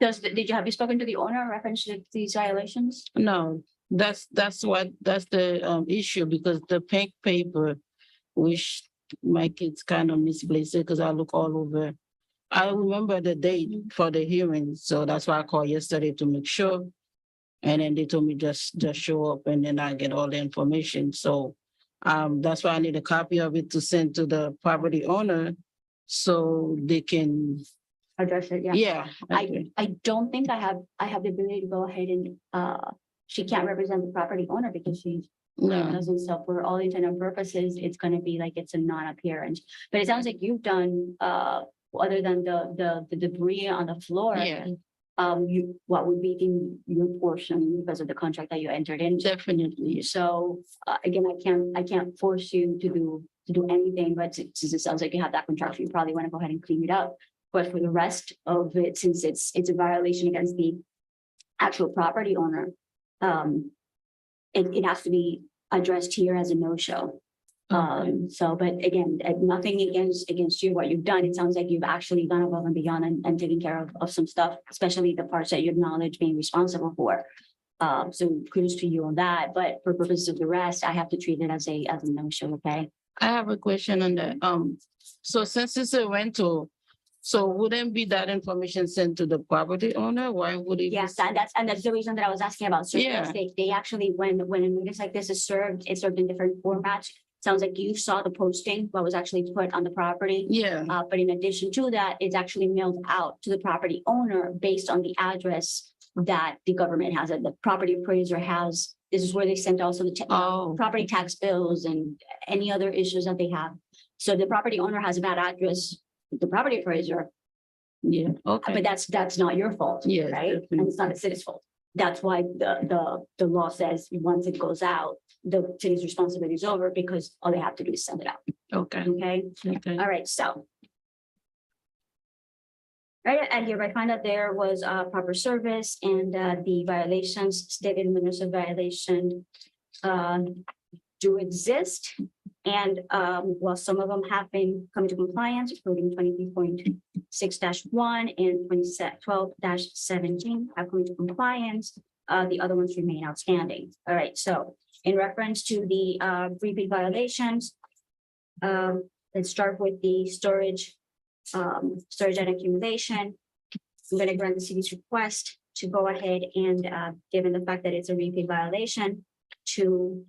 Have you spoken to the owner in reference to these violations? No, that's the issue, because the pink paper, which my kids kind of misplaced it because I look all over. I remember the date for the hearing, so that's why I called yesterday to make sure. And then they told me just show up and then I get all the information. So that's why I need a copy of it to send to the property owner so they can address it. Yeah. I don't think I have the ability to go ahead and she can't represent the property owner because she's doesn't. So for all intents and purposes, it's going to be like it's a non-appearance. But it sounds like you've done other than the debris on the floor. Yeah. What would be in your portion because of the contract that you entered in? Definitely. So again, I can't force you to do anything, but since it sounds like you have that contract, you probably want to go ahead and clean it up. But for the rest of it, since it's a violation against the actual property owner, it has to be addressed here as a no-show. So, but again, nothing against you, what you've done. It sounds like you've actually gone above and beyond and taken care of some stuff, especially the parts that you acknowledge being responsible for. So kudos to you on that. But for purposes of the rest, I have to treat it as a no-show. Okay. I have a question on that. So since it's a rental, so wouldn't be that information sent to the property owner? Why would it? Yes, that's the reason that I was asking about. So they actually, when a notice like this is served, it's served in different formats. Sounds like you saw the posting, what was actually put on the property. Yeah. But in addition to that, it's actually mailed out to the property owner based on the address that the government has, that the property appraiser has. This is where they send also the property tax bills and any other issues that they have. So the property owner has a bad address, the property appraiser. Yeah. Okay. But that's not your fault. Yeah. Right. Definitely. And it's not the city's fault. That's why the law says once it goes out, the city's responsibility is over because all they have to do is send it out. Okay. Okay. Okay. All right. So. Right, and hereby find that there was proper service and the violations stated in the notice of violation do exist. And while some of them have been coming to compliance, including 23.6-1 and 12-17 have come to compliance, the other ones remain outstanding. All right, so in reference to the repeat violations, let's start with the storage and accumulation. I'm going to grant the city's request to go ahead and, given the fact that it's a repeat violation, to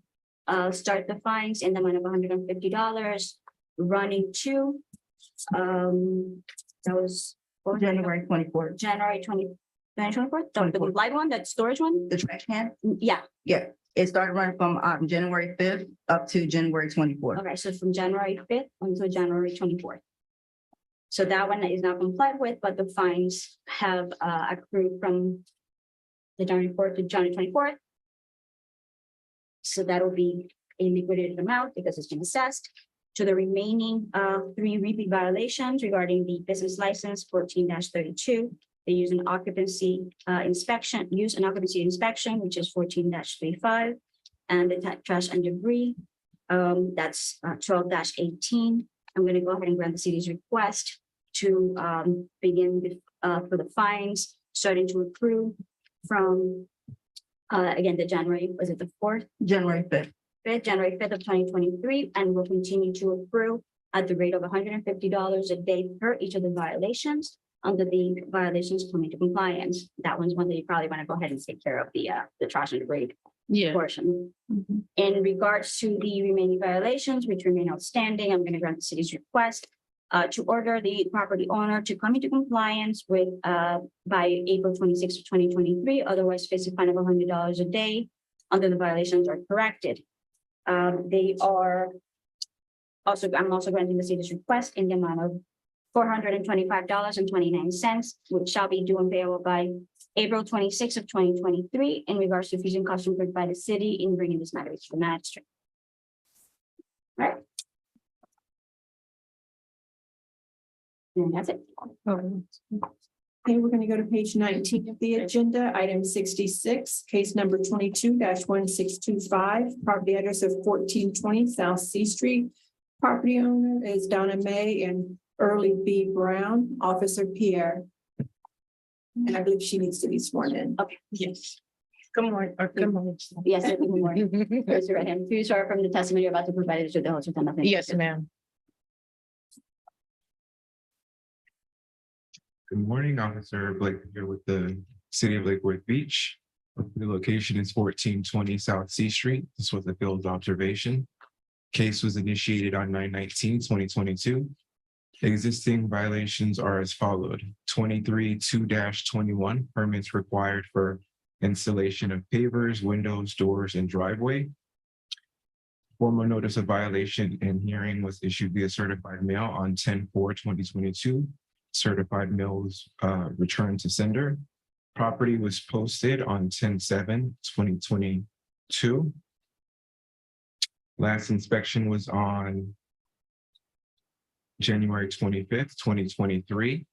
start the fines in the amount of $150, running to, that was January 24th. January 2024, the light one, that storage one? The trash can? Yeah. Yeah. It started running from January 5th up to January 24th. Okay, so from January 5th until January 24th. So that one is not complied with, but the fines have accrued from the January 4th to January 24th. So that'll be a liquidated amount because it's been assessed. To the remaining 3 repeat violations regarding the business license 14-32, they use an occupancy inspection, which is 14-35, and the trash and debris, that's 12-18. I'm going to go ahead and grant the city's request to begin for the fines starting to accrue from again, the January, was it the 4th? January 5th. January 5th of 2023, and will continue to accrue at the rate of $150 a day per each of the violations under the violations coming to compliance. That one's one that you probably want to go ahead and take care of the trash and debris portion. In regards to the remaining violations, which remain outstanding, I'm going to grant the city's request to order the property owner to come into compliance with by April 26th of 2023, otherwise face a fine of $100 a day under the violations are corrected. They are also, I'm also granting the city's request in the amount of $425.29, which shall be due and payable by April 26th of 2023 in regards to fees and costs incurred by the city in bringing this matter to the magistrate. All right. And that's it. Okay, we're going to go to page 19 of the agenda, item 66, case number 22-1625, property address of 1420 South C Street. Property owner is Donna May and Early B. Brown, Officer Pierre. And I believe she needs to be sworn in. Okay. Yes. Good morning. Good morning. Yes, good morning. Raise your right hand. Do you swear from the testimony you're about to provide to the whole truth and nothing? Yes, ma'am. Good morning, Officer Blake here with the City of Lake Worth Beach. The location is 1420 South C Street. This was a field observation. Case was initiated on 9/19/2022. Existing violations are as followed. 23-2-21 permits required for installation of pavers, windows, doors, and driveway. Formal notice of violation and hearing was issued via certified mail on 10/4/2022. Certified mail was returned to sender. Property was posted on 10/7/2022. Last inspection was on January 25th, 2023.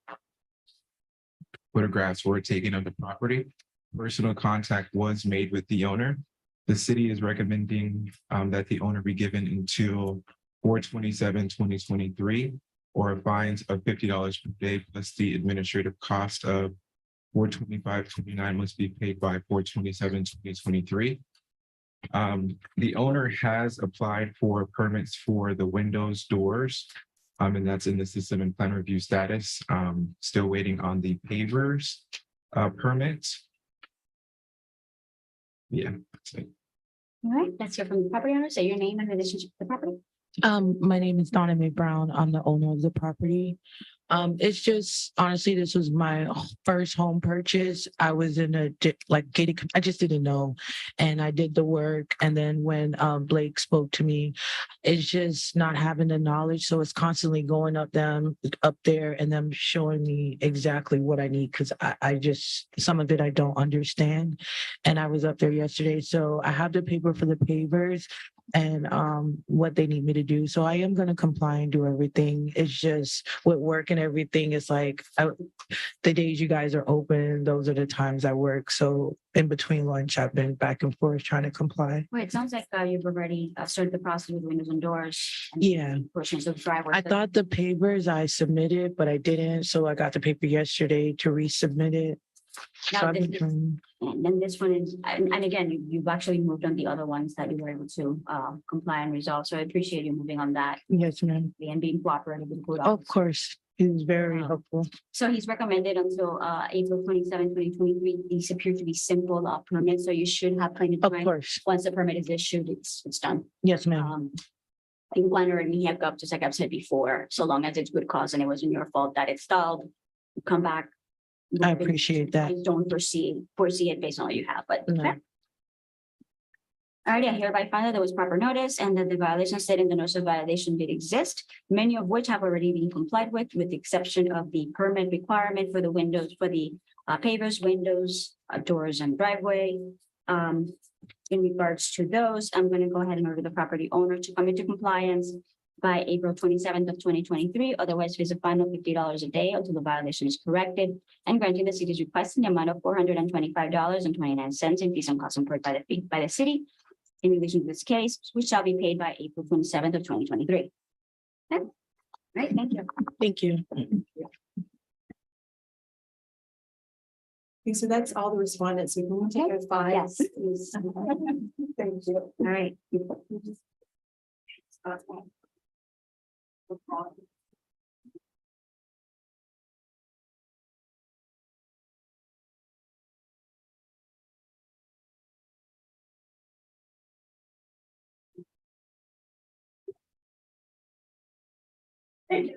Photographs were taken of the property. Personal contact was made with the owner. The city is recommending that the owner be given until 4/27/2023 or fines of $50 per day plus the administrative cost of $425.29 must be paid by 4/27/2023. The owner has applied for permits for the windows, doors, and that's in the system and plan review status. Still waiting on the pavers permits. Yeah, that's it. All right, let's hear from the property owner. Say your name and relationship to the property. My name is Donna Mae Brown. I'm the owner of the property. It's just, honestly, this was my first home purchase. I was in a gated, I just didn't know. And I did the work. And then when Blake spoke to me, it's just not having the knowledge. So it's constantly going up there and them showing me exactly what I need. Cause I just, some of it I don't understand. And I was up there yesterday. So I have the paper for the pavers and what they need me to do. So I am going to comply and do everything. It's just with work and everything, it's like the days you guys are open, those are the times I work. So in between lunch, I've been back and forth trying to comply. Well, it sounds like you've already started the process with windows and doors. And Yeah. portions of driveway. I thought the papers I submitted, but I didn't. So I got the paper yesterday to resubmit it. So Now, I've been trying. and then this one is, and again, you've actually moved on the other ones that you were able to comply and resolve. So I appreciate you moving on that Yes, ma'am. and being cooperative with the code Of office. course. It was very helpful. So he's recommended until April 27, 2023. These appear to be simple permits, so you should have plenty of time. Of course. Once the permit is issued, it's done. Yes, ma'am. I think one or any hiccup, just like I've said before, so long as it's good cause and it wasn't your fault that it stalled, come back. I appreciate that. I don't foresee it based on what you have, but. No. Okay. All right, I hereby find that there was proper notice and that the violations stated in the notice of violation did exist, many of which have already been complied with the exception of the permit requirement for the windows, for the pavers, windows, doors and driveway. In regards to those, I'm going to go ahead and order the property owner to come into compliance by April 27th of 2023. Otherwise, face a fine of $50 a day until the violation is corrected, and granting the city's request in the amount of $425.29 in fees and costs incurred by the city in relation to this case, which shall be paid by April 27th of 2023. Okay. Right, thank you. Thank you. Okay, so that's all the respondents. We can take a five. Yes. Thank you. All right. Thank you.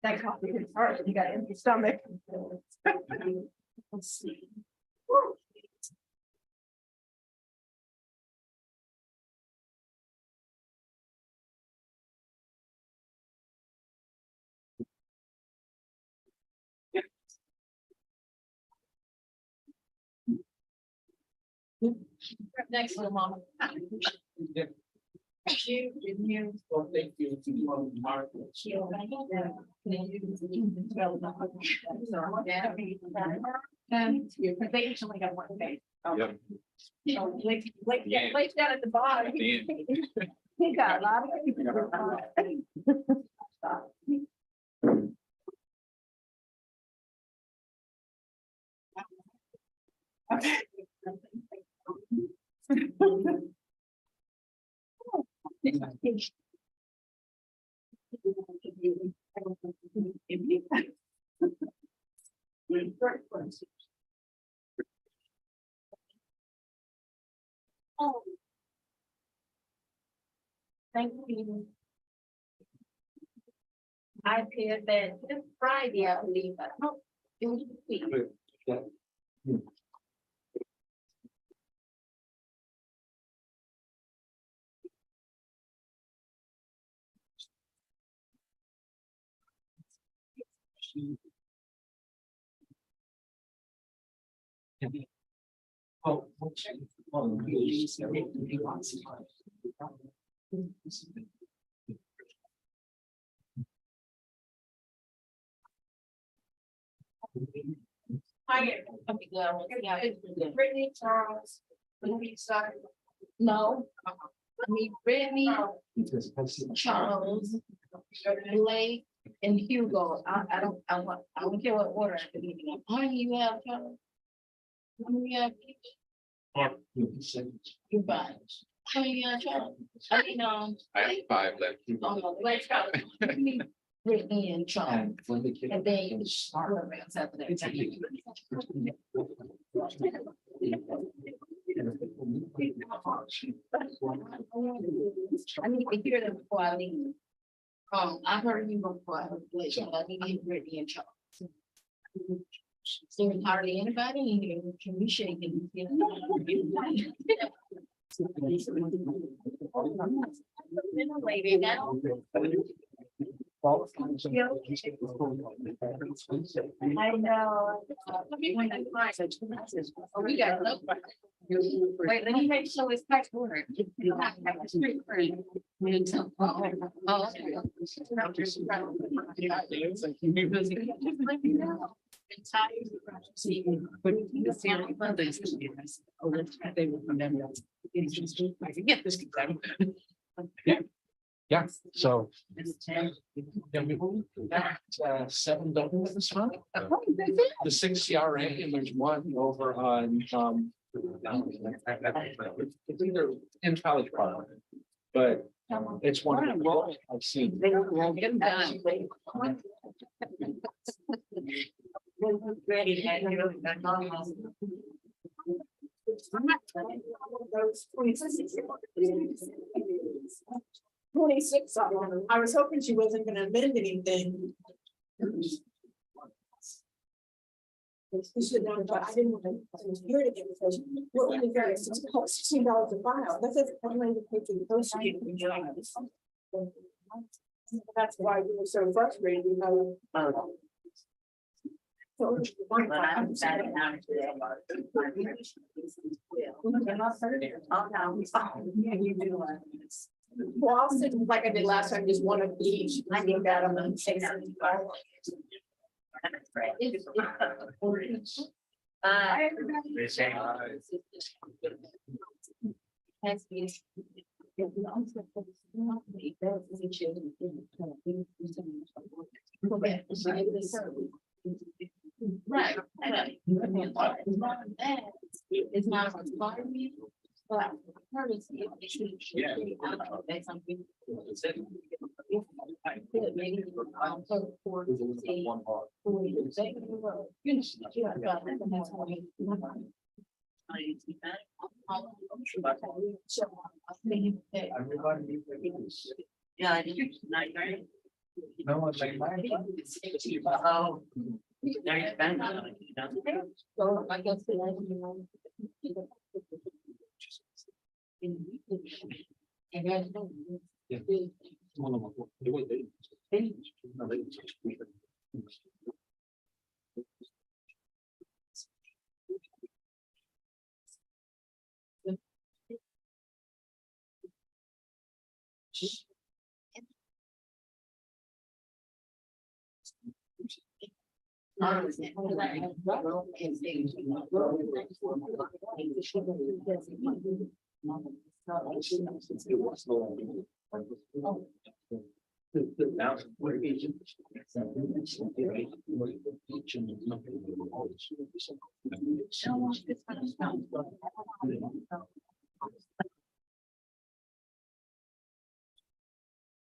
That coffee is hard. You got empty stomach. Let's see. Next one, Mama. Thank you. Well, thank you. Because they usually have one page. Yep. Place down at the bottom. He got a lot of. Okay. Thank you. I appeared there this Friday, I believe, but no, it was this week. Hi, yeah, Brittany Charles. No, I mean Brittany, Charles, Blake, and Hugo. I don't care what order I believe in. How many you have, Charles? How many you have? You five. How many you have, Charles? I mean, I have five left. Oh, no, Blake's got. Brittany and Charles. And they are around after that. I need to hear them before I leave. I heard you before I was late, but I need to hear Brittany and Charles. There's hardly anybody in here who can be shaking. Lady now. I know. Oh, we got love. Wait, let me make sure it's text word. You have to have a street friend. Oh, okay. Just let me know. It's time to see, but the family mothers. Oh, that's right, they will come down. I can get this. Yeah, so. Seven double this month. The 6 CRA and there's one over on, it's either in College Park, but it's one of the I've seen. Get done. Those 26 of them. I was hoping she wasn't gonna amend anything. We should know, but I didn't want to hear it again because we're only very $16 a file. That's it. I'm going to pay for the post. That's why we were so frustrated, you know. So, well, I'll sit like I did last time, just one of each. I think that I'm gonna say that. Right. It's not a requirement, but courtesy. Something. Maybe. Yeah. No one's like. Oh. There you go. So I guess.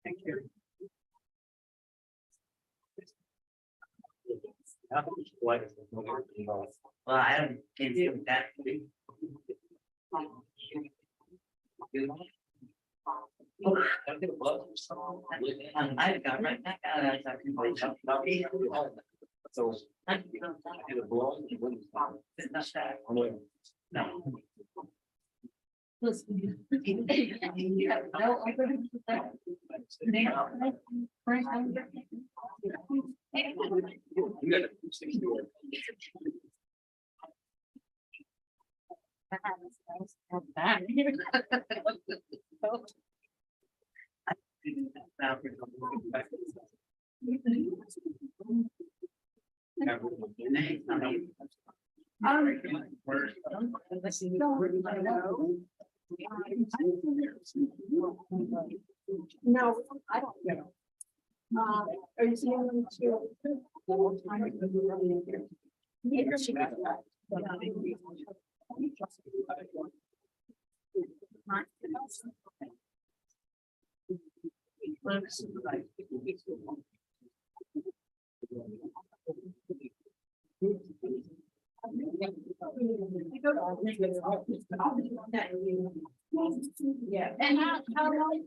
Thank you. Well, I don't think that. I've got right back out as I can play something. So. No. No, I don't know. Are you seeing them too? Yeah. And how long?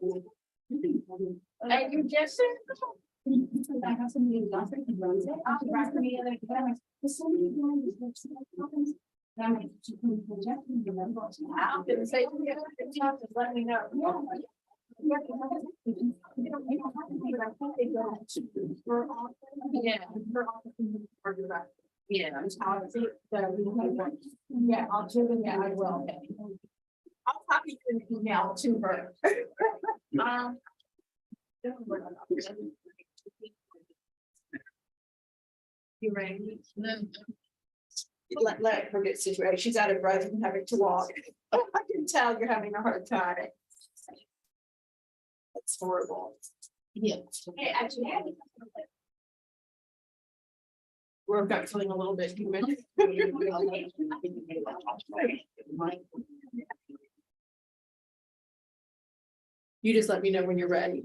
Are you just? I have somebody who does it, who runs it. I'll grab me other. I'm gonna say, just let me know. Yeah. Yeah, I'll take yeah, I'll do it, yeah, I will. I'll copy an email to her. You ready? Let her get situated. She's out of breath and having to walk. I can tell you're having a hard time. It's horrible. Yeah. Hey, actually, we're gut feeling a little bit humid. You just let me know when you're ready.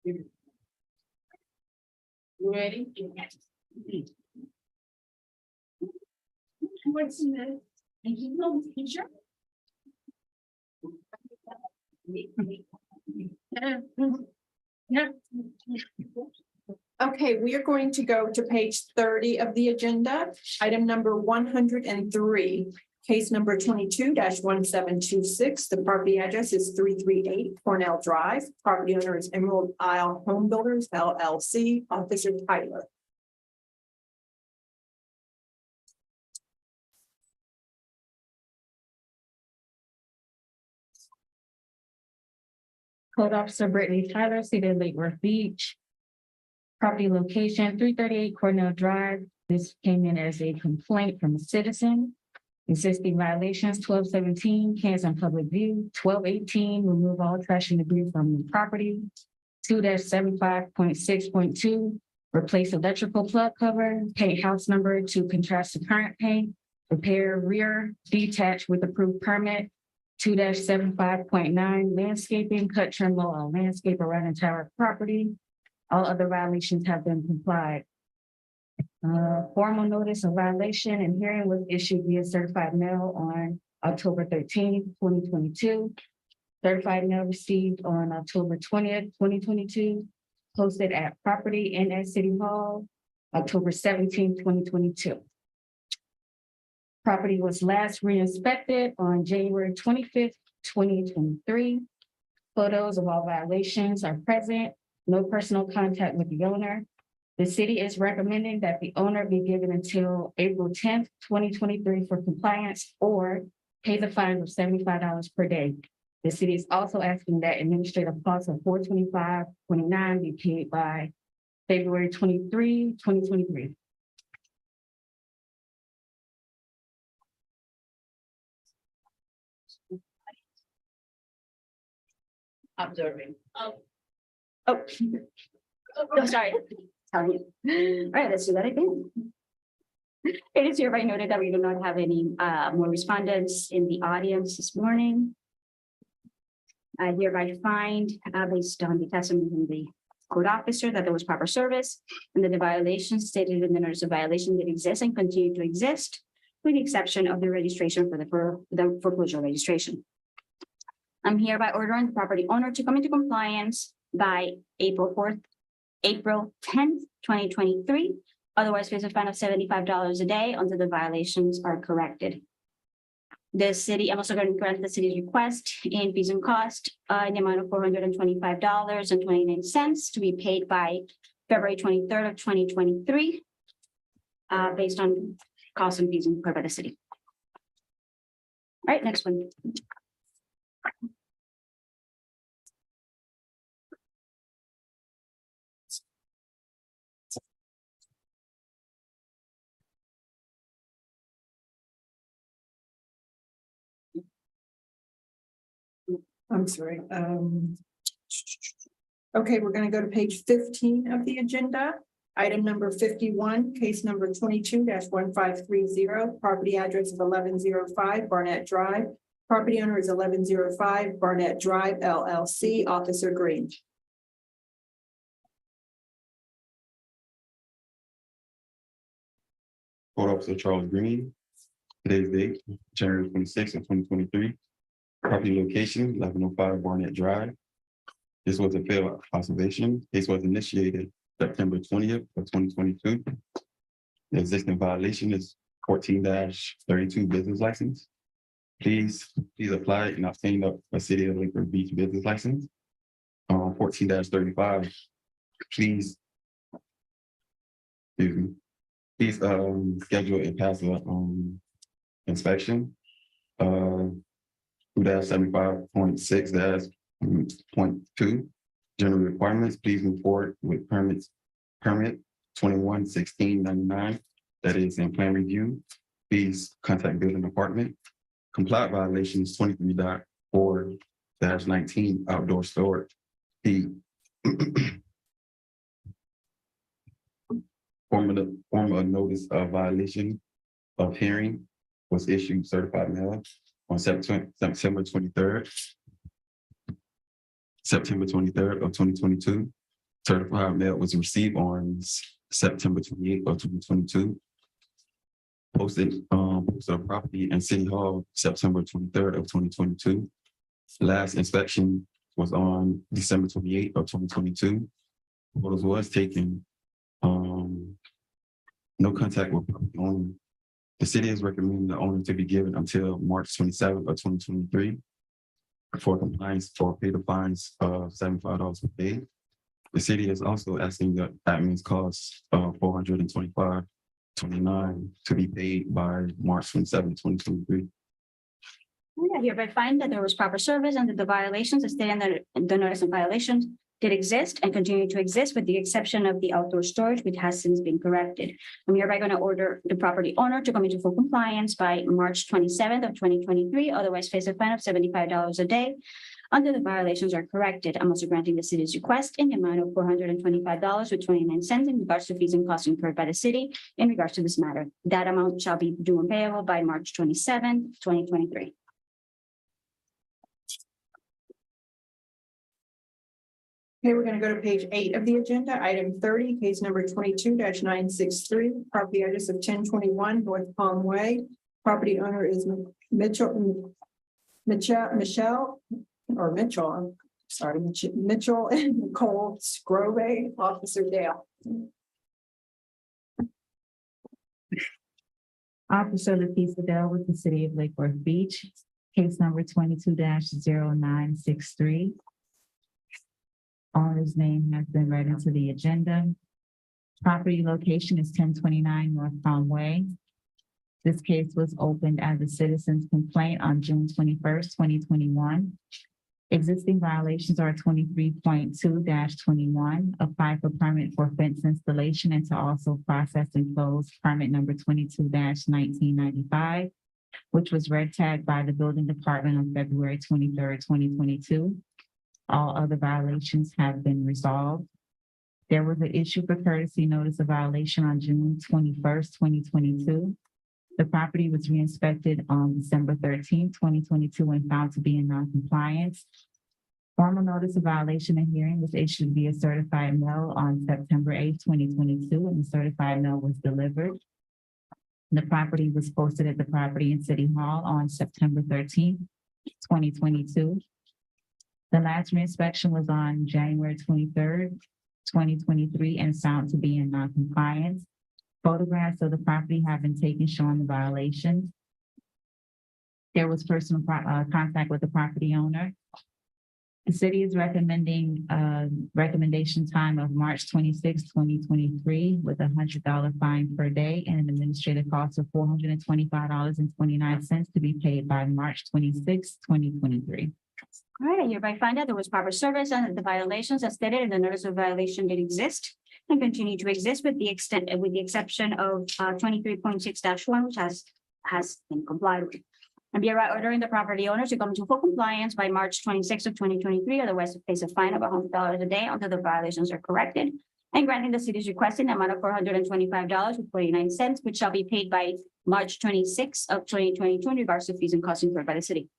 You ready? What's next? And you know the picture? Okay, we are going to go to page 30 of the agenda, item number 103. Case number 22-1726. The property address is 338 Cornell Drive. Property owner is Emerald Isle Home Builders LLC. Officer Tyler. Code Officer Brittany Tyler, City of Lake Worth Beach. Property location 338 Cornell Drive. This came in as a complaint from a citizen. Existing violations 1217, cans on public view, 1218, remove all trash and debris from the property. 2-75.6.2, replace electrical plug cover, paint house number to contrast the current paint, repair rear detached with approved permit. 2-75.9, landscaping, cut, trim, mow all landscape around entire property. All other violations have been complied. Formal notice of violation and hearing was issued via certified mail on October 13th, 2022. Certified mail received on October 20th, 2022. Posted at property and at City Hall, October 17th, 2022. Property was last re-inspected on January 25th, 2023. Photos of all violations are present. No personal contact with the owner. The city is recommending that the owner be given until April 10th, 2023 for compliance or pay the fine of $75 per day. The city is also asking that administrative costs of $425.29 be paid by February 23, 2023. Observing. Oh, sorry. Telling you. All right, let's do that again. It is hereby noted that we do not have any more respondents in the audience this morning. I hereby find, based on the testimony from the code officer, that there was proper service and that the violations stated in the notice of violation did exist and continue to exist, with the exception of the registration for the foreclosure registration. I'm hereby ordering the property owner to come into compliance by April 10th, 2023. Otherwise, face a fine of $75 a day until the violations are corrected. The city, I'm also going to grant the city's request in fees and costs in the amount of $425.29 to be paid by February 23rd of 2023, based on costs and fees incurred by the city. All right, next one. I'm sorry. Okay, we're going to go to page 15 of the agenda. Item number 51, case number 22-1530, property address of 1105 Barnett Drive. Property owner is 1105 Barnett Drive LLC, Officer Green. Code Officer Charles Green. Today's date, January 26th of 2023. Property location, 1105 Barnett Drive. This was a failed observation. Case was initiated September 20th of 2022. The existing violation is 14-32 business license. Please apply and obtain a City of Lakewood Beach business license. 14-35, please, excuse me, please schedule and pass a inspection. 2-75.6-.2 general requirements. Please move forward with permit 211699 that is in plan review. Please contact building department. Compliant violations 23.4-19 outdoor storage. The formal notice of violation of hearing was issued certified mail on September 23rd of 2022. Certified mail was received on September 28th of 2022. Posted on property and City Hall, September 23rd of 2022. Last inspection was on December 28th of 2022. Photos was taken. No contact with property owner. The city is recommending the owner to be given until March 27th of 2023 for compliance or pay the fines of $75 per day. The city is also asking the admin's costs of $425.29 to be paid by March 27, 2023. I hereby find that there was proper service under the violations as stated in the notice of violations did exist and continue to exist with the exception of the outdoor storage, which has since been corrected. I'm hereby going to order the property owner to come into full compliance by March 27th of 2023, otherwise face a fine of $75 a day until the violations are corrected. I'm also granting the city's request in the amount of $425.29 in regards to fees and costs incurred by the city in regards to this matter. That amount shall be due and payable by March 27th, 2023. Okay, we're going to go to page 8 of the agenda, item 30, case number 22-963, property address of 1021 North Palm Way. Property owner is Mitchell and Nicole Scrove, Officer Dale. Officer Leticia Dell with the City of Lake Worth Beach, case number 22-0963. Owner's name has been read into the agenda. Property location is 1029 North Palm Way. This case was opened as a citizen's complaint on June 21st, 2021. Existing violations are 23.2-21, apply for permit for fence installation and to also process and close permit number 22-1995, which was red tagged by the building department on February 23rd, 2022. All other violations have been resolved. There was an issue for courtesy notice of violation on June 21st, 2022. The property was re-inspected on December 13th, 2022 and found to be in non-compliance. Formal notice of violation and hearing was issued via certified mail on September 8th, 2022, and the certified mail was delivered. The property was posted at the Property and City Hall on September 13th, 2022. The last reinspection was on January 23rd, 2023, and found to be in non-compliance. Photographs of the property have been taken showing the violation. There was personal contact with the property owner. The city is recommending recommendation time of March 26, 2023, with a $100 fine per day and an administrative cost of $425.29 to be paid by March 26, 2023. All right, I hereby find out there was proper service and that the violations as stated in the notice of violation did exist and continue to exist with the exception of 23.6-1, which has been complied with. And be ordering the property owner to come to full compliance by March 26th of 2023, otherwise to face a fine of $100 a day until the violations are corrected, and granting the city's request in the amount of $425.49, which shall be paid by March 26th of 2022 in regards to fees and costs incurred by the city.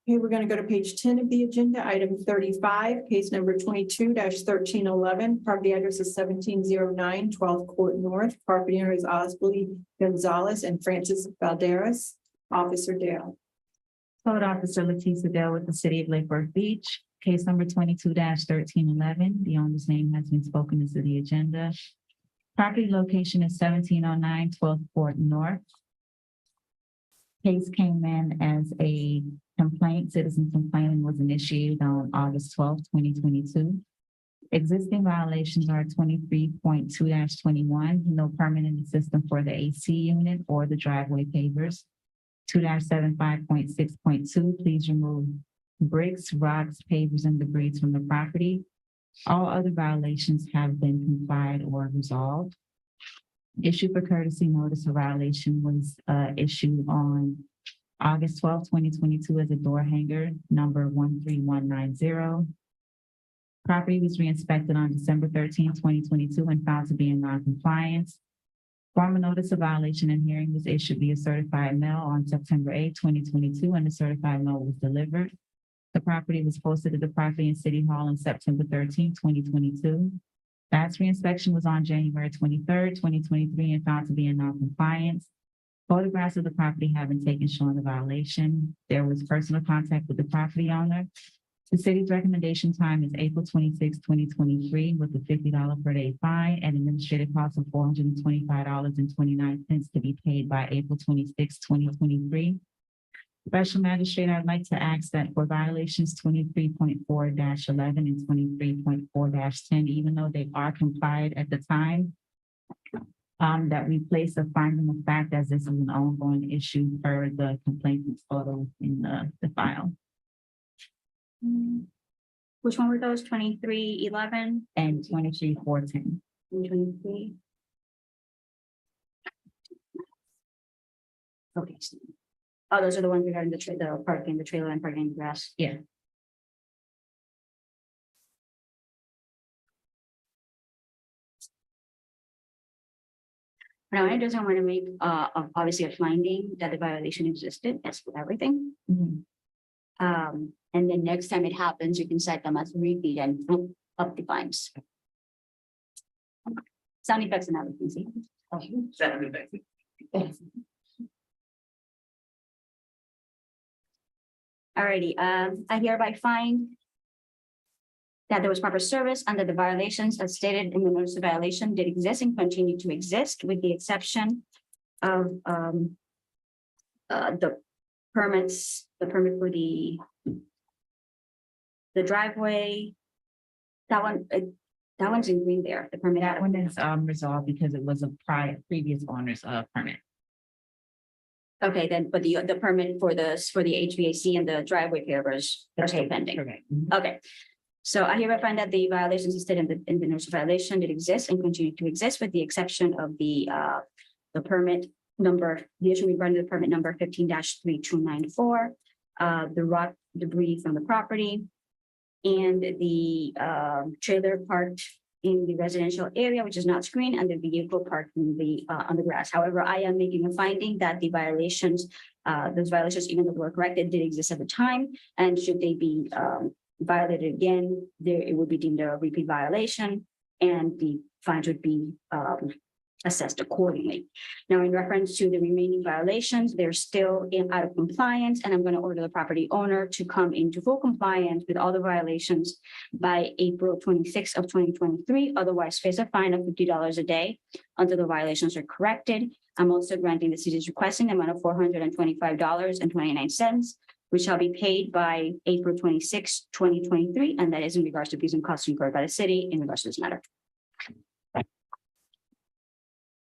Okay, we're going to go to page 10 of the agenda, item 35, case number 22-1311. Property address is 1709 12th Court North. Property owner is Osvaldo Gonzalez and Francis Valderas. Officer Dale. Code Officer Leticia Dale with the City of Lake Worth Beach. Case number 22-1311. The owner's name has been spoken into the agenda. Property location is 1709 12th Court North. Case came in as a complaint. Citizen complaint was initiated on August 12th, 2022. Existing violations are 23.2-21, no permit in the system for the AC unit or the driveway pavers. 2-75.6.2, please remove bricks, rocks, pavers, and debris from the property. All other violations have been complied or resolved. Issue for courtesy notice of violation was issued on August 12th, 2022 as a door hanger number 13190. Property was re-inspected on December 13th, 2022 and found to be in non-compliance. Formal notice of violation and hearing was issued via certified mail on September 8th, 2022, and the certified mail was delivered. The property was posted at the Property and City Hall on September 13th, 2022. Last re-inspection was on January 23rd, 2023, and found to be in non-compliance. Photographs of the property have been taken showing the violation. There was personal contact with the property owner. The city's recommendation time is April 26, 2023, with a $50 per day fine and administrative cost of $425.29 to be paid by April 26, 2023. Special Magistrate, I'd like to ask that for violations 23.4-11 and 23.4-10, even though they are complied at the time, that we place a finding of fact as this is an ongoing issue per the complainant's photo in the file. Which one were those? 2311 and 23.410. 23. Okay. Oh, those are the ones regarding the parking, the trailer and parking in the grass. Yeah. Now, I just want to make obviously a finding that the violation existed. That's for everything. And then next time it happens, you can cite them as repeat and up the fines. Sound effects and everything. See? Sound effects. Alrighty, I hereby find that there was proper service under the violations as stated in the notice of violation did exist and continue to exist, with the exception of the permits, the permit for the driveway. That one's in green there. The permit. That one is resolved because it was a previous owner's permit. Okay, then, but the permit for the HVAC and the driveway pavers are still pending. Correct. Okay. So I hereby find that the violations listed in the notice of violation did exist and continue to exist, with the exception of the permit number, the issue regarding the permit number 15-3294, the rock debris from the property, and the trailer parked in the residential area, which is not screened, and the vehicle parked in on the grass. However, I am making a finding that the violations, those violations, even though they were corrected, did exist at the time, and should they be violated again, it would be deemed a repeat violation, and the fines would be assessed accordingly. Now, in reference to the remaining violations, they're still out of compliance, and I'm going to order the property owner to come into full compliance with all the violations by April 26th of 2023. Otherwise, face a fine of $50 a day until the violations are corrected. I'm also granting the city's requesting amount of $425.29, which shall be paid by April 26, 2023, and that is in regards to fees and costs incurred by the city in regards to this matter.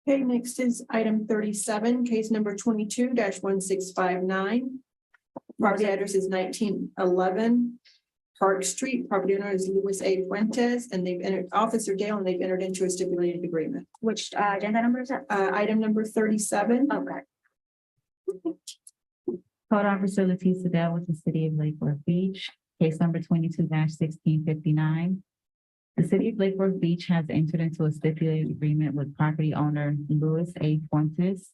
Okay, next is item 37, case number 22-1659. Property address is 1911 Park Street. Property owner is Luis A. Fuentes, and they've entered, Officer Dale, and they've entered into a stipulated agreement. Which agenda number is that? Item number 37. Okay. Code Officer Leticia Dale with the City of Lake Worth Beach, case number 22-1659. The City of Lake Worth Beach has entered into a stipulated agreement with property owner Luis A. Fuentes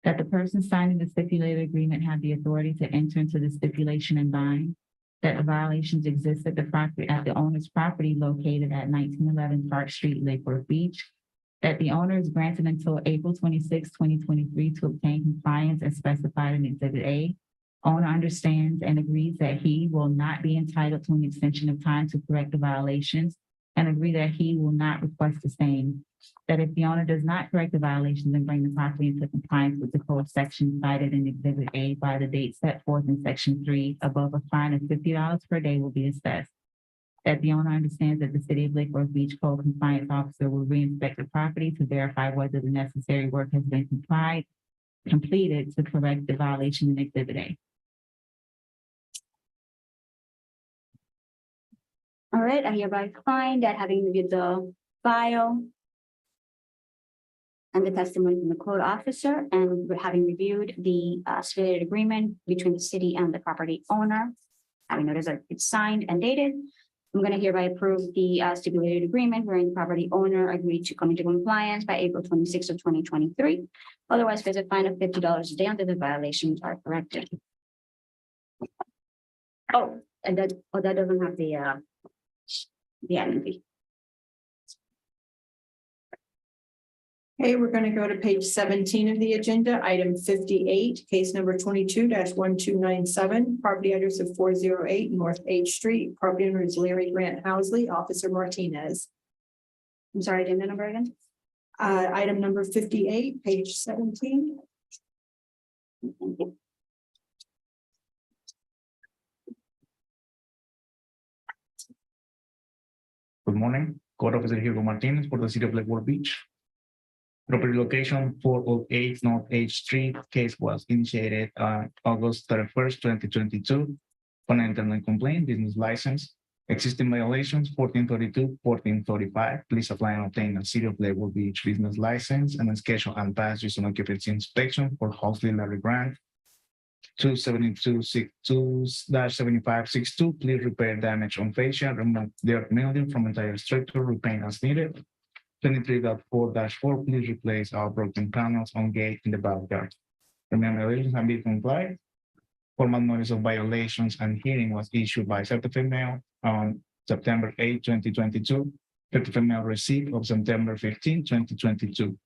That the person signing the stipulated agreement have the authority to enter into the stipulation and bind. That the violations exist at the owner's property located at 1911 Park Street, Lake Worth Beach. That the owner is granted until April 26, 2023 to obtain compliance as specified in Exhibit A. Owner understands and agrees that he will not be entitled to an extension of time to correct the violations and agree that he will not request the same. That if the owner does not correct the violations and bring the property into compliance with the code section cited in Exhibit A by the date set forth in Section 3, above, a fine of $50 per day will be assessed. That the owner understands that the City of Lake Worth Beach Code Compliance Officer will re-inspect the property to verify whether the necessary work has been completed to correct the violation in Exhibit A. All right, I hereby find that having reviewed the file and the testimony from the code officer and having reviewed the stipulated agreement between the city and the property owner, having noticed that it's signed and dated, I'm going to hereby approve the stipulated agreement wherein the property owner agreed to come into compliance by April 26th of 2023. Otherwise, there's a fine of $50 a day until the violations are corrected. Oh, and that doesn't have the admin fee. Okay, we're going to go to page 17 of the agenda, item 58, case number 22-1297, property address of 408 North H Street. Property owner is Larry Grant Housley, Officer Martinez. I'm sorry, agenda number again? Item number 58, page 17. Thank you. Good morning, Code Officer Hugo Martinez for the City of Lake Worth Beach. Property location 408 North H Street. Case was initiated on August 31st, 2022. For an internet complaint, business license. Existing violations 1432, 1435. Please apply and obtain a City of Lake Worth Beach business license and a schedule and pass use and occupancy inspection for Housley Larry Grant. 27262-7562. Please repair damage on fascia, remove dirt mildew from entire structure, repaint as needed. 23.4-4, please replace all broken panels on gate in the backyard. Remember, violations have been complied. Formal notice of violations and hearing was issued by certified mail on September 8, 2022. Certified mail receipt of September 15, 2022.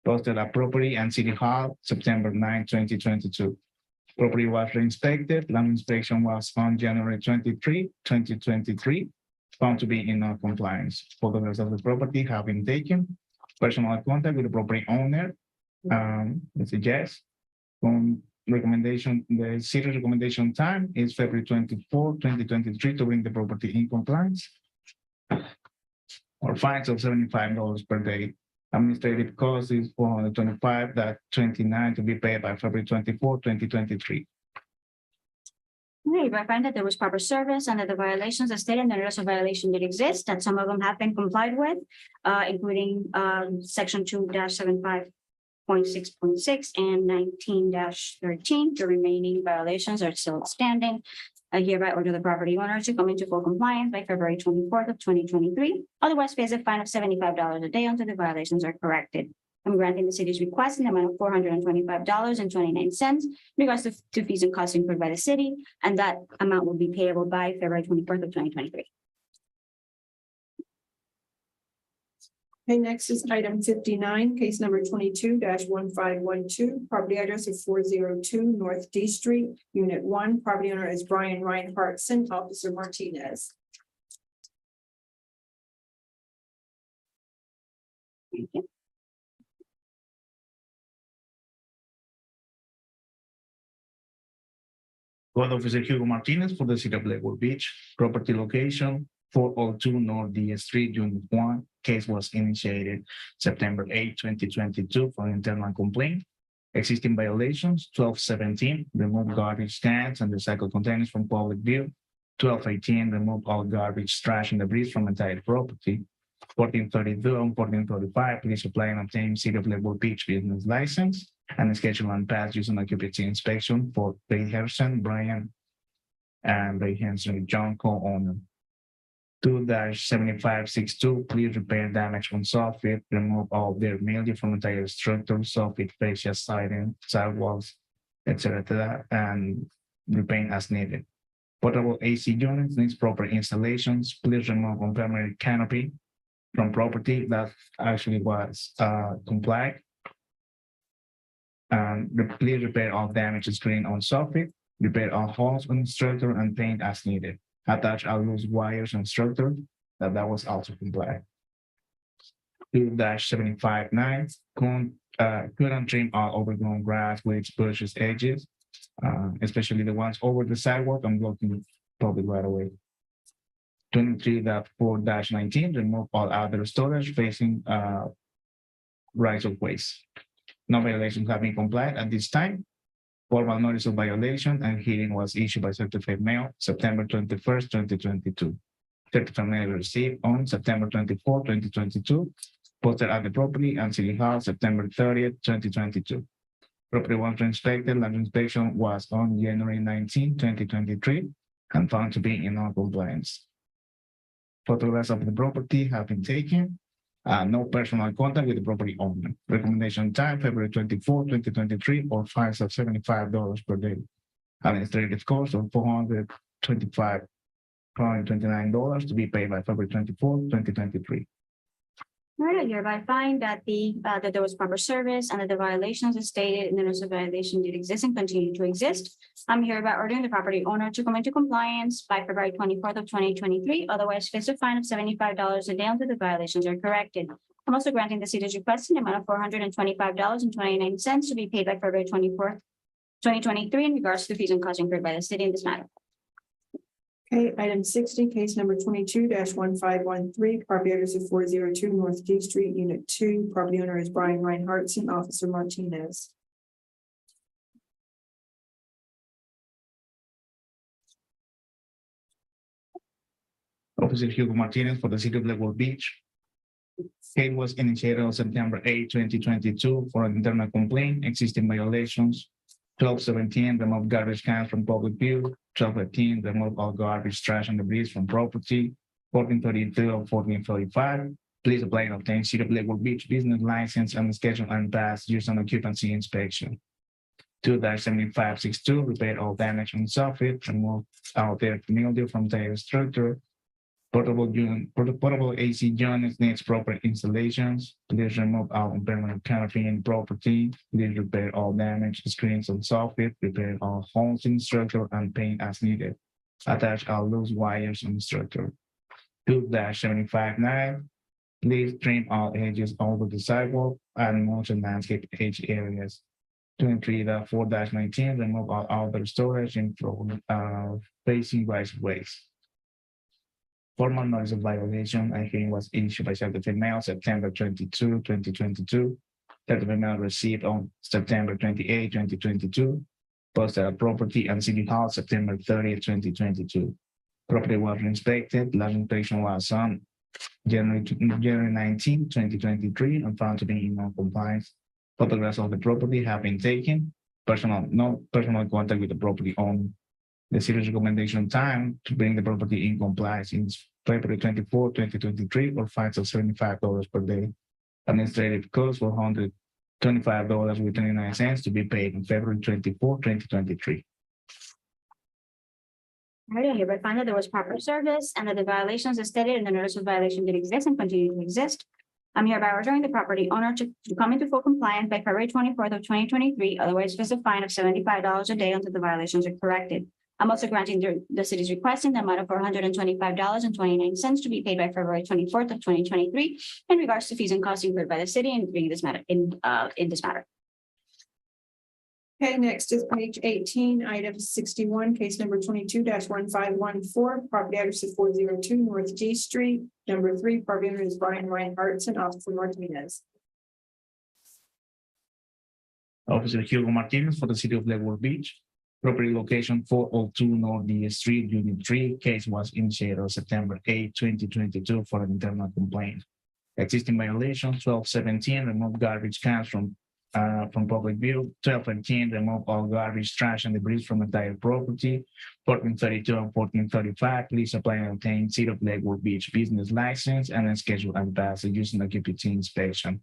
Posted at Property and City Hall, September 9, 2022. Property was re-inspected. Land inspection was on January 23, 2023. Found to be in non-compliance. Photographs of the property have been taken. Personal contact with the property owner. It's a yes. Recommendation, the city recommendation time is February 24, 2023 to bring the property in compliance. Or fines of $75 per day. Administrative cost is $425.29 to be paid by February 24, 2023. Okay, I find that there was proper service and that the violations as stated, and the rest of violation did exist, that some of them have been complied with, including section 2-75.6.6 and 19-13. The remaining violations are still outstanding. I hereby order the property owner to come into full compliance by February 24th of 2023. Otherwise, pays a fine of $75 a day until the violations are corrected. I'm granting the city's request in the amount of $425.29 in regards to fees and costs incurred by the city, and that amount will be payable by February 24th of 2023. Okay, next is item 59, case number 22-1512, property address of 402 North D Street, Unit 1. Property owner is Brian Reinhardtson, Officer Martinez. Thank you. Code Officer Hugo Martinez for the City of Lake Worth Beach. Property location 402 North D Street, Unit 1. Case was initiated September 8, 2022 for internal complaint. Existing violations 1217, remove garbage cans and recycled containers from public view. 1218, remove all garbage, trash, and debris from entire property. 1432 and 1435, please apply and obtain City of Lake Worth Beach business license and schedule and pass use and occupancy inspection for Ray Harrison, Brian, and Ray Henson, John co-owner. 2-7562, please repair damage on soffit, remove all bare mildew from entire structure, soffit, fascia, siding, sidewalls, etc., and repaint as needed. Portable AC units needs proper installations. Please remove unpermitted canopy from property that actually was complied. And please repair all damaged screen on soffit, repair all holes on structure and paint as needed. Attach all loose wires and structure that was also complied. 2-759, cut and trim all overgrown grass, weeds, bushes, edges, especially the ones over the sidewalk and blocking public right away. 23.4-19, remove all other storage facing rights of ways. No violations have been complied at this time. Formal notice of violation and hearing was issued by certified mail September 21st, 2022. Certified mail received on September 24, 2022. Posted at the property and City Hall September 30th, 2022. Property was inspected. Land inspection was on January 19, 2023, and found to be in non-compliance. Photographs of the property have been taken. No personal contact with the property owner. Recommendation time, February 24, 2023, or fines of $75 per day. Administrative cost of $425.29 to be paid by February 24, 2023. All right, I hereby find that that there was proper service and that the violations as stated in the notice of violation did exist and continue to exist. I'm hereby ordering the property owner to come into compliance by February 24th of 2023. Otherwise, face a fine of $75 a day until the violations are corrected. I'm also granting the city's request in the amount of $425.29 to be paid by February 24th, 2023 in regards to the fees and costs incurred by the city in this matter. Okay, item 60, case number 22-1513, property address of 402 North D Street, Unit 2. Property owner is Brian Reinhardt and Officer Martinez. Officer Hugo Martinez for the city of Lakewood Beach. Case was initiated on September 8, 2022 for an internal complaint, existing violations. 12-17, remove garbage cans from public view. 12-18, remove all garbage, trash, and debris from property. 14-32 or 14-45, please apply and obtain City of Lakewood Beach business license and schedule and pass use and occupancy inspection. 2-7562, repair all damage on soffit, remove out there mildew from the structure. Portable AC units needs proper installations. Please remove all permanent canopy in property. Please repair all damaged screens on soffit, repair all holes in structure and paint as needed. Attach all loose wires on structure. 2-759, please trim all edges over the sidewalk and motion landscape edge areas. 23.4-19, remove all outdoor storage in front facing right of ways. Formal notice of violation and hearing was issued by certified mail September 22, 2022. Certified mail received on September 28, 2022. Posted at property and City Hall September 30, 2022. Property was inspected. Last inspection was on January 19, 2023, and found to be in non-compliance. Photographs of the property have been taken. No personal contact with the property owner. The city's recommendation time to bring the property in compliance is February 24, 2023, or fines of $75 per day. Administrative costs for $125.29 to be paid on February 24, 2023. All right, I hereby find that there was proper service and that the violations as stated in the notice of violation did exist and continue to exist. I'm hereby ordering the property owner to come into full compliance by February 24th of 2023. Otherwise, face a fine of $75 a day until the violations are corrected. I'm also granting the city's request in the amount of $425.29 to be paid by February 24th of 2023 in regards to fees and costs incurred by the city in bringing this matter in this matter. Okay, next is page 18, item 61, case number 22-1514, property address of 402 North G Street. Number 3, property owner is Brian Reinhardt and Officer Martinez. Officer Hugo Martinez for the city of Lakewood Beach. Property location 402 North D Street, Unit 3. Case was initiated on September 8, 2022 for an internal complaint. Existing violation 12-17, remove garbage cans from from public view. 1213, remove all garbage, trash, and debris from entire property. 1432 and 1435, please apply and obtain City of Lakewood Beach business license and then schedule and pass a using the QPT inspection.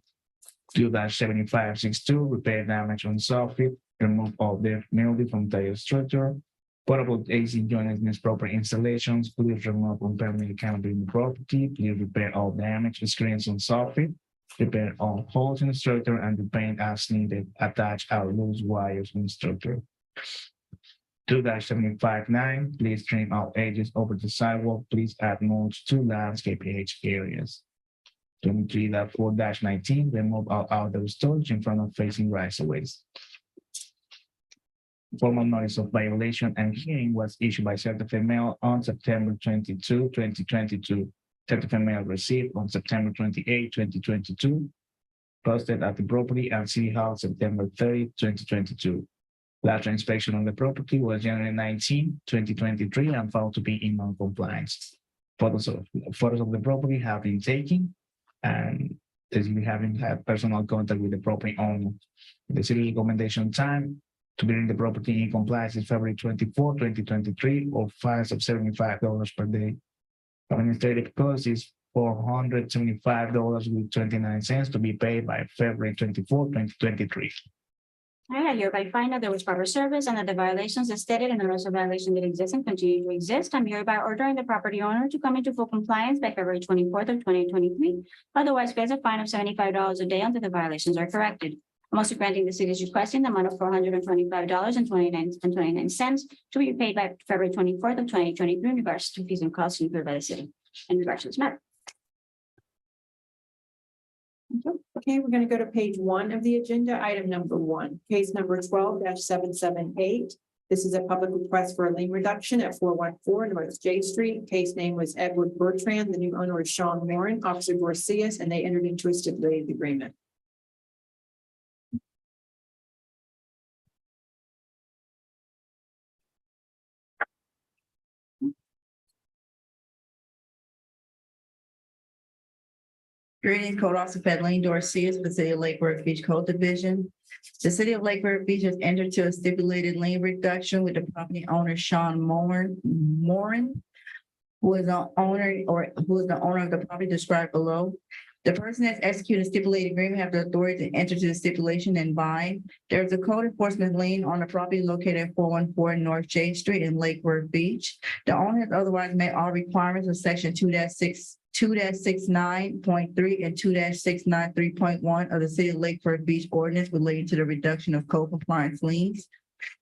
2-7562, repair damage on soffit, remove all the mildew from entire structure. Portable AC units, proper installations, please remove unpermitted canopy in the property, please repair all damage, screens on soffit, repair all holes in the structure and repaint as needed, attach our loose wires in the structure. 2-759, please trim all edges over the sidewalk, please add mulch to landscape edge areas. 23-4-19, remove all outdoor storage in front of facing rights-of-ways. Formal notice of violation and hearing was issued by certified mail on September 22, 2022. Certified mail received on September 28, 2022. Posted at the property and City Hall September 30, 2022. Lateral inspection on the property was January 19, 2023 and found to be in non-compliance. Photos of the property have been taken and we haven't had personal contact with the property owner. The city recommendation time to bring the property in compliance is February 24, 2023, or fines of $75 per day. Administrative cost is $475.29 to be paid by February 24, 2023. All right, I hereby find that there was proper service and that the violations as stated in the notice of violation that exist and continue to exist. I'm hereby ordering the property owner to come into full compliance by February 24th of 2023. Otherwise, pays a fine of $75 a day until the violations are corrected. I'm also granting the city's request in the amount of $425.29 to be paid by February 24th of 2023 in regards to fees and costs incurred by the city in regards to this matter. Okay, we're going to go to page 1 of the agenda, item number 1, case number 12-778. This is a public request for a lien reduction at 414 North J Street. Case name was Edward Bertrand. The new owner is Sean Warren, Officer Garcias, and they entered into a stipulated agreement. Greetings, Code Officer Fedleen Dorcias, for the City of Lake Worth Beach Code Division. The City of Lake Worth Beach has entered to a stipulated lien reduction with the property owner Sean Moran, who is the owner of the property described below. The person that's executed a stipulated agreement have the authority to enter to the stipulation and bind. There is a code enforcement lien on the property located at 414 North J Street in Lake Worth Beach. The owner has otherwise met all requirements of section 2-69.3 and 2-693.1 of the City of Lake Worth Beach ordinance relating to the reduction of code compliance liens.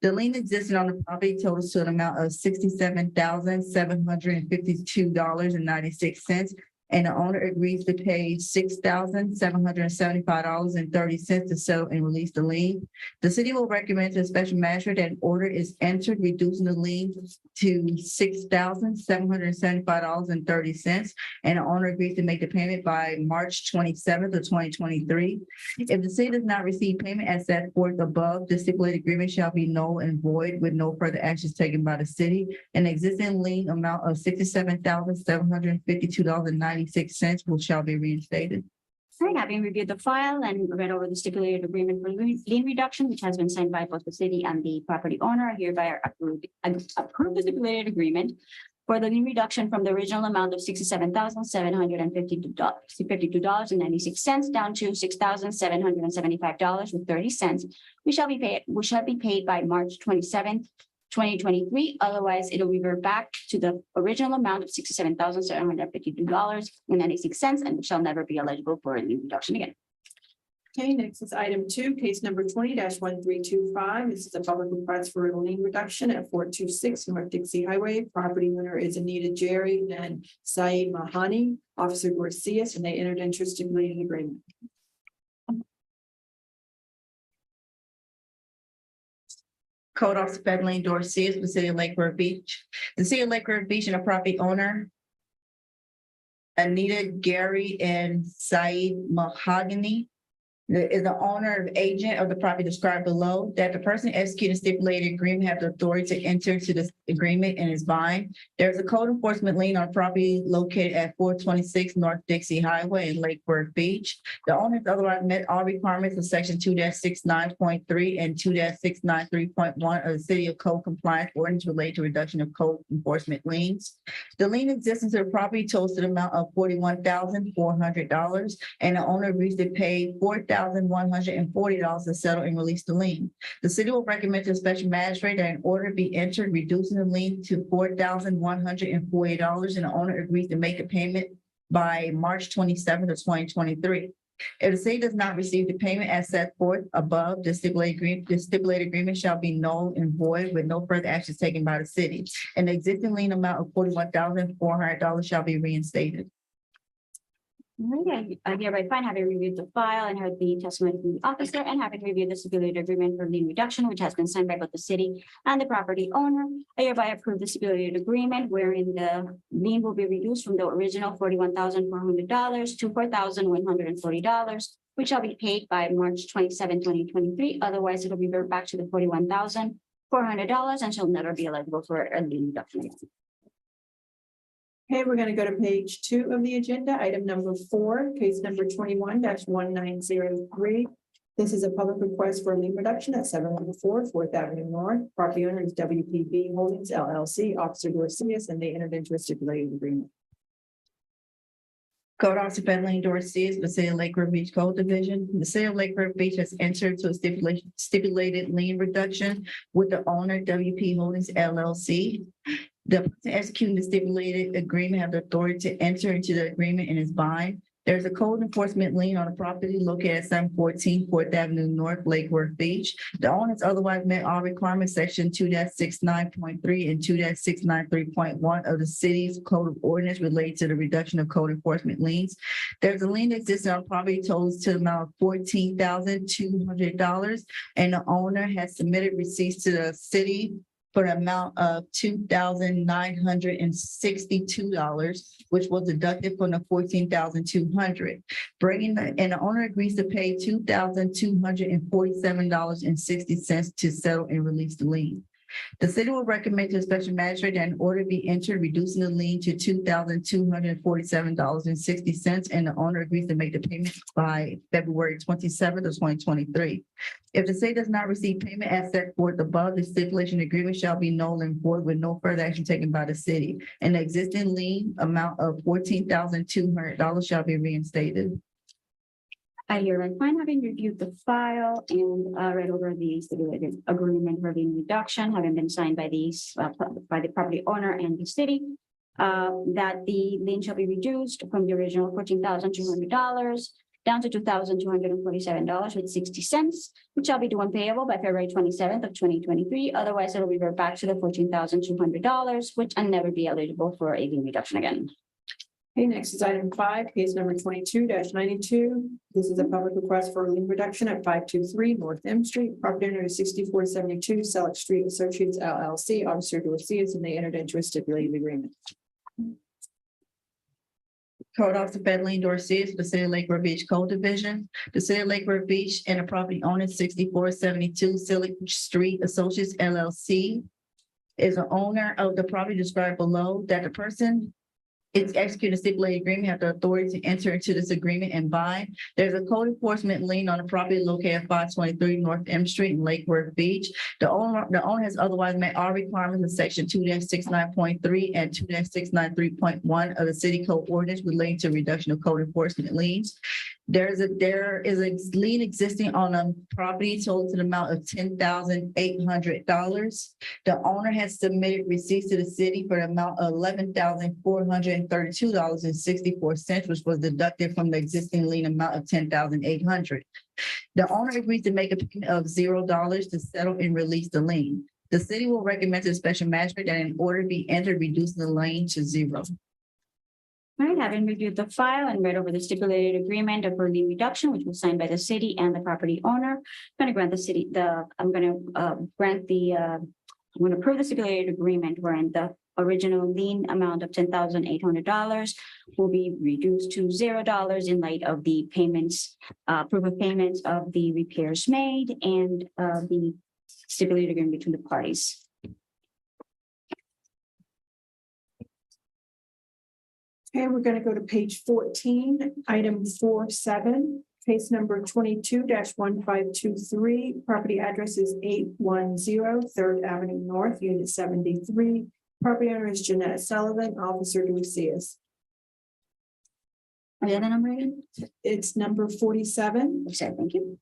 The lien existing on the property totals to an amount of $67,752.96. And the owner agrees to pay $6,775.30 to settle and release the lien. The city will recommend to the special magistrate that an order is entered reducing the lien to $6,775.30, and the owner agrees to make the payment by March 27th of 2023. If the city does not receive payment as set forth above, the stipulated agreement shall be null and void with no further actions taken by the city. An existing lien amount of $67,752.96 shall be reinstated. All right, having reviewed the file and read over the stipulated agreement for lien reduction, which has been signed by both the city and the property owner, I hereby approve the stipulated agreement for the lien reduction from the original amount of $67,752.96 down to $6,775.30, which shall be paid by March 27th, 2023. Otherwise, it'll revert back to the original amount of $67,752.96 and shall never be eligible for a lien reduction again. Okay, next is item 2, case number 20-1325. This is a public request for a lien reduction at 426 North Dixie Highway. Property owner is Anita Jerry and Saeed Mahani, Officer Garcias, and they entered into a stipulated agreement. Code Officer Fedleen Dorcias, the City of Lake Worth Beach. The City of Lake Worth Beach and the property owner, Anita Gary and Saeed Mahogany, Is the owner or agent of the property described below, that the person executing stipulated agreement have the authority to enter into this agreement and is binding. There's a code enforcement lien on property located at 426 North Dixie Highway in Lake Worth Beach. The owner has otherwise met all requirements of section 2-69.3 and 2-693.1 of the City of Code Compliance Ordinance related to reduction of code enforcement liens. The lien existence of the property totals to the amount of $41,400, and the owner agrees to pay $4,140 to settle and release the lien. The city will recommend to the special magistrate that an order be entered reducing the lien to $4,148, and the owner agrees to make a payment by March 27th of 2023. If the city does not receive the payment as set forth above, the stipulated agreement shall be null and void with no further action taken by the city. And the existing lien amount of $41,400 shall be reinstated. Okay, I hereby find, having reviewed the file and heard the testimony from the officer, and having reviewed the stipulated agreement for lien reduction, which has been signed by both the city and the property owner, I hereby approve the stipulated agreement wherein the lien will be reduced from the original $41,400 to $4,140, which shall be paid by March 27, 2023. Otherwise, it'll revert back to the $41,400 and shall never be eligible for a lien reduction again. Okay, we're going to go to page 2 of the agenda, item number 4, case number 21-1903. This is a public request for a lien reduction at 714 4th Avenue North. Property owner is WPB Holdings LLC, Officer Dorcius, and they entered into a stipulated agreement. Code Officer Federline Dorcius, the City of Lake River Beach Code Division. The City of Lake River Beach has entered to a stipulated lien reduction with the owner, WP Holdings LLC. The person executing the stipulated agreement have the authority to enter into the agreement and is bind. There's a code enforcement lien on the property located at 714 4th Avenue North, Lake Worth Beach. The owner has otherwise met all requirements, section 2-69.3 and 2-693.1 of the city's code of ordinance related to the reduction of code enforcement liens. There's a lien existing on property totals to the amount of $14,200, and the owner has submitted receipts to the city for an amount of $2,962, which was deducted from the $14,200, and the owner agrees to pay $2,247.60 to settle and release the lien. The city will recommend to the special magistrate that an order be entered reducing the lien to $2,247.60, and the owner agrees to make the payment by February 27th of 2023. If the city does not receive payment as set forth above, the stipulation agreement shall be null and void with no further action taken by the city, and the existing lien amount of $14,200 shall be reinstated. I hereby find, having reviewed the file and read over the stipulated agreement for lien reduction, having been signed by by the property owner and the city, that the lien shall be reduced from the original $14,200 down to $2,247.60, which shall be due and payable by February 27th of 2023. Otherwise, it'll revert back to the $14,200, which will never be eligible for a lien reduction again. Okay, next is item 5, case number 22-92. This is a public request for a lien reduction at 523 North M Street. Property owner is 6472 Selleck Street Associates LLC, Officer Dorcius, and they entered into a stipulated agreement. Code Officer Federline Dorcius, the City of Lake River Beach Code Division. The City of Lake River Beach and the property owner 6472 Selleck Street Associates LLC is the owner of the property described below, that the person it's executed a stipulated agreement, have the authority to enter into this agreement and bind. There's a code enforcement lien on the property located at 523 North M Street in Lake Worth Beach. The owner has otherwise met all requirements of section 2-69.3 and 2-693.1 of the city code ordinance relating to reduction of code enforcement liens. There is a lien existing on a property total to the amount of $10,800. The owner has submitted receipts to the city for the amount of $11,432.64, which was deducted from the existing lien amount of $10,800. The owner agrees to make a payment of $0 to settle and release the lien. The city will recommend to the special magistrate that an order be entered reducing the lien to $0. All right, having reviewed the file and read over the stipulated agreement of lien reduction, which was signed by the city and the property owner, I'm going to approve the stipulated agreement wherein the original lien amount of $10,800 will be reduced to $0 in light of the payments, proof of payments of the repairs made and the stipulated agreement between the parties. Okay, we're going to go to page 14, item 4.7, case number 22-1523. Property address is 810 3rd Avenue North, Unit 73. Property owner is Jeanette Sullivan, Officer Lucius. Are you the number again? It's number 47. Okay, thank you.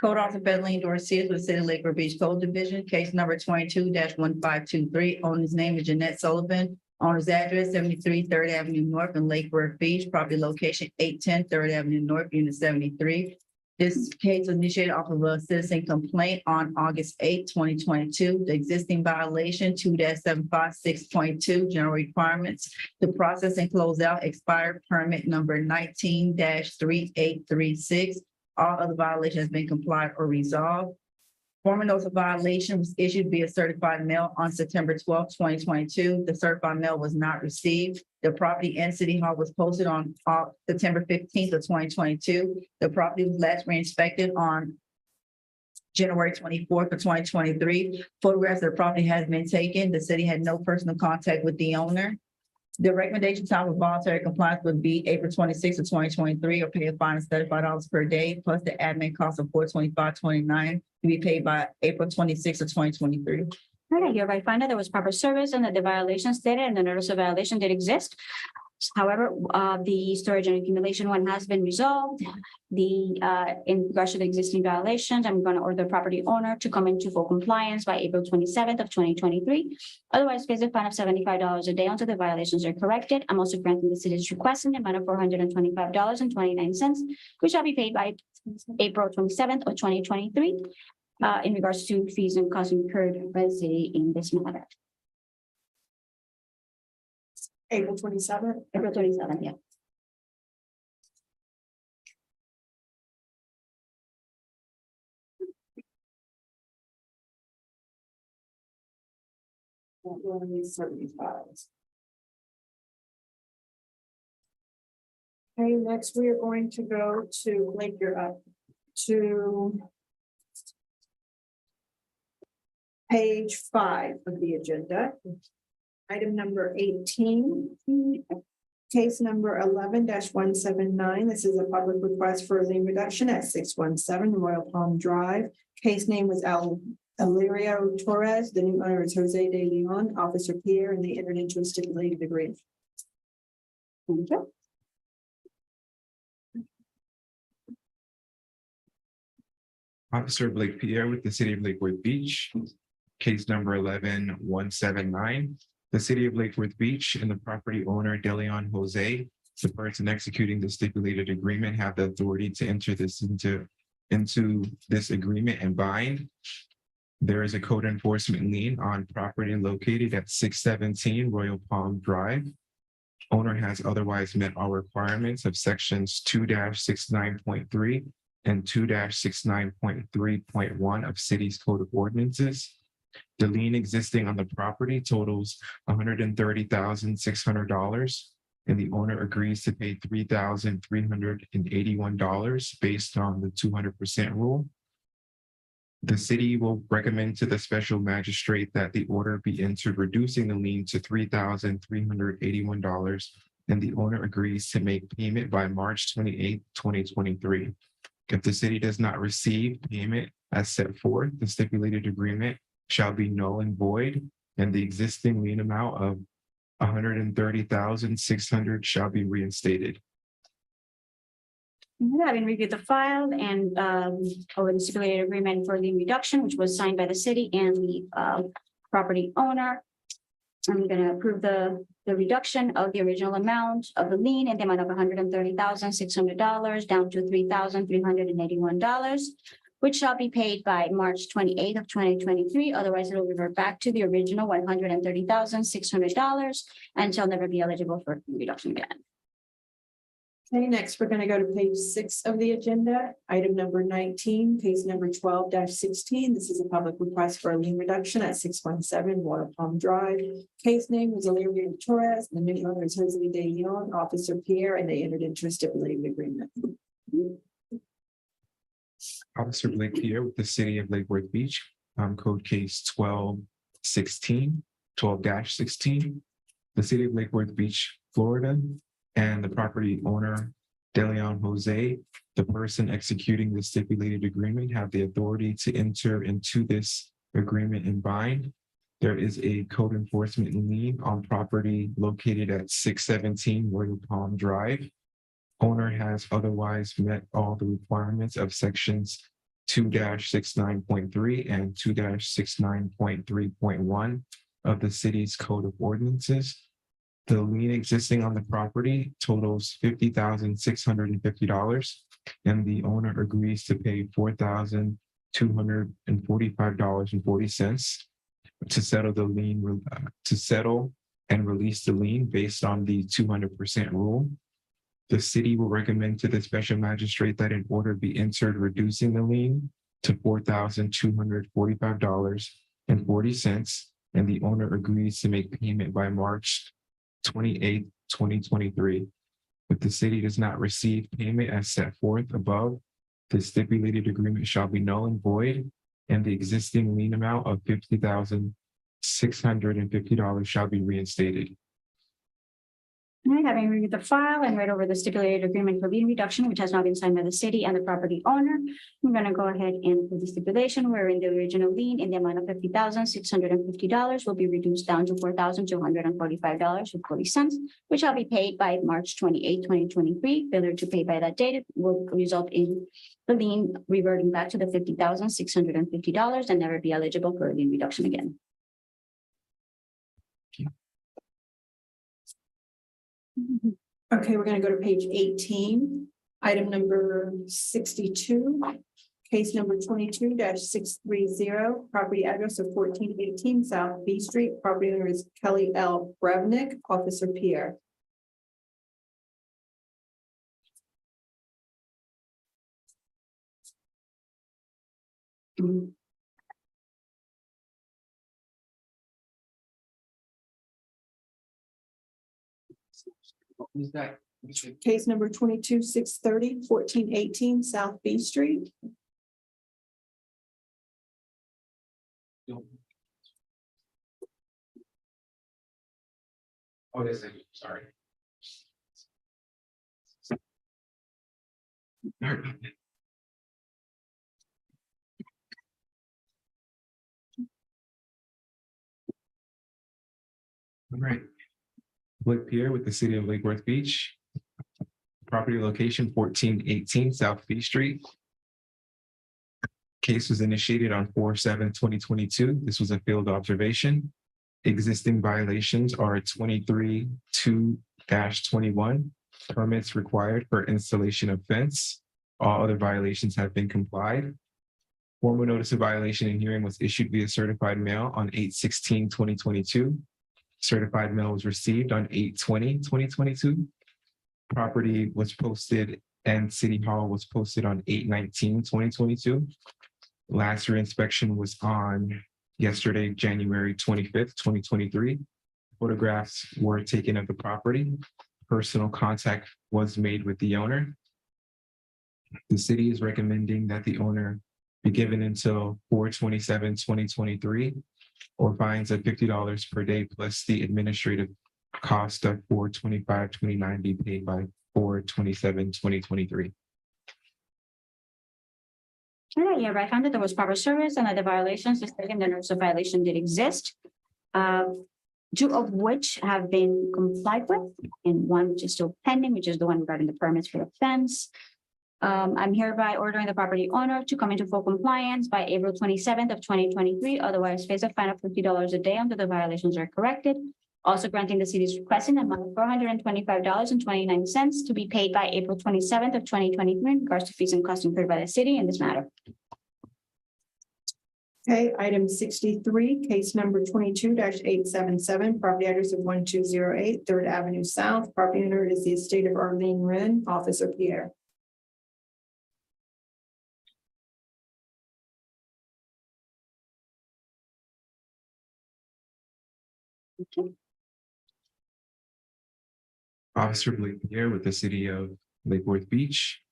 Code Officer Bedleen Dorcia with City of Lake Beach Code Division, case number 22-1523. Owner's name is Jeanette Sullivan. Owner's address 73 3rd Avenue North in Lake Beach. Property location 810 3rd Avenue North, Unit 73. This case was initiated off of a citizen complaint on August 8, 2022. The existing violation 2-756.2 general requirements. The process and closeout expired permit number 19-3836. All other violations have been complied or resolved. Formal notice of violation was issued via certified mail on September 12, 2022. The certified mail was not received. The property in City Hall was posted on September 15th of 2022. The property was last re-inspected on January 24th of 2023. Photographs of the property has been taken. The city had no personal contact with the owner. The recommendation time of voluntary compliance would be April 26th of 2023, or pay a fine of $35 per day, plus the admin cost of $425.29 to be paid by April 26th of 2023. All right, hereby find that there was proper service and that the violation stated and the notice of violation did exist. However, the storage and accumulation one has been resolved. In regards to the existing violations, I'm going to order the property owner to come into full compliance by April 27th of 2023. Otherwise, pays a fine of $75 a day until the violations are corrected. I'm also granting the city's request in the amount of $425.29, which shall be paid by April 27th of 2023. In regards to fees and costs incurred by the city in this matter. April 27th. April 27th, yeah. Okay, next we are going to go to link your up to page 5 of the agenda. Item number 18, case number 11-179. This is a public request for a lien reduction at 617 Royal Palm Drive. Case name was Alirio Torres. The new owner is Jose de Leon, Officer Pierre, and they entered into a stipulated agreement. Thank you. Officer Blake Pierre with the City of Lakewood Beach, case number 11-179. The City of Lakewood Beach and the property owner DeLeon Jose, the person executing the stipulated agreement, have the authority to enter this into this agreement and bind. There is a code enforcement lien on property located at 617 Royal Palm Drive. Owner has otherwise met all requirements of sections 2-69.3 and 2-69.3.1 of City's Code of Ordinances. The lien existing on the property totals $130,600, and the owner agrees to pay $3,381 based on the 200% rule. The city will recommend to the special magistrate that the order be entered reducing the lien to $3,381, and the owner agrees to make payment by March 28, 2023. If the city does not receive payment as set forth, the stipulated agreement shall be null and void, and the existing lien amount of $130,600 shall be reinstated. Having reviewed the file and over the stipulated agreement for lien reduction, which was signed by the city and the property owner, I'm going to approve the reduction of the original amount of the lien in the amount of $130,600 down to $3,381. Which shall be paid by March 28th of 2023. Otherwise, it will revert back to the original $130,600 and shall never be eligible for reduction again. Okay, next, we're going to go to page 6 of the agenda, item number 19, case number 12-16. This is a public request for a lien reduction at 617 Water Palm Drive. Case name was Olivia Torres, the new owner is Jose De Leon, Officer Pierre, and they entered into a stipulated agreement. Officer Blake Pierre with the City of Lake Worth Beach, code case 12-16. The City of Lake Worth Beach, Florida, and the property owner, De Leon Jose, the person executing the stipulated agreement, have the authority to enter into this agreement and bind. There is a code enforcement lien on property located at 617 Royal Palm Drive. Owner has otherwise met all the requirements of sections 2-69.3 and 2-69.3.1 of the city's code of ordinances. The lien existing on the property totals $50,650, and the owner agrees to pay $4,245.40 to settle the lien, to settle and release the lien based on the 200% rule. The city will recommend to the special magistrate that an order be entered reducing the lien to $4,245.40, and the owner agrees to make payment by March 28th, 2023. If the city does not receive payment as set forth above, the stipulated agreement shall be null and void, and the existing lien amount of $50,650 shall be reinstated. All right, having reviewed the file and read over the stipulated agreement for lien reduction, which has now been signed by the city and the property owner, I'm going to go ahead and put the stipulation wherein the original lien in the amount of $50,650 will be reduced down to $4,245.40, which shall be paid by March 28, 2023. Failure to pay by that date will result in the lien reverting back to the $50,650 and never be eligible for a lien reduction again. Okay, we're going to go to page 18, item number 62, case number 22-630, property address of 1418 South B Street. Property owner is Kelly L. Brevnick, Officer Pierre. Is that Case number 22-630, 1418 South B Street. Oh, yes, sorry. All right. Blake Pierre with the City of Lake Worth Beach. Property location 1418 South B Street. Case was initiated on 4/7/2022. This was a field observation. Existing violations are 23-2-21. Permits required for installation of fence. All other violations have been complied. Formal notice of violation and hearing was issued via certified mail on 8/16/2022. Certified mail was received on 8/20/2022. Property was posted and City Hall was posted on 8/19/2022. Last reinspection was on yesterday, January 25th, 2023. Photographs were taken of the property. Personal contact was made with the owner. The city is recommending that the owner be given until 4/27/2023 or fines of $50 per day plus the administrative cost of 4/25/29 be paid by 4/27/2023. All right, yeah, I found that there was proper service and that the violations, the notice of violation did exist. Two of which have been complied with, and one which is still pending, which is the one regarding the permits for the fence. I'm hereby ordering the property owner to come into full compliance by April 27th of 2023. Otherwise, face a fine of $50 a day until the violations are corrected. Also granting the city's request in the amount of $425.29 to be paid by April 27th of 2023 in regards to fees and costs incurred by the city in this matter. Okay, item 63, case number 22-877, property address of 1208 Third Avenue South. Property owner is the estate of Arlene Wren, Officer Pierre. Officer Blake here with the city of Lake Worth Beach.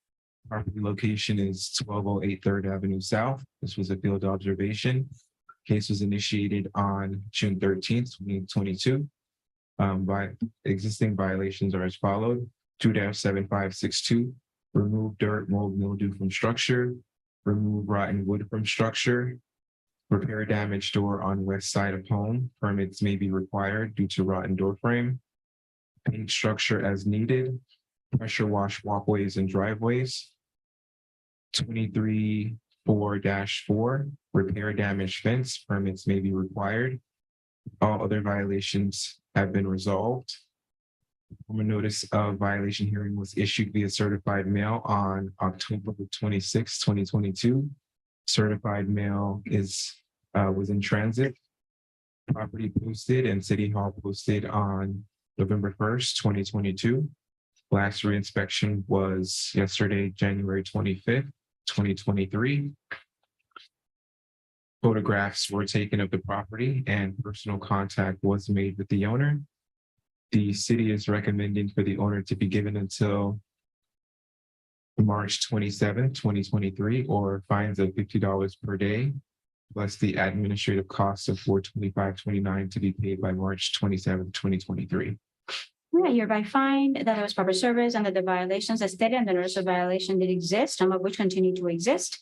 Property location is 1208 Third Avenue South. This was a field observation. Case was initiated on June 13th, 2022. By existing violations are as followed: 2-7562, remove dirt, mold, mildew from structure, remove rotten wood from structure, repair damaged door on west side of home. Permits may be required due to rotten door frame. Paint structure as needed, pressure wash walkways and driveways. 23-4-4, repair damaged fence. Permits may be required. All other violations have been resolved. A notice of violation hearing was issued via certified mail on October 26, 2022. Certified mail was in transit. Property posted and City Hall posted on November 1st, 2022. Last reinspection was yesterday, January 25th, 2023. Photographs were taken of the property and personal contact was made with the owner. The city is recommending for the owner to be given until March 27th, 2023, or fines of $50 per day, plus the administrative costs of $425.29 to be paid by March 27th, 2023. Yeah, hereby find that there was proper service and that the violations as stated and the notice of violation did exist, some of which continue to exist.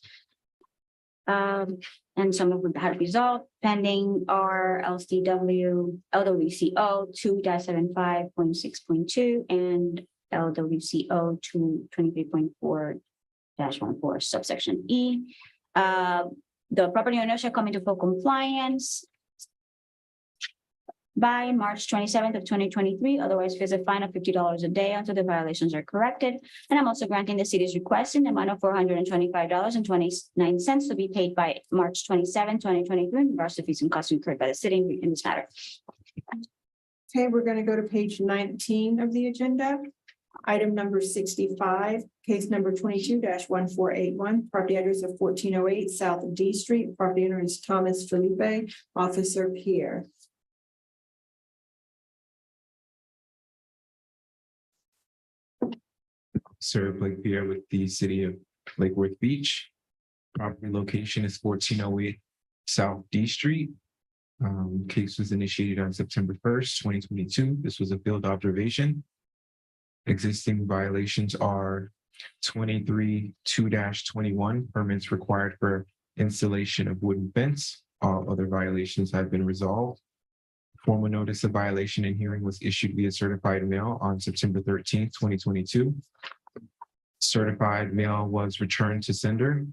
And some of them had resolved pending our LWCO 2-75.6.2 and LWCO 223.4-14 subsection E. The property owner shall come into full compliance by March 27th of 2023, otherwise face a fine of $50 a day until the violations are corrected. And I'm also granting the city's request in the amount of $425.29 to be paid by March 27, 2023, in regards to fees and costs incurred by the city in this matter. Okay, we're going to go to page 19 of the agenda. Item number 65, case number 22-1481, property address of 1408 South D Street. Property owner is Thomas Felipe, Officer Pierre. Sir Blake Pierre with the city of Lake Worth Beach. Property location is 1408 South D Street. Case was initiated on September 1st, 2022. This was a field observation. Existing violations are 23-2-21, permits required for installation of wooden fence. All other violations have been resolved. Formal notice of violation and hearing was issued via certified mail on September 13th, 2022. Certified mail was returned to sender.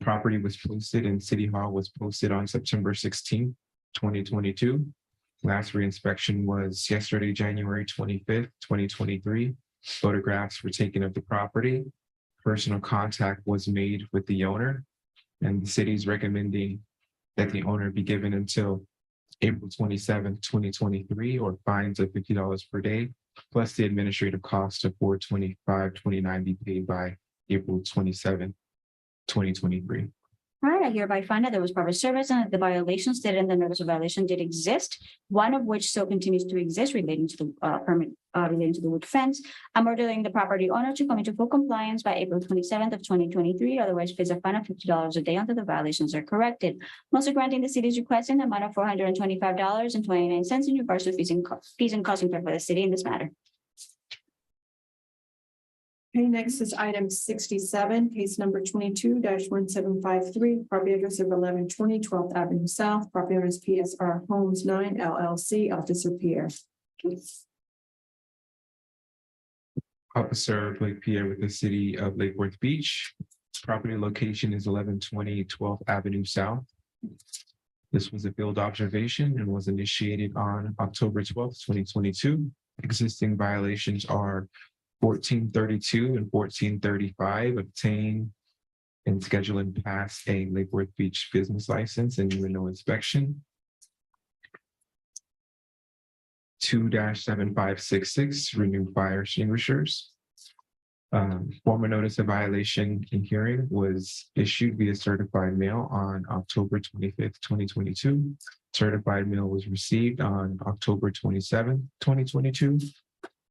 Property was posted and City Hall was posted on September 16th, 2022. Last reinspection was yesterday, January 25th, 2023. Photographs were taken of the property. Personal contact was made with the owner, and the city is recommending that the owner be given until April 27th, 2023, or fines of $50 per day, plus the administrative cost of $425.29 be paid by April 27th, 2023. All right, I hereby find that there was proper service and that the violations stated in the notice of violation did exist, one of which still continues to exist relating to the permit relating to the wood fence. I'm ordering the property owner to come into full compliance by April 27th of 2023, otherwise pays a fine of $50 a day until the violations are corrected. I'm also granting the city's request in the amount of $425.29 in regards to fees and costs incurred by the city in this matter. Okay, next is item 67, case number 22-1753, property address of 1120 12th Avenue South. Property owner is PSR Homes 9 LLC, Officer Pierre. Officer Blake Pierre with the city of Lake Worth Beach. Property location is 1120 12th Avenue South. This was a field observation and was initiated on October 12th, 2022. Existing violations are 1432 and 1435, obtain and schedule and pass a Lake Worth Beach business license and no inspection. 2-7566, renew fire extinguishers. Formal notice of violation in hearing was issued via certified mail on October 25th, 2022. Certified mail was received on October 27th, 2022.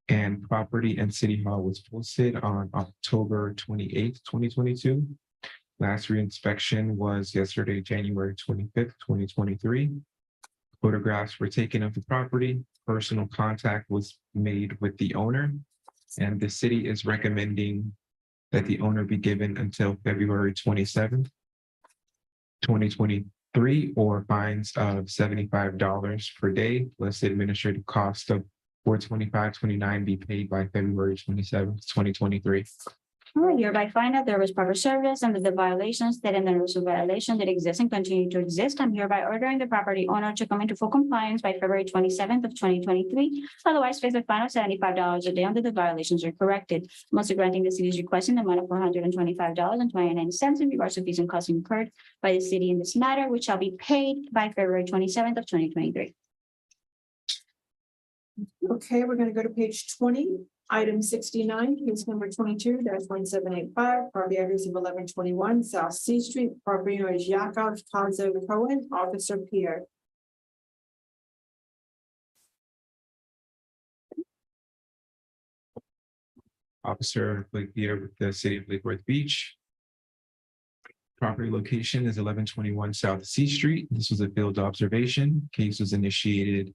And property and city hall was posted on October 28th, 2022. Last reinspection was yesterday, January 25th, 2023. Photographs were taken of the property. Personal contact was made with the owner. And the city is recommending that the owner be given until February 27th, 2023, or fines of $75 per day, plus the administrative cost of $425.29 be paid by February 27th, 2023. All right, hereby find that there was proper service and that the violations that in the rules of violation that exist and continue to exist. I'm hereby ordering the property owner to come into full compliance by February 27th of 2023. Otherwise, face a fine of $75 a day until the violations are corrected. I'm also granting the city's request in the amount of $425.29 in regards to fees and costs incurred by the city in this matter, which shall be paid by February 27th of 2023. Okay, we're going to go to page 20. Item 69, case number 22-1785, property address of 1121 South C Street, property owner is Yakov Kazo Cohen, Officer Pierre. Officer Blake Peter with the city of Lake Worth Beach. Property location is 1121 South C Street. This was a field observation. Case was initiated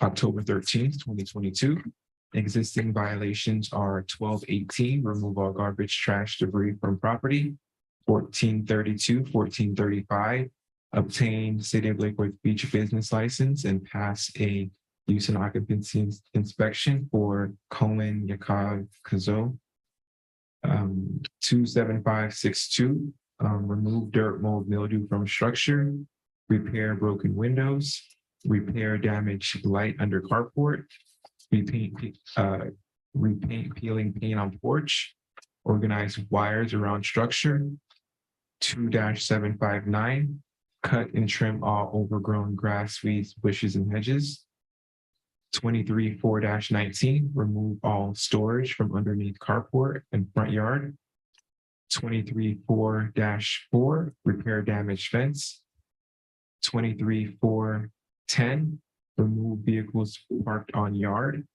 October 13th, 2022. Existing violations are 1218, remove all garbage, trash, debris from property. 1432, 1435, obtain City of Lake Worth Beach business license and pass a use and occupancy inspection for Cohen Yakov Kazo. 27562, remove dirt, mold, mildew from structure, repair broken windows, repair damaged light under carport, repaint peeling paint on porch, organize wires around structure. 2-759, cut and trim all overgrown grass, weeds, bushes, and hedges. 23-4-19, remove all storage from underneath carport and front yard. 23-4-4, repair damaged fence. 23-4-10, remove vehicles parked on yard.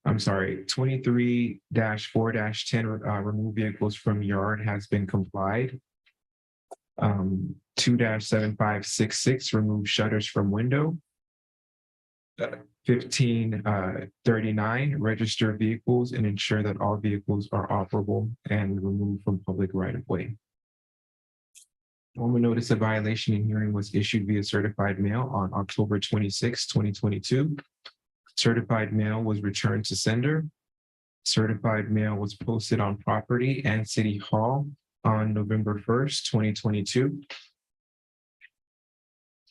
I'm sorry, 23-4-10, remove vehicles from yard has been complied. 2-7566, remove shutters from window. 1539, register vehicles and ensure that all vehicles are operable and removed from public right of way. Formal notice of violation in hearing was issued via certified mail on October 26, 2022. Certified mail was returned to sender. Certified mail was posted on property and city hall on November 1st, 2022.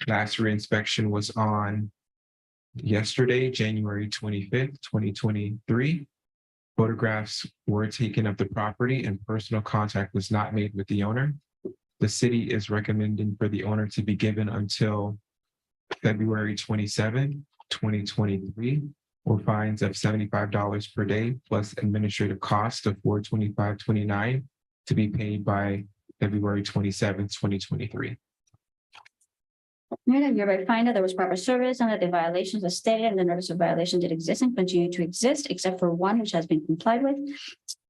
Last reinspection was on yesterday, January 25th, 2023. Photographs were taken of the property and personal contact was not made with the owner. The city is recommending for the owner to be given until February 27, 2023, or fines of $75 per day plus administrative cost of $425.29 to be paid by February 27, 2023. And hereby find that there was proper service and that the violations as stated in the notice of violation did exist and continue to exist, except for one which has been complied with.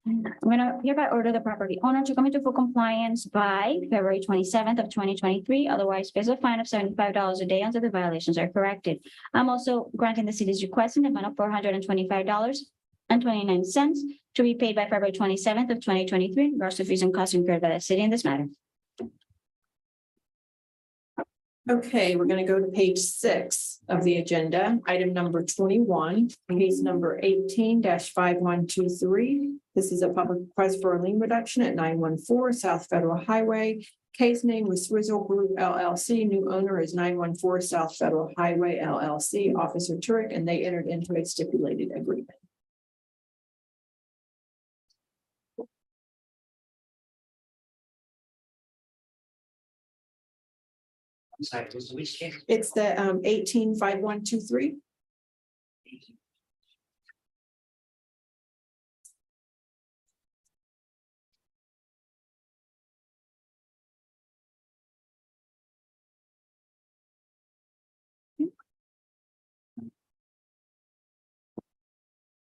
I'm going to hereby order the property owner to come into full compliance by February 27th of 2023. Otherwise, pays a fine of $75 a day until the violations are corrected. I'm also granting the city's request in the amount of $425.29 to be paid by February 27th of 2023 in regards to fees and costs incurred by the city in this matter. Okay, we're going to go to page 6 of the agenda, item number 21, case number 18-5123. This is a public request for a lien reduction at 914 South Federal Highway. Case name was Swizzle Group LLC. New owner is 914 South Federal Highway LLC, Officer Turek, and they entered into a stipulated agreement. Sorry, which case? It's the 185123.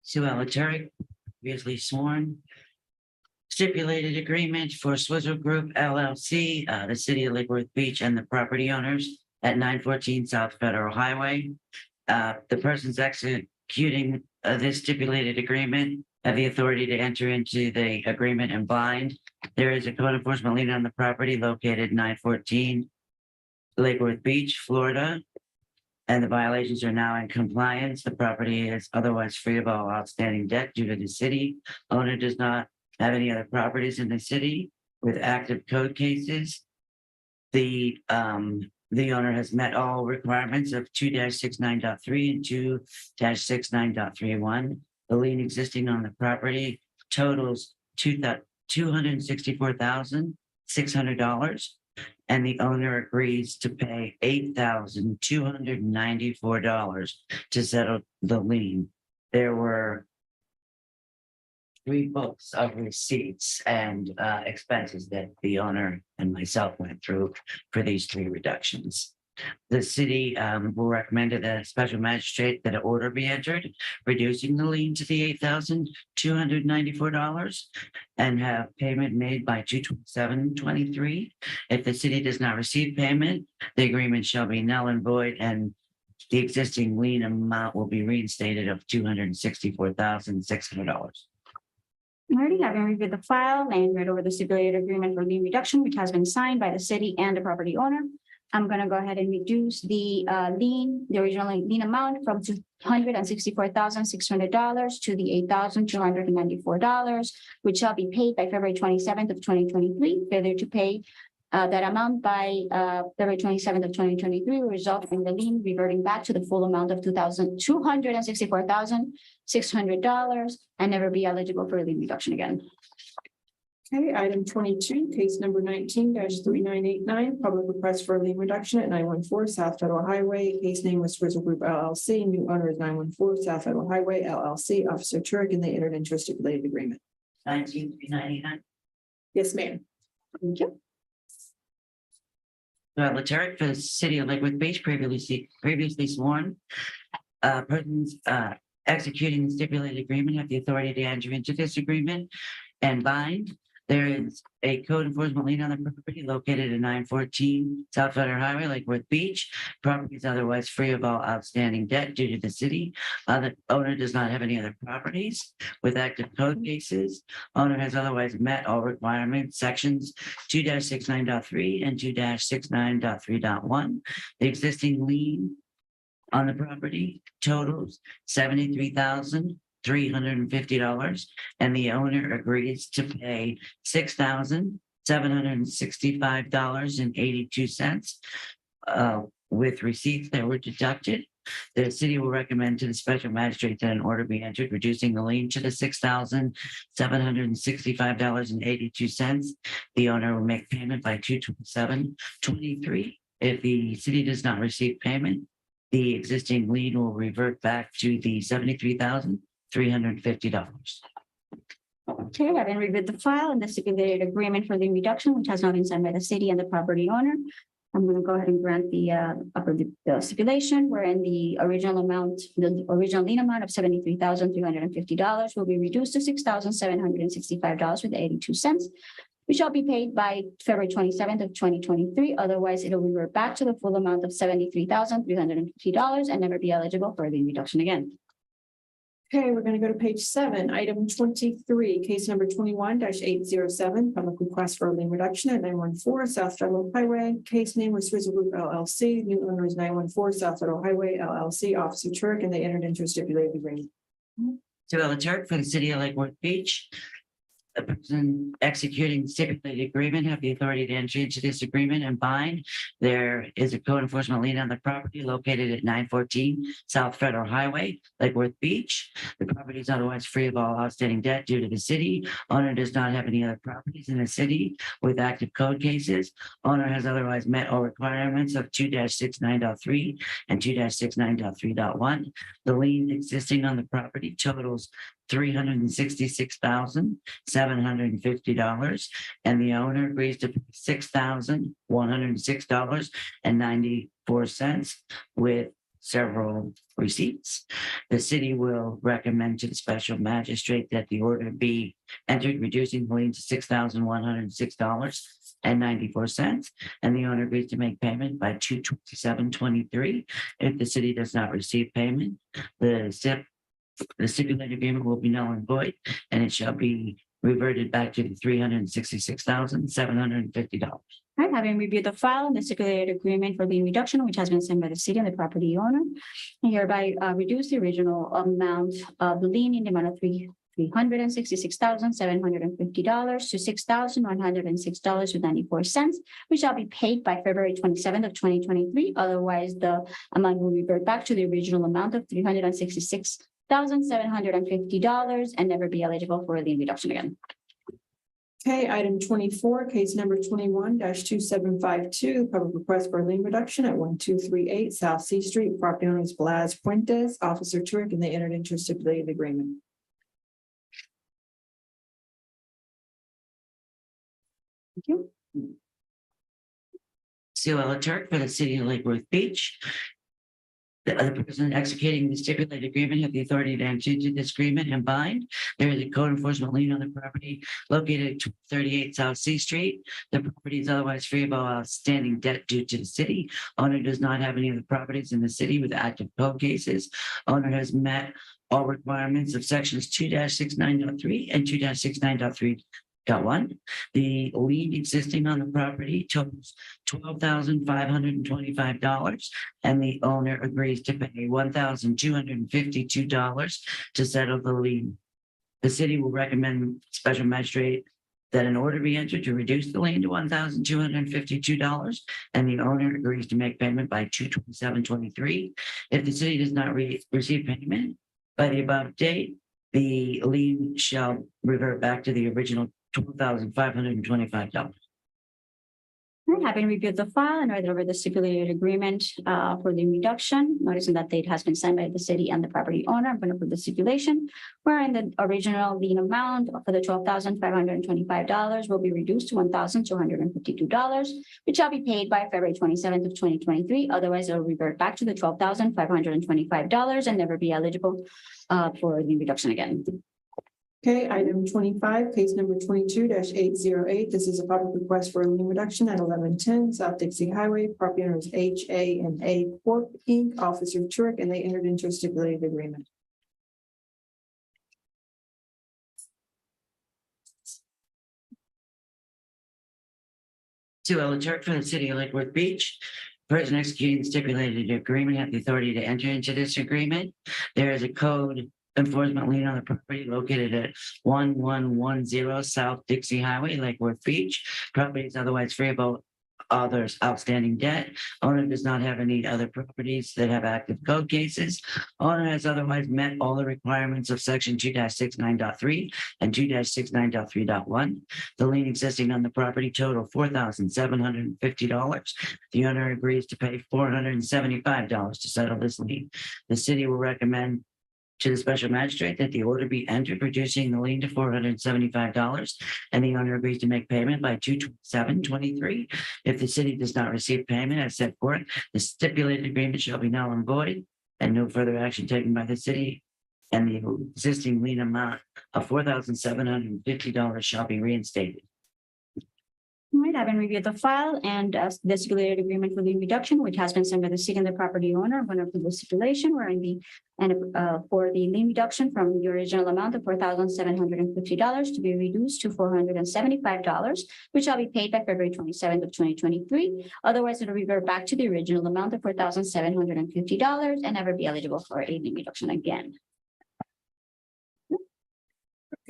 Sue Alateric, previously sworn. Stipulated agreement for Swizzle Group LLC, the city of Lake Worth Beach and the property owners at 914 South Federal Highway. The persons executing this stipulated agreement have the authority to enter into the agreement and bind. There is a code enforcement lien on the property located 914 Lake Worth Beach, Florida. And the violations are now in compliance. The property is otherwise free of all outstanding debt due to the city. Owner does not have any other properties in the city with active code cases. The owner has met all requirements of 2-69.3 and 2-69.31. The lien existing on the property totals $264,600. And the owner agrees to pay $8,294 to settle the lien. There were 3 books of receipts and expenses that the owner and myself went through for these 3 reductions. The city will recommend to the special magistrate that an order be entered, reducing the lien to the $8,294 and have payment made by 2/27/23. If the city does not receive payment, the agreement shall be null and void and the existing lien amount will be reinstated of $264,600. Already having reviewed the file and read over the stipulated agreement for lien reduction, which has been signed by the city and the property owner. I'm going to go ahead and reduce the original lien amount from $264,600 to the $8,294, which shall be paid by February 27th of 2023. Failure to pay that amount by February 27th of 2023 will result in the lien reverting back to the full amount of $264,600 and never be eligible for a lien reduction again. Okay, item 22, case number 19-3989, public request for a lien reduction at 914 South Federal Highway. Case name was Swizzle Group LLC. New owner is 914 South Federal Highway LLC. Officer Turk, and they entered into a stipulated agreement. 19,399. Yes, ma'am. Thank you. Lateric for the city of Lake Worth Beach, previously sworn. Persons executing the stipulated agreement have the authority to enter into this agreement and bind. There is a code enforcement lien on the property located at 914 South Federal Highway, Lake Worth Beach. Property is otherwise free of all outstanding debt due to the city. The owner does not have any other properties with active code cases. Owner has otherwise met all requirements, sections 2-69.3 and 2-69.3.1. The existing lien on the property totals $73,350, and the owner agrees to pay $6,765.82 with receipts that were deducted. The city will recommend to the special magistrate that an order be entered, reducing the lien to the $6,765.82. The owner will make payment by 2/27/23. If the city does not receive payment, the existing lien will revert back to the $73,350. Okay, having reviewed the file and the stipulated agreement for lien reduction, which has now been signed by the city and the property owner, I'm going to go ahead and grant the stipulation wherein the original lien amount of $73,350 will be reduced to $6,765 with 82 cents, which shall be paid by February 27th of 2023. Otherwise, it will revert back to the full amount of $73,350 and never be eligible for a lien reduction again. Okay, we're going to go to page 7, item 23, case number 21-807, public request for a lien reduction at 914 South Federal Highway. Case name was Swizzle Group LLC. New owner is 914 South Federal Highway LLC. Officer Turk, and they entered into a stipulated agreement. So Turk for the city of Lake Worth Beach. The person executing the stipulated agreement have the authority to enter into this agreement and bind. There is a code enforcement lien on the property located at 914 South Federal Highway, Lake Worth Beach. The property is otherwise free of all outstanding debt due to the city. Owner does not have any other properties in the city with active code cases. Owner has otherwise met all requirements of 2-69.3 and 2-69.3.1. The lien existing on the property totals $366,750, and the owner agrees to $6,106.94 with several receipts. The city will recommend to the special magistrate that the order be entered, reducing the lien to $6,106.94, and the owner agrees to make payment by 2/27/23. If the city does not receive payment, the stipulated agreement will be null and void, and it shall be reverted back to the $366,750. All right, having reviewed the file and the stipulated agreement for lien reduction, which has been signed by the city and the property owner, I hereby reduce the original amount of the lien in the amount of $366,750 to $6,106.94, which shall be paid by February 27th of 2023. Otherwise, the amount will revert back to the original amount of $366,750 and never be eligible for a lien reduction again. Okay, item 24, case number 21-2752, public request for a lien reduction at 1238 South C Street. Property owners Blas Fuentes, Officer Turek, and they entered into a stipulated agreement. Thank you. Sue Turk for the city of Lake Worth Beach. The other person executing the stipulated agreement have the authority to enter into this agreement and bind. There is a code enforcement lien on the property located at 38 South C Street. The property is otherwise free of all outstanding debt due to the city. Owner does not have any of the properties in the city with active code cases. Owner has met all requirements of sections 2-69.3 and 2-69.3.1. The lien existing on the property totals $12,525, and the owner agrees to pay $1,252 to settle the lien. The city will recommend special magistrate that an order be entered to reduce the lien to $1,252, and the owner agrees to make payment by 2/27/23. If the city does not receive payment by the above date, the lien shall revert back to the original $12,525. Having reviewed the file and read over the stipulated agreement for the reduction, noticing that date has been signed by the city and the property owner, I'm going to put the stipulation wherein the original lien amount for the $12,525 will be reduced to $1,252, which shall be paid by February 27th of 2023. Otherwise, it will revert back to the $12,525 and never be eligible for the reduction again. Okay, item 25, case number 22-808. This is a public request for a lien reduction at 1110 South Dixie Highway. Property owners H.A.&A Corp. Inc., Officer Turek, and they entered into a stipulated agreement. Sue Turk for the city of Lake Worth Beach. Person executing the stipulated agreement have the authority to enter into this agreement. There is a code enforcement lien on the property located at 1110 South Dixie Highway, Lake Worth Beach. Property is otherwise free of others outstanding debt. Owner does not have any other properties that have active code cases. Owner has otherwise met all the requirements of section 2-69.3 and 2-69.3.1. The lien existing on the property total $4,750. The owner agrees to pay $475 to settle this lien. The city will recommend to the special magistrate that the order be entered, reducing the lien to $475, and the owner agrees to make payment by 2/27/23. If the city does not receive payment as set forth, the stipulated agreement shall be null and void, and no further action taken by the city, and the existing lien amount of $4,750 shall be reinstated. All right, having reviewed the file and the stipulated agreement for lien reduction, which has been signed by the city and the property owner, I'm going to approve the stipulation wherein for the lien reduction from the original amount of $4,750 to be reduced to $475, which shall be paid by February 27th of 2023. Otherwise, it will revert back to the original amount of $4,750 and never be eligible for a lien reduction again.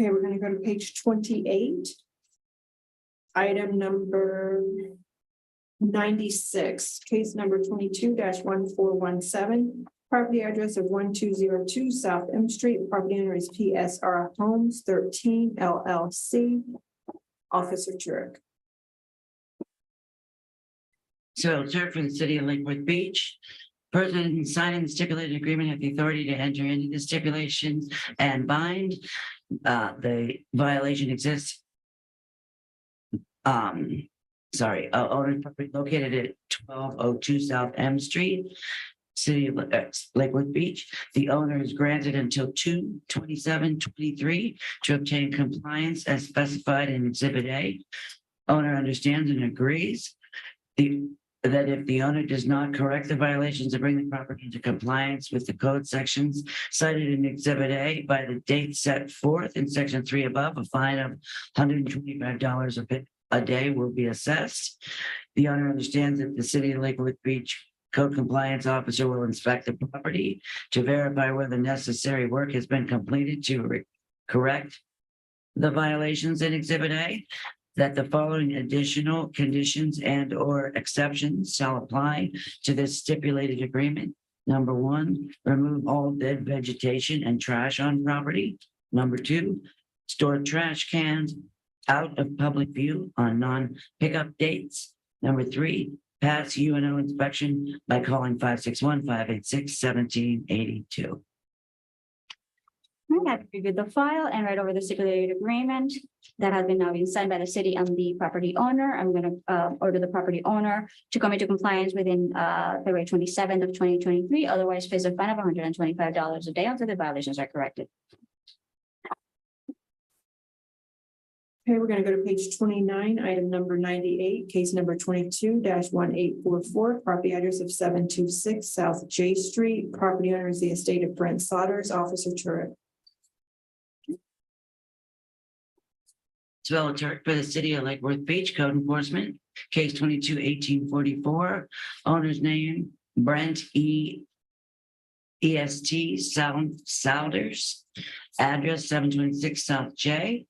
Okay, we're gonna go to page 28. Item number 96, case number 22-1417. Property address of 1202 South M Street. Property owner is PSR Homes 13 LLC. Officer Turek. So, sir, for the city of Lake Worth Beach, person signing the stipulated agreement have the authority to enter into the stipulations and bind. The violation exists. Owner property located at 1202 South M Street, city of Lake Worth Beach. The owner is granted until 2/27/23 to obtain compliance as specified in Exhibit A. Owner understands and agrees that if the owner does not correct the violations or bring the property into compliance with the code sections cited in Exhibit A by the date set forth in Section 3 above, a fine of $125 a day will be assessed. The owner understands that the city of Lake Worth Beach code compliance officer will inspect the property to verify whether necessary work has been completed to correct the violations in Exhibit A, that the following additional conditions and or exceptions shall apply to this stipulated agreement. Number 1, remove all dead vegetation and trash on property. Number 2, store trash cans out of public view on non-pickup dates. Number 3, pass UNO inspection by calling 561-586-1782. I have reviewed the file and read over the stipulated agreement that has been now been signed by the city and the property owner. I'm going to order the property owner to come into compliance within February 27th of 2023. Otherwise, face a fine of $125 a day until the violations are corrected. Okay, we're gonna go to page 29, item number 98, case number 22-1844, property address of 726 South J Street. Property owner is the estate of Brent Sodders. Officer Turek. Isabella Turk for the city of Lake Worth Beach Code Enforcement, case 22-1844. Owner's name, Brent EST Souders. Address 726 South J.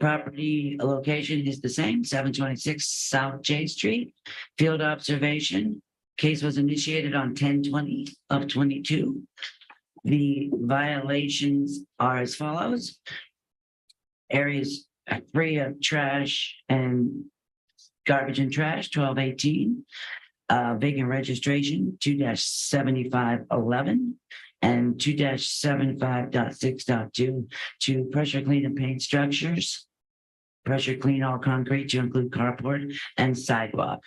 Property location is the same, 726 South J Street. Field observation. Case was initiated on 10/20 of 22. The violations are as follows. Areas free of trash and garbage and trash, 1218. Vacant registration, 2-7511. And 2-75.6.2 to pressure clean and paint structures. Pressure clean all concrete to include carport and sidewalk.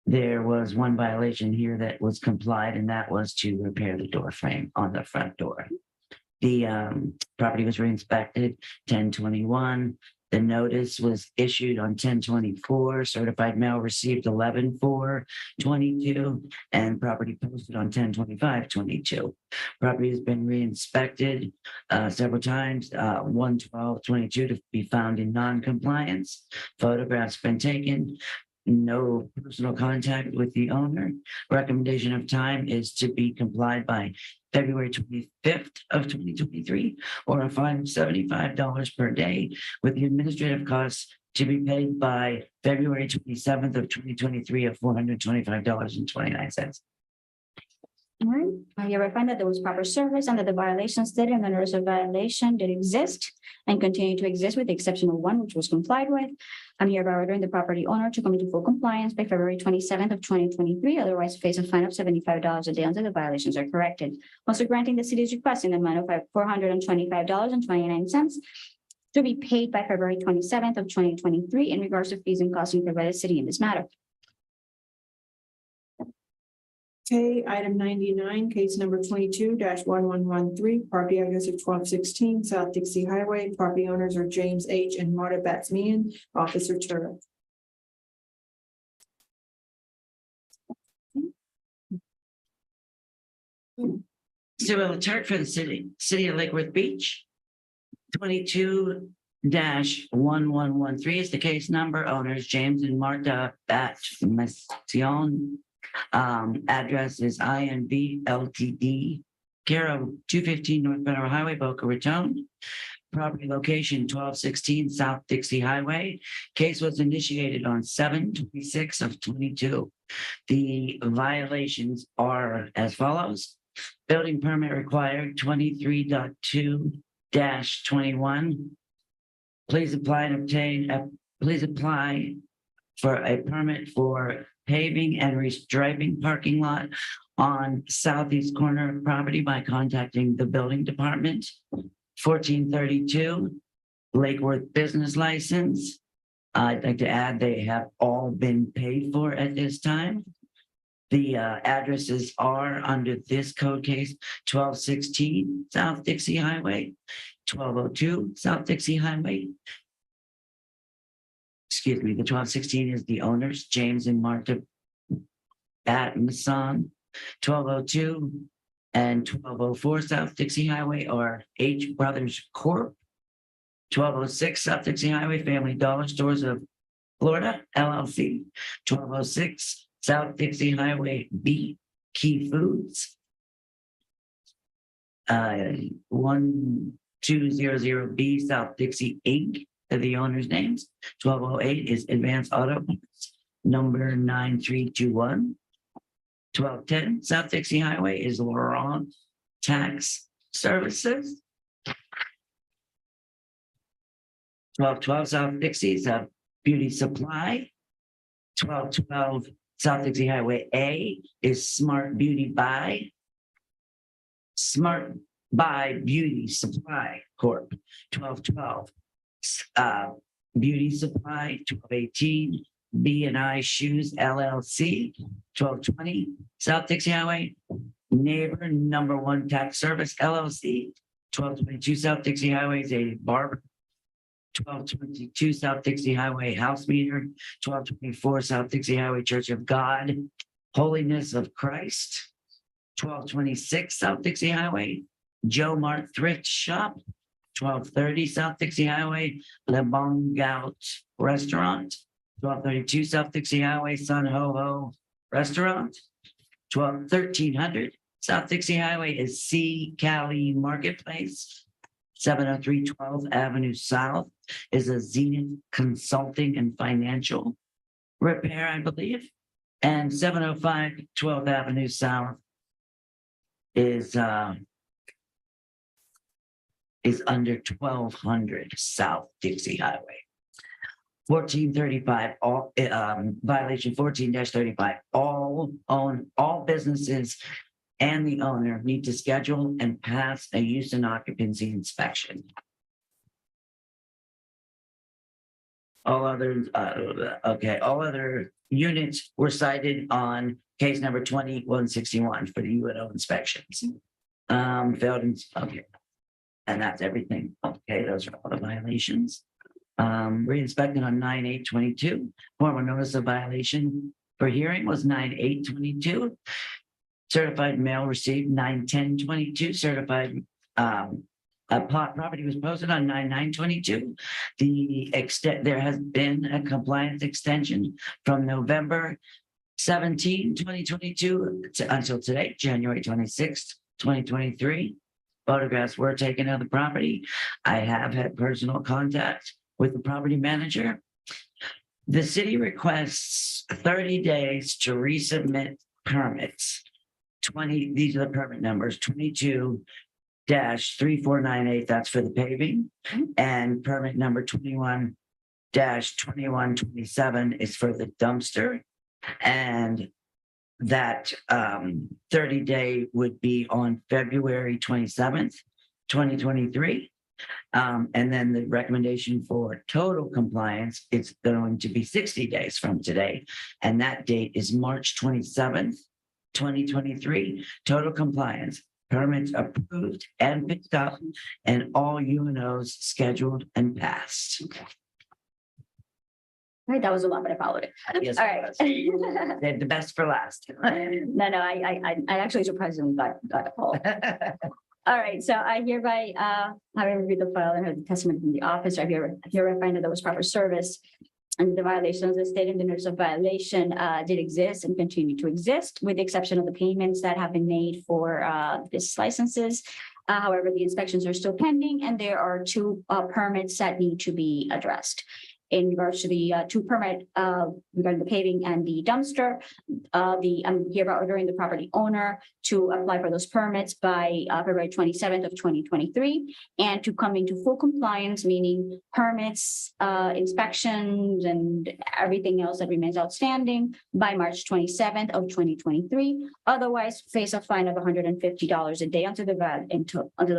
There was one violation here that was complied, and that was to repair the door frame on the front door. The property was re-inspected 10/21. The notice was issued on 10/24. Certified mail received 11/4/22, and property posted on 10/25/22. Property has been re-inspected several times, 1/12/22 to be found in non-compliance. Photographs been taken. No personal contact with the owner. Recommendation of time is to be complied by February 25th of 2023, or a fine of $75 per day, with the administrative costs to be paid by February 27th of 2023 of $425.29. All right, I hereby find that there was proper service and that the violations stated in the notice of violation did exist and continue to exist with the exception of one which was complied with. I'm hereby ordering the property owner to come into full compliance by February 27th of 2023, otherwise face a fine of $75 a day until the violations are corrected. Also granting the city's request in the amount of $425.29 to be paid by February 27th of 2023 in regards to fees and costs incurred by the city in this matter. Okay, item 99, case number 22-1113, property address of 1216 South Dixie Highway. Property owners are James H. and Marta Batsmian. Officer Turek. Isabella Turk for the city of Lake Worth Beach. 22-1113 is the case number. Owners James and Marta Batsmian. Address is INV Ltd, care of 215 North Federal Highway, Boca Raton. Property location 1216 South Dixie Highway. Case was initiated on 7/26/22. The violations are as follows. Building permit required 23.2-21. Please apply for a permit for paving and restriping parking lot on southeast corner of property by contacting the building department. 1432 Lakeworth business license. I'd like to add they have all been paid for at this time. The addresses are under this code case 1216 South Dixie Highway, 1202 South Dixie Highway. Excuse me, the 1216 is the owners, James and Martha Atmason. 1202 and 1204 South Dixie Highway are H Brothers Corp. 1206 South Dixie Highway, Family Dollar Stores of Florida, LLC. 1206 South Dixie Highway, B Key Foods. 1200B South Dixie Inc. are the owner's names. 1208 is Advanced Auto Parts, number 9321. 1210 South Dixie Highway is Laurent Tax Services. 1212 South Dixie is a Beauty Supply. 1212 South Dixie Highway A is Smart Beauty Buy. Smart Buy Beauty Supply Corp. 1212 Beauty Supply. 1218 B&I Shoes LLC. 1220 South Dixie Highway, Neighbor Number One Tax Service LLC. 1222 South Dixie Highway is a barber. 1222 South Dixie Highway House Meter. 1224 South Dixie Highway Church of God, Holiness of Christ. 1226 South Dixie Highway Joe Mart Thrift Shop. 1230 South Dixie Highway Le Bon Gout Restaurant. 1232 South Dixie Highway Sun Ho Ho Restaurant. 1300 South Dixie Highway is C Cali Marketplace. 703 12th Avenue South is a Zenith Consulting and Financial Repair, I believe. And 705 12th Avenue South is under 1200 South Dixie Highway. 1435, violation 14-35, all businesses and the owner need to schedule and pass a use and occupancy inspection. All other units were cited on case number 2161 for the UNO inspections. Okay. And that's everything. Okay, those are all the violations. Re-inspected on 9/8/22. Formal notice of violation for hearing was 9/8/22. Certified mail received 9/10/22. Certified property was posted on 9/9/22. There has been a compliance extension from November 17, 2022 until today, January 26th, 2023. Photographs were taken of the property. I have had personal contact with the property manager. The city requests 30 days to resubmit permits. These are the permit numbers, 22-3498, that's for the paving. And permit number 21-2127 is for the dumpster. And that 30-day would be on February 27th, 2023. And then the recommendation for total compliance, it's going to be 60 days from today. And that date is March 27th, 2023. Total compliance, permits approved and picked up, and all UNOs scheduled and passed. Right, that was a lot, but I followed it. Yes, All right. They're the best for last. No, I actually surprisingly got all. All right, so I hereby, having reviewed the file and heard the testimony from the officer, I hereby find that there was proper service and the violations as stated in the notice of violation did exist and continue to exist, with the exception of the payments that have been made for business licenses. However, the inspections are still pending and there are two permits that need to be addressed. In regards to the two permit regarding the paving and the dumpster, I'm hereby ordering the property owner to apply for those permits by February 27th of 2023 and to come into full compliance, meaning permits, inspections, and everything else that remains outstanding by March 27th of 2023. Otherwise, face a fine of $150 a day until the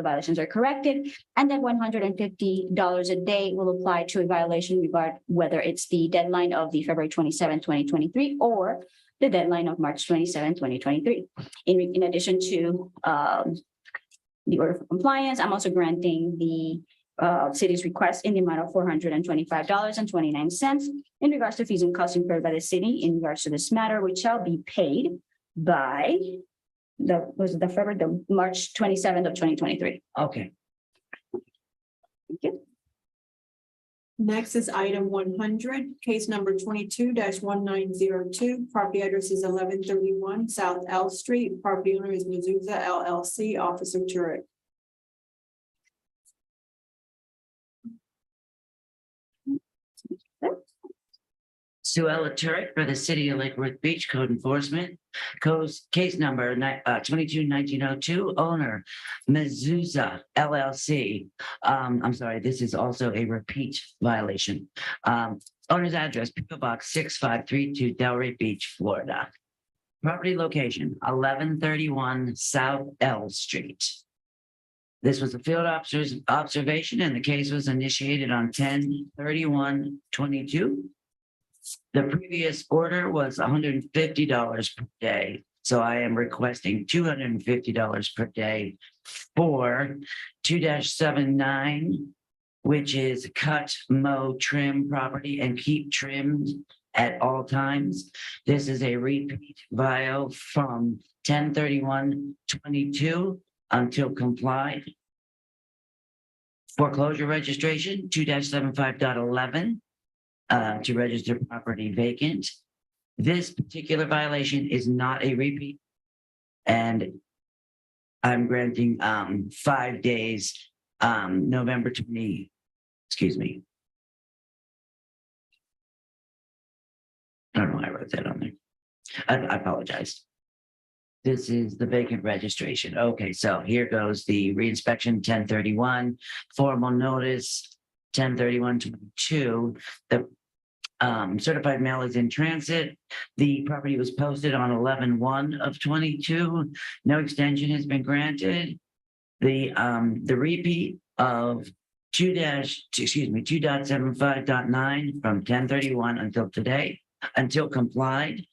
violations are corrected, and then $150 a day will apply to a violation regarding whether it's the deadline of the February 27, 2023, or the deadline of March 27, 2023. In addition to the order for compliance, I'm also granting the city's request in the amount of $425.29 in regards to fees and costs incurred by the city in regards to this matter, which shall be paid by the March 27th of 2023. Okay. Thank you. Next is item 100, case number 22-1902. Property address is 1131 South L Street. Property owner is Mezuzah LLC, Officer Turek. Sue Ella Turek for the City of Lake Worth Beach Code Enforcement. Case number 22-1902, owner Mezuzah LLC. I'm sorry, this is also a repeat violation. Owner's address, P.O. Box 6532, Delray Beach, Florida. Property location, 1131 South L Street. This was a field officer's observation and the case was initiated on 10/31/22. The previous order was $150 per day. So I am requesting $250 per day for 2-79, which is cut, mow, trim property and keep trimmed at all times. This is a repeat viol from 10/31/22 until complied. Foreclosure registration 2-75.11. To register property vacant. This particular violation is not a repeat. And I'm granting 5 days, November 20, excuse me. I don't know why I wrote that on there. I apologize. This is the vacant registration. Okay, so here goes the reinspection 10/31, formal notice 10/31/22. The certified mail is in transit. The property was posted on 11/1/22. No extension has been granted. The repeat of 2.75.9 from 10/31 until today, until complied.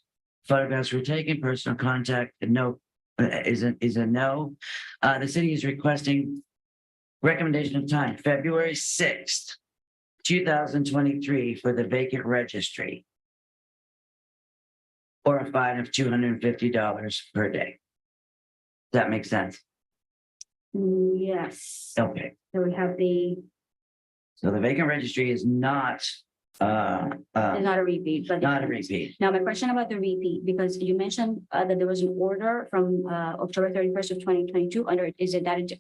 Photographs were taken. Personal contact is a no. The city is requesting recommendation of time, February 6th, 2023 for the vacant registry. Or a fine of $250 per day. Does that make sense? Yes. Okay, So we have so the vacant registry is not it's not a repeat, but not a repeat. now my question about the repeat, because you mentioned that there was an order from October 31st of 2022 under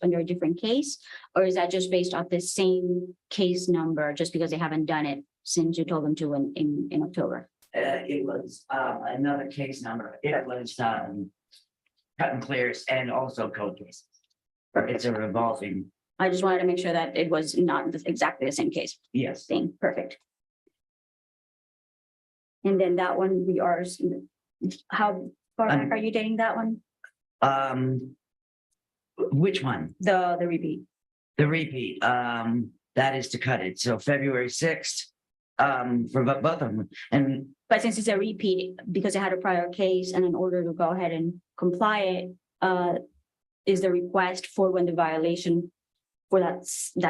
under a different case, or is that just based off the same case number just because they haven't done it since you told them to in October? It was another case number. It was cut and clears and also code cases. It's a revolving. I just wanted to make sure that it was not exactly the same case. Yes. Thing. Perfect. And then that one, how far back are you dating that one? Which one? The repeat. The repeat, that is to cut it. So February 6th, for both of them. But since it's a repeat, because it had a prior case and in order to go ahead and comply it, is the request for when the violation for that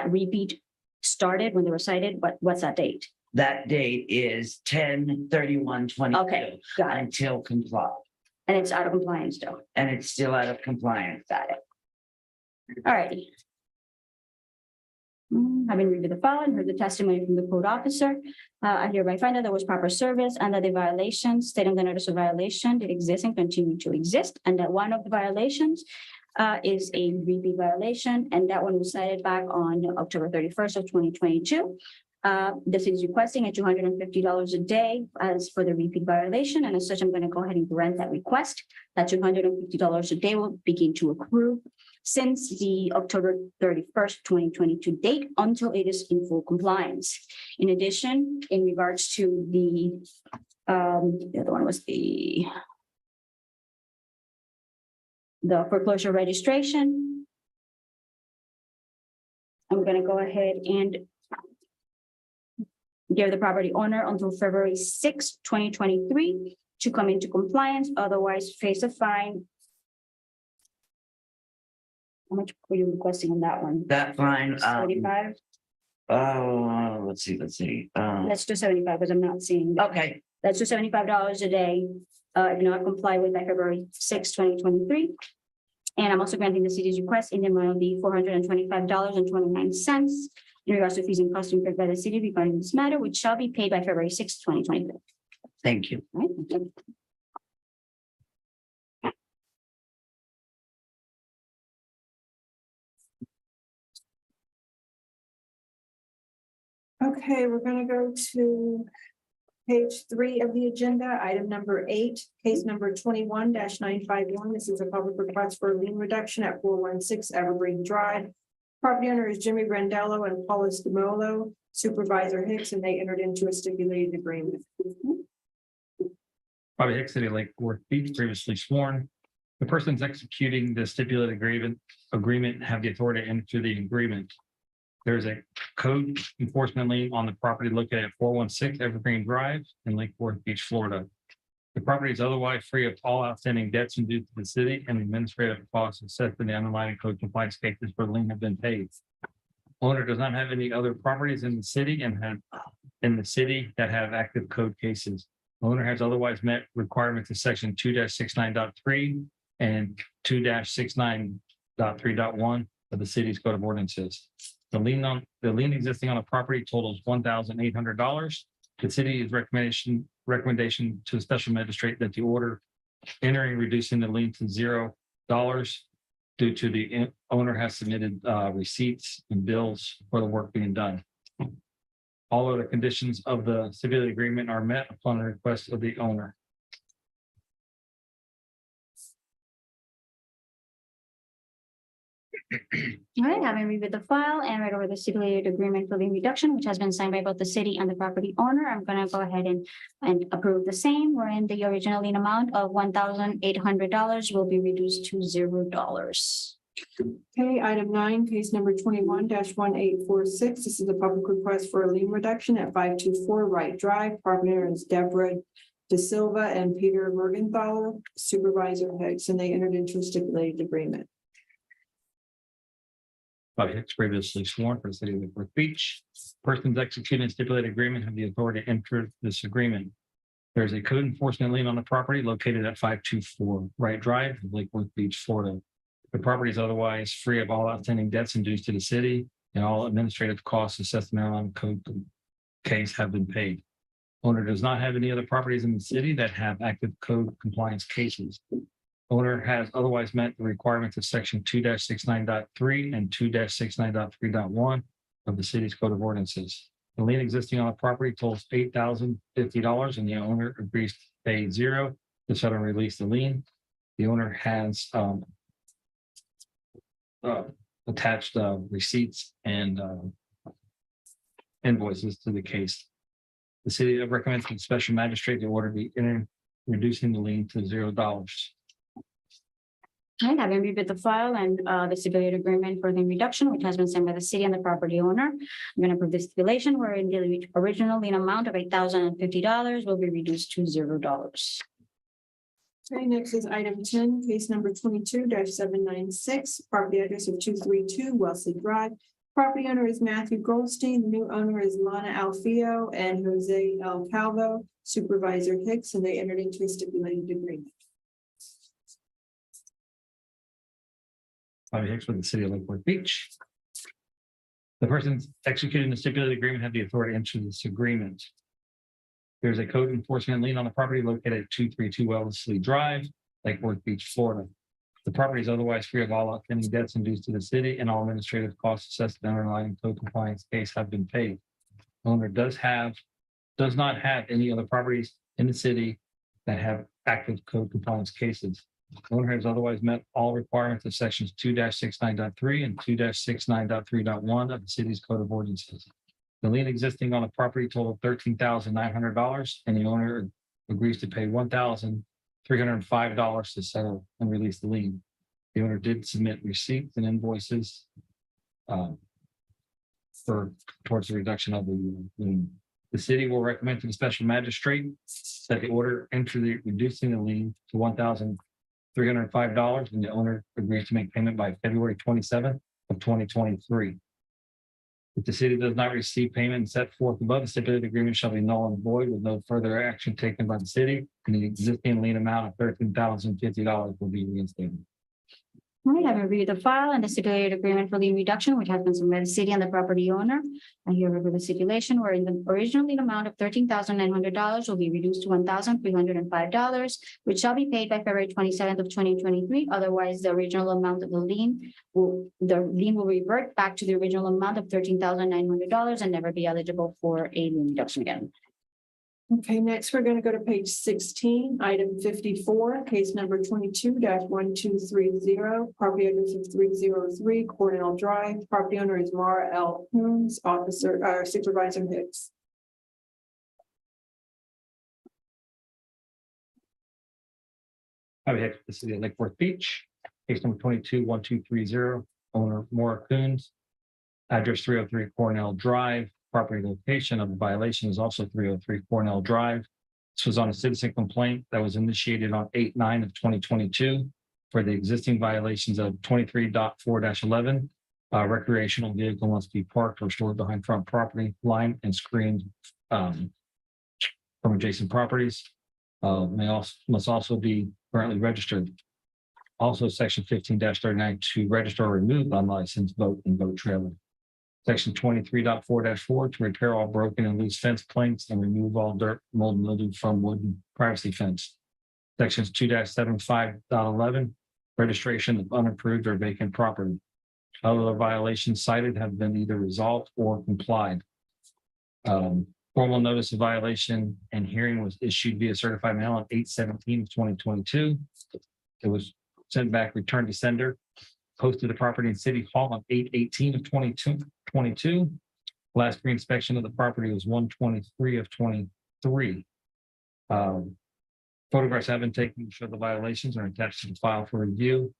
repeat started, when they were cited, what's that date? That date is 10/31/22. Okay, got it. Until complied. And it's out of compliance still. And it's still out of compliance. Got it. All righty. Having reviewed the file and heard the testimony from the code officer, I hereby find that there was proper service and that the violations stating the notice of violation did exist and continue to exist, and that one of the violations is a repeat violation, and that one was cited back on October 31st of 2022. The city is requesting a $250 a day as for the repeat violation, and as such, I'm going to go ahead and grant that request. That $250 a day will begin to accrue since the October 31st, 2022 date until it is in full compliance. In addition, in regards to the other one was the foreclosure registration. I'm going to go ahead and give the property owner until February 6, 2023 to come into compliance, otherwise face a fine. How much were you requesting on that one? That fine, 75? let's see. Let's do 75 because I'm not seeing. Okay, Let's do $75 a day. If not comply with by February 6, 2023. And I'm also granting the city's request in the amount of the $425.29 in regards to fees and costs incurred by the city regarding this matter, which shall be paid by February 6, 2023. thank you. All right, thank you. Okay, we're gonna go to page 3 of the agenda, item number 8, case number 21-951. This is a public request for a lien reduction at 416 Evergreen Drive. Property owner is Jimmy Brandello and Paulus DeMolo, Supervisor Hicks, and they entered into a stipulated agreement. Bobby Hicks, City of Lake Worth Beach, previously sworn. The persons executing the stipulated agreement have the authority to enter the agreement. There is a code enforcement lien on the property located at 416 Evergreen Drive in Lake Worth Beach, Florida. The property is otherwise free of all outstanding debts and dues to the city, and the administrative costs assessed in the underlying code compliance cases for the lien have been paid. Owner does not have any other properties in the city that have active code cases. Owner has otherwise met requirements of section 2-69.3 and 2-69.3.1 of the city's code of ordinances. The lien existing on the property totals $1,800. The city's recommendation to the special magistrate that the order entering reducing the lien to $0 due to the owner has submitted receipts and bills for the work being done. All other conditions of the stipulated agreement are met upon the request of the owner. All right, having reviewed the file and read over the stipulated agreement for lien reduction, which has been signed by both the city and the property owner, I'm going to go ahead and approve the same, wherein the original lien amount of $1,800 will be reduced to $0. Okay, item 9, case number 21-1846. This is a public request for a lien reduction at 524 Wright Drive. Property owner is Deborah De Silva and Peter Morgenthaler, Supervisor Hicks, and they entered into a stipulated agreement. Bobby Hicks, previously sworn for the city of Lake Worth Beach. Persons executing a stipulated agreement have the authority to enter this agreement. There is a code enforcement lien on the property located at 524 Wright Drive, Lake Worth Beach, Florida. The property is otherwise free of all outstanding debts and dues to the city, and all administrative costs assessed in the underlying code case have been paid. Owner does not have any other properties in the city that have active code compliance cases. Owner has otherwise met the requirements of section 2-69.3 and 2-69.3.1 of the city's code of ordinances. The lien existing on the property totals $8,050, and the owner agrees to pay $0 to settle and release the lien. The owner has attached receipts and invoices to the case. The city recommends to the special magistrate the order be entered, reducing the lien to $0. All right, having reviewed the file and the stipulated agreement for the reduction, which has been signed by the city and the property owner, I'm going to approve the stipulation wherein the original lien amount of $8,050 will be reduced to $0. Okay, next is item 10, case number 22-796, property address of 232 Wellesley Drive. Property owner is Matthew Goldstein. The new owner is Lana Alfio and Jose El Calvo, Supervisor Hicks, and they entered into a stipulated agreement. Bobby Hicks with the city of Lake Worth Beach. The persons executing the stipulated agreement have the authority to enter this agreement. There's a code enforcement lien on the property located at 232 Wellesley Drive, Lake Worth Beach, Florida. The property is otherwise free of all outstanding debts induced to the city, and all administrative costs assessed in the underlying code compliance case have been paid. Owner does not have any other properties in the city that have active code compliance cases. Owner has otherwise met all requirements of sections 2-69.3 and 2-69.3.1 of the city's code of ordinances. The lien existing on the property totaled $13,900, and the owner agrees to pay $1,305 to settle and release the lien. The owner did submit receipts and invoices towards the reduction of the lien. The city will recommend to the special magistrate that the order enter the reducing the lien to $1,305, and the owner agrees to make payment by February 27th of 2023. If the city does not receive payment set forth above, the stipulated agreement shall be null and void with no further action taken by the city, and the existing lien amount of $13,050 will be reinstated. All right, I've reviewed the file and the stipulated agreement for lien reduction, which has been submitted to the city and the property owner. I here review the stipulation wherein the original lien amount of $13,900 will be reduced to $1,305, which shall be paid by February 27th of 2023. Otherwise, the original amount of the lien will revert back to the original amount of $13,900 and never be eligible for a lien reduction again. Okay, next we're going to go to page 16, item 54, case number 22-1230, property address of 303 Cornell Drive. Property owner is Mara L. Holmes, Supervisor Hicks. I have the city of Lake Worth Beach, case number 22-1230, owner Maura Coons, address 303 Cornell Drive. Property location of the violation is also 303 Cornell Drive. This was on a citizen complaint that was initiated on 8/9 of 2022 for the existing violations of 23.4-11. Recreational vehicle must be parked or stored behind front property line and screened from adjacent properties. Must also be currently registered. Also, section 15-39 to register or remove unlicensed boat and boat trailer. Section 23.4-4 to repair all broken and loose fence planks and remove all dirt, mold, and mildew from wooden privacy fence. Sections 2-75.11 registration of unapproved or vacant property. Other violations cited have been either resolved or complied. Formal notice of violation and hearing was issued via certified mail on 8/17/2022. It was sent back, returned to sender. Posted the property in City Hall on 8/18/2022. Last reinspection of the property was 1/23/23. Photographs have been taken to show the violations are attached to the file for review.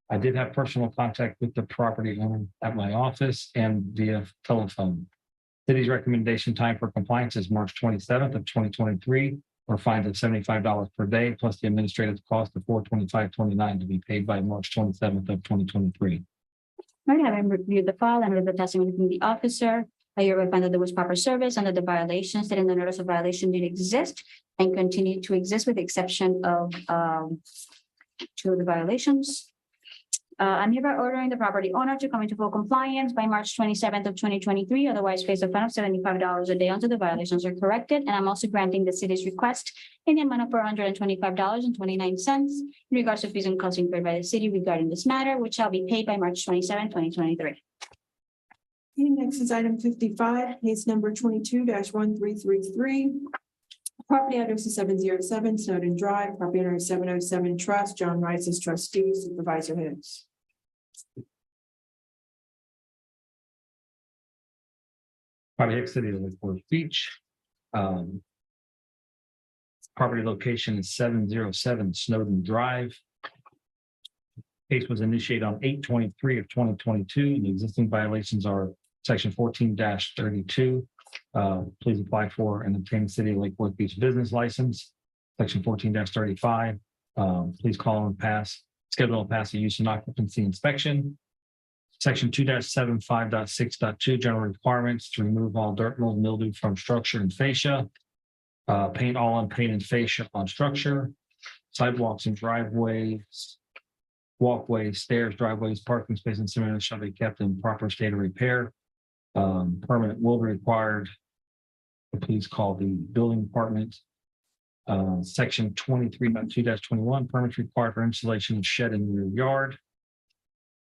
I did have personal contact with the property owner at my office and via telephone. City's recommendation time for compliance is March 27th of 2023, or fines of $75 per day, plus the administrative cost of $425.29 to be paid by March 27th of 2023. All right, having reviewed the file and read the testimony from the officer, I hereby find that there was proper service under the violations that in the notice of violation did exist and continue to exist with the exception of two of the violations. I'm hereby ordering the property owner to come into full compliance by March 27th of 2023, otherwise face a fine of $75 a day until the violations are corrected. And I'm also granting the city's request in the amount of $425.29 in regards to fees and costs incurred by the city regarding this matter, which shall be paid by March 27, 2023. Okay, next is item 55, case number 22-1333. Property address is 707 Snowden Drive. Property owner is 707 Trust. John Rice is trustee. Supervisor Hicks. Property Hicks, City of Lake Worth Beach. Property location is 707 Snowden Drive. Case was initiated on 8/23 of 2022. The existing violations are section 14-32. Please apply for and obtain the City of Lake Worth Beach business license. Section 14-35. Please call and schedule and pass a use and occupancy inspection. Section 2-75.6.2 general requirements to remove all dirt, mold, mildew from structure and fascia. Paint all unpainted fascia on structure. Sidewalks and driveways, walkways, stairs, driveways, parking spaces, and similar shall be kept in proper state of repair. Permit will be required. Please call the building department. Section 23.2-21, permits required for installation of shed in rear yard.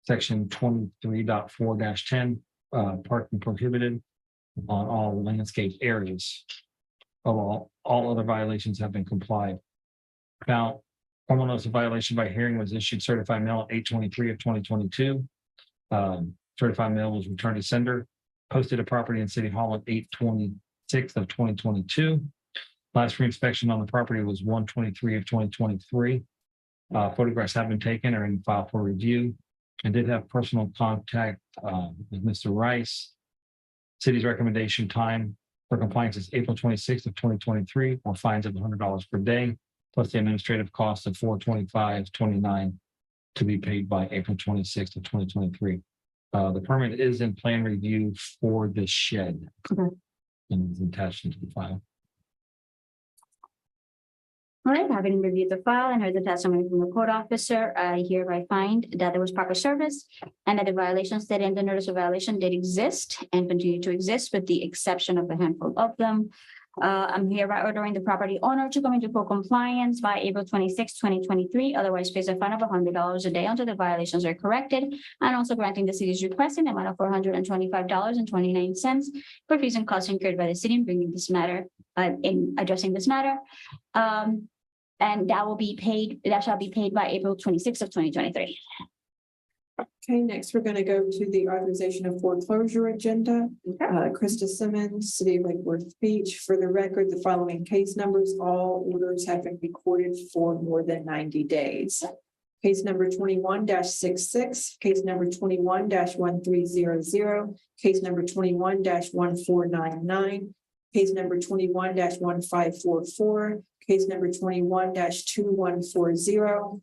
Section 23.4-10, parking prohibited on all landscape areas. All other violations have been complied. Now, formal notice of violation by hearing was issued certified mail 8/23 of 2022. Certified mail was returned to sender, posted a property in City Hall on 8/26 of 2022. Last reinspection on the property was 1/23 of 2023. Photographs have been taken or in file for review. I did have personal contact with Mr. Rice. City's recommendation time for compliance is April 26th of 2023, or fines of $100 per day, plus the administrative cost of $425.29 to be paid by April 26th of 2023. The permit is in plan review for the shed. Okay. And is attached into the file. All right, having reviewed the file and heard the testimony from the code officer, I hereby find that there was proper service and that the violations stated in the notice of violation did exist and continue to exist with the exception of a handful of them. I'm hereby ordering the property owner to come into full compliance by April 26, 2023, otherwise pays a fine of $100 a day until the violations are corrected, and also granting the city's request in the amount of $425.29 for fees and costs incurred by the city in bringing this matter, in addressing this matter. And that shall be paid by April 26th of 2023. Okay, next, we're gonna go to the authorization of foreclosure agenda. Krista Simmons, City of Lake Worth Beach. For the record, the following case numbers, all orders have been recorded for more than 90 days. Case number 21-66, case number 21-1300, case number 21-1499, case number 21-1544, case number 21-2140,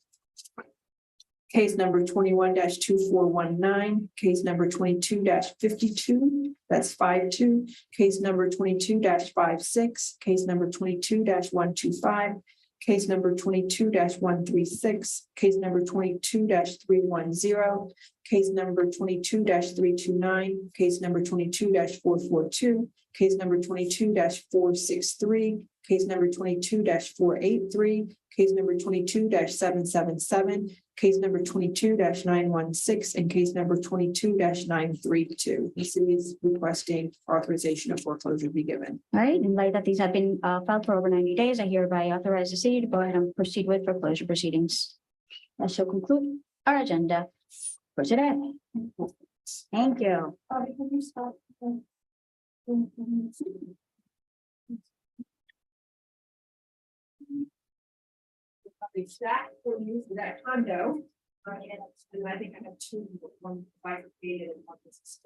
case number 21-2419, case number 22-52, that's 52, case number 22-56, case number 22-125, case number 22-136, case number 22-310, case number 22-329, case number 22-442, case number 22-463, case number 22-483, case number 22-777, case number 22-916, and case number 22-932. The city is requesting authorization of foreclosure be given. All right, in light that these have been filed for over 90 days, I hereby authorize the city to go ahead and proceed with foreclosure proceedings. That shall conclude our agenda for today. Thank you. That for use of that condo. And I think I have two, one bifurcated and one is.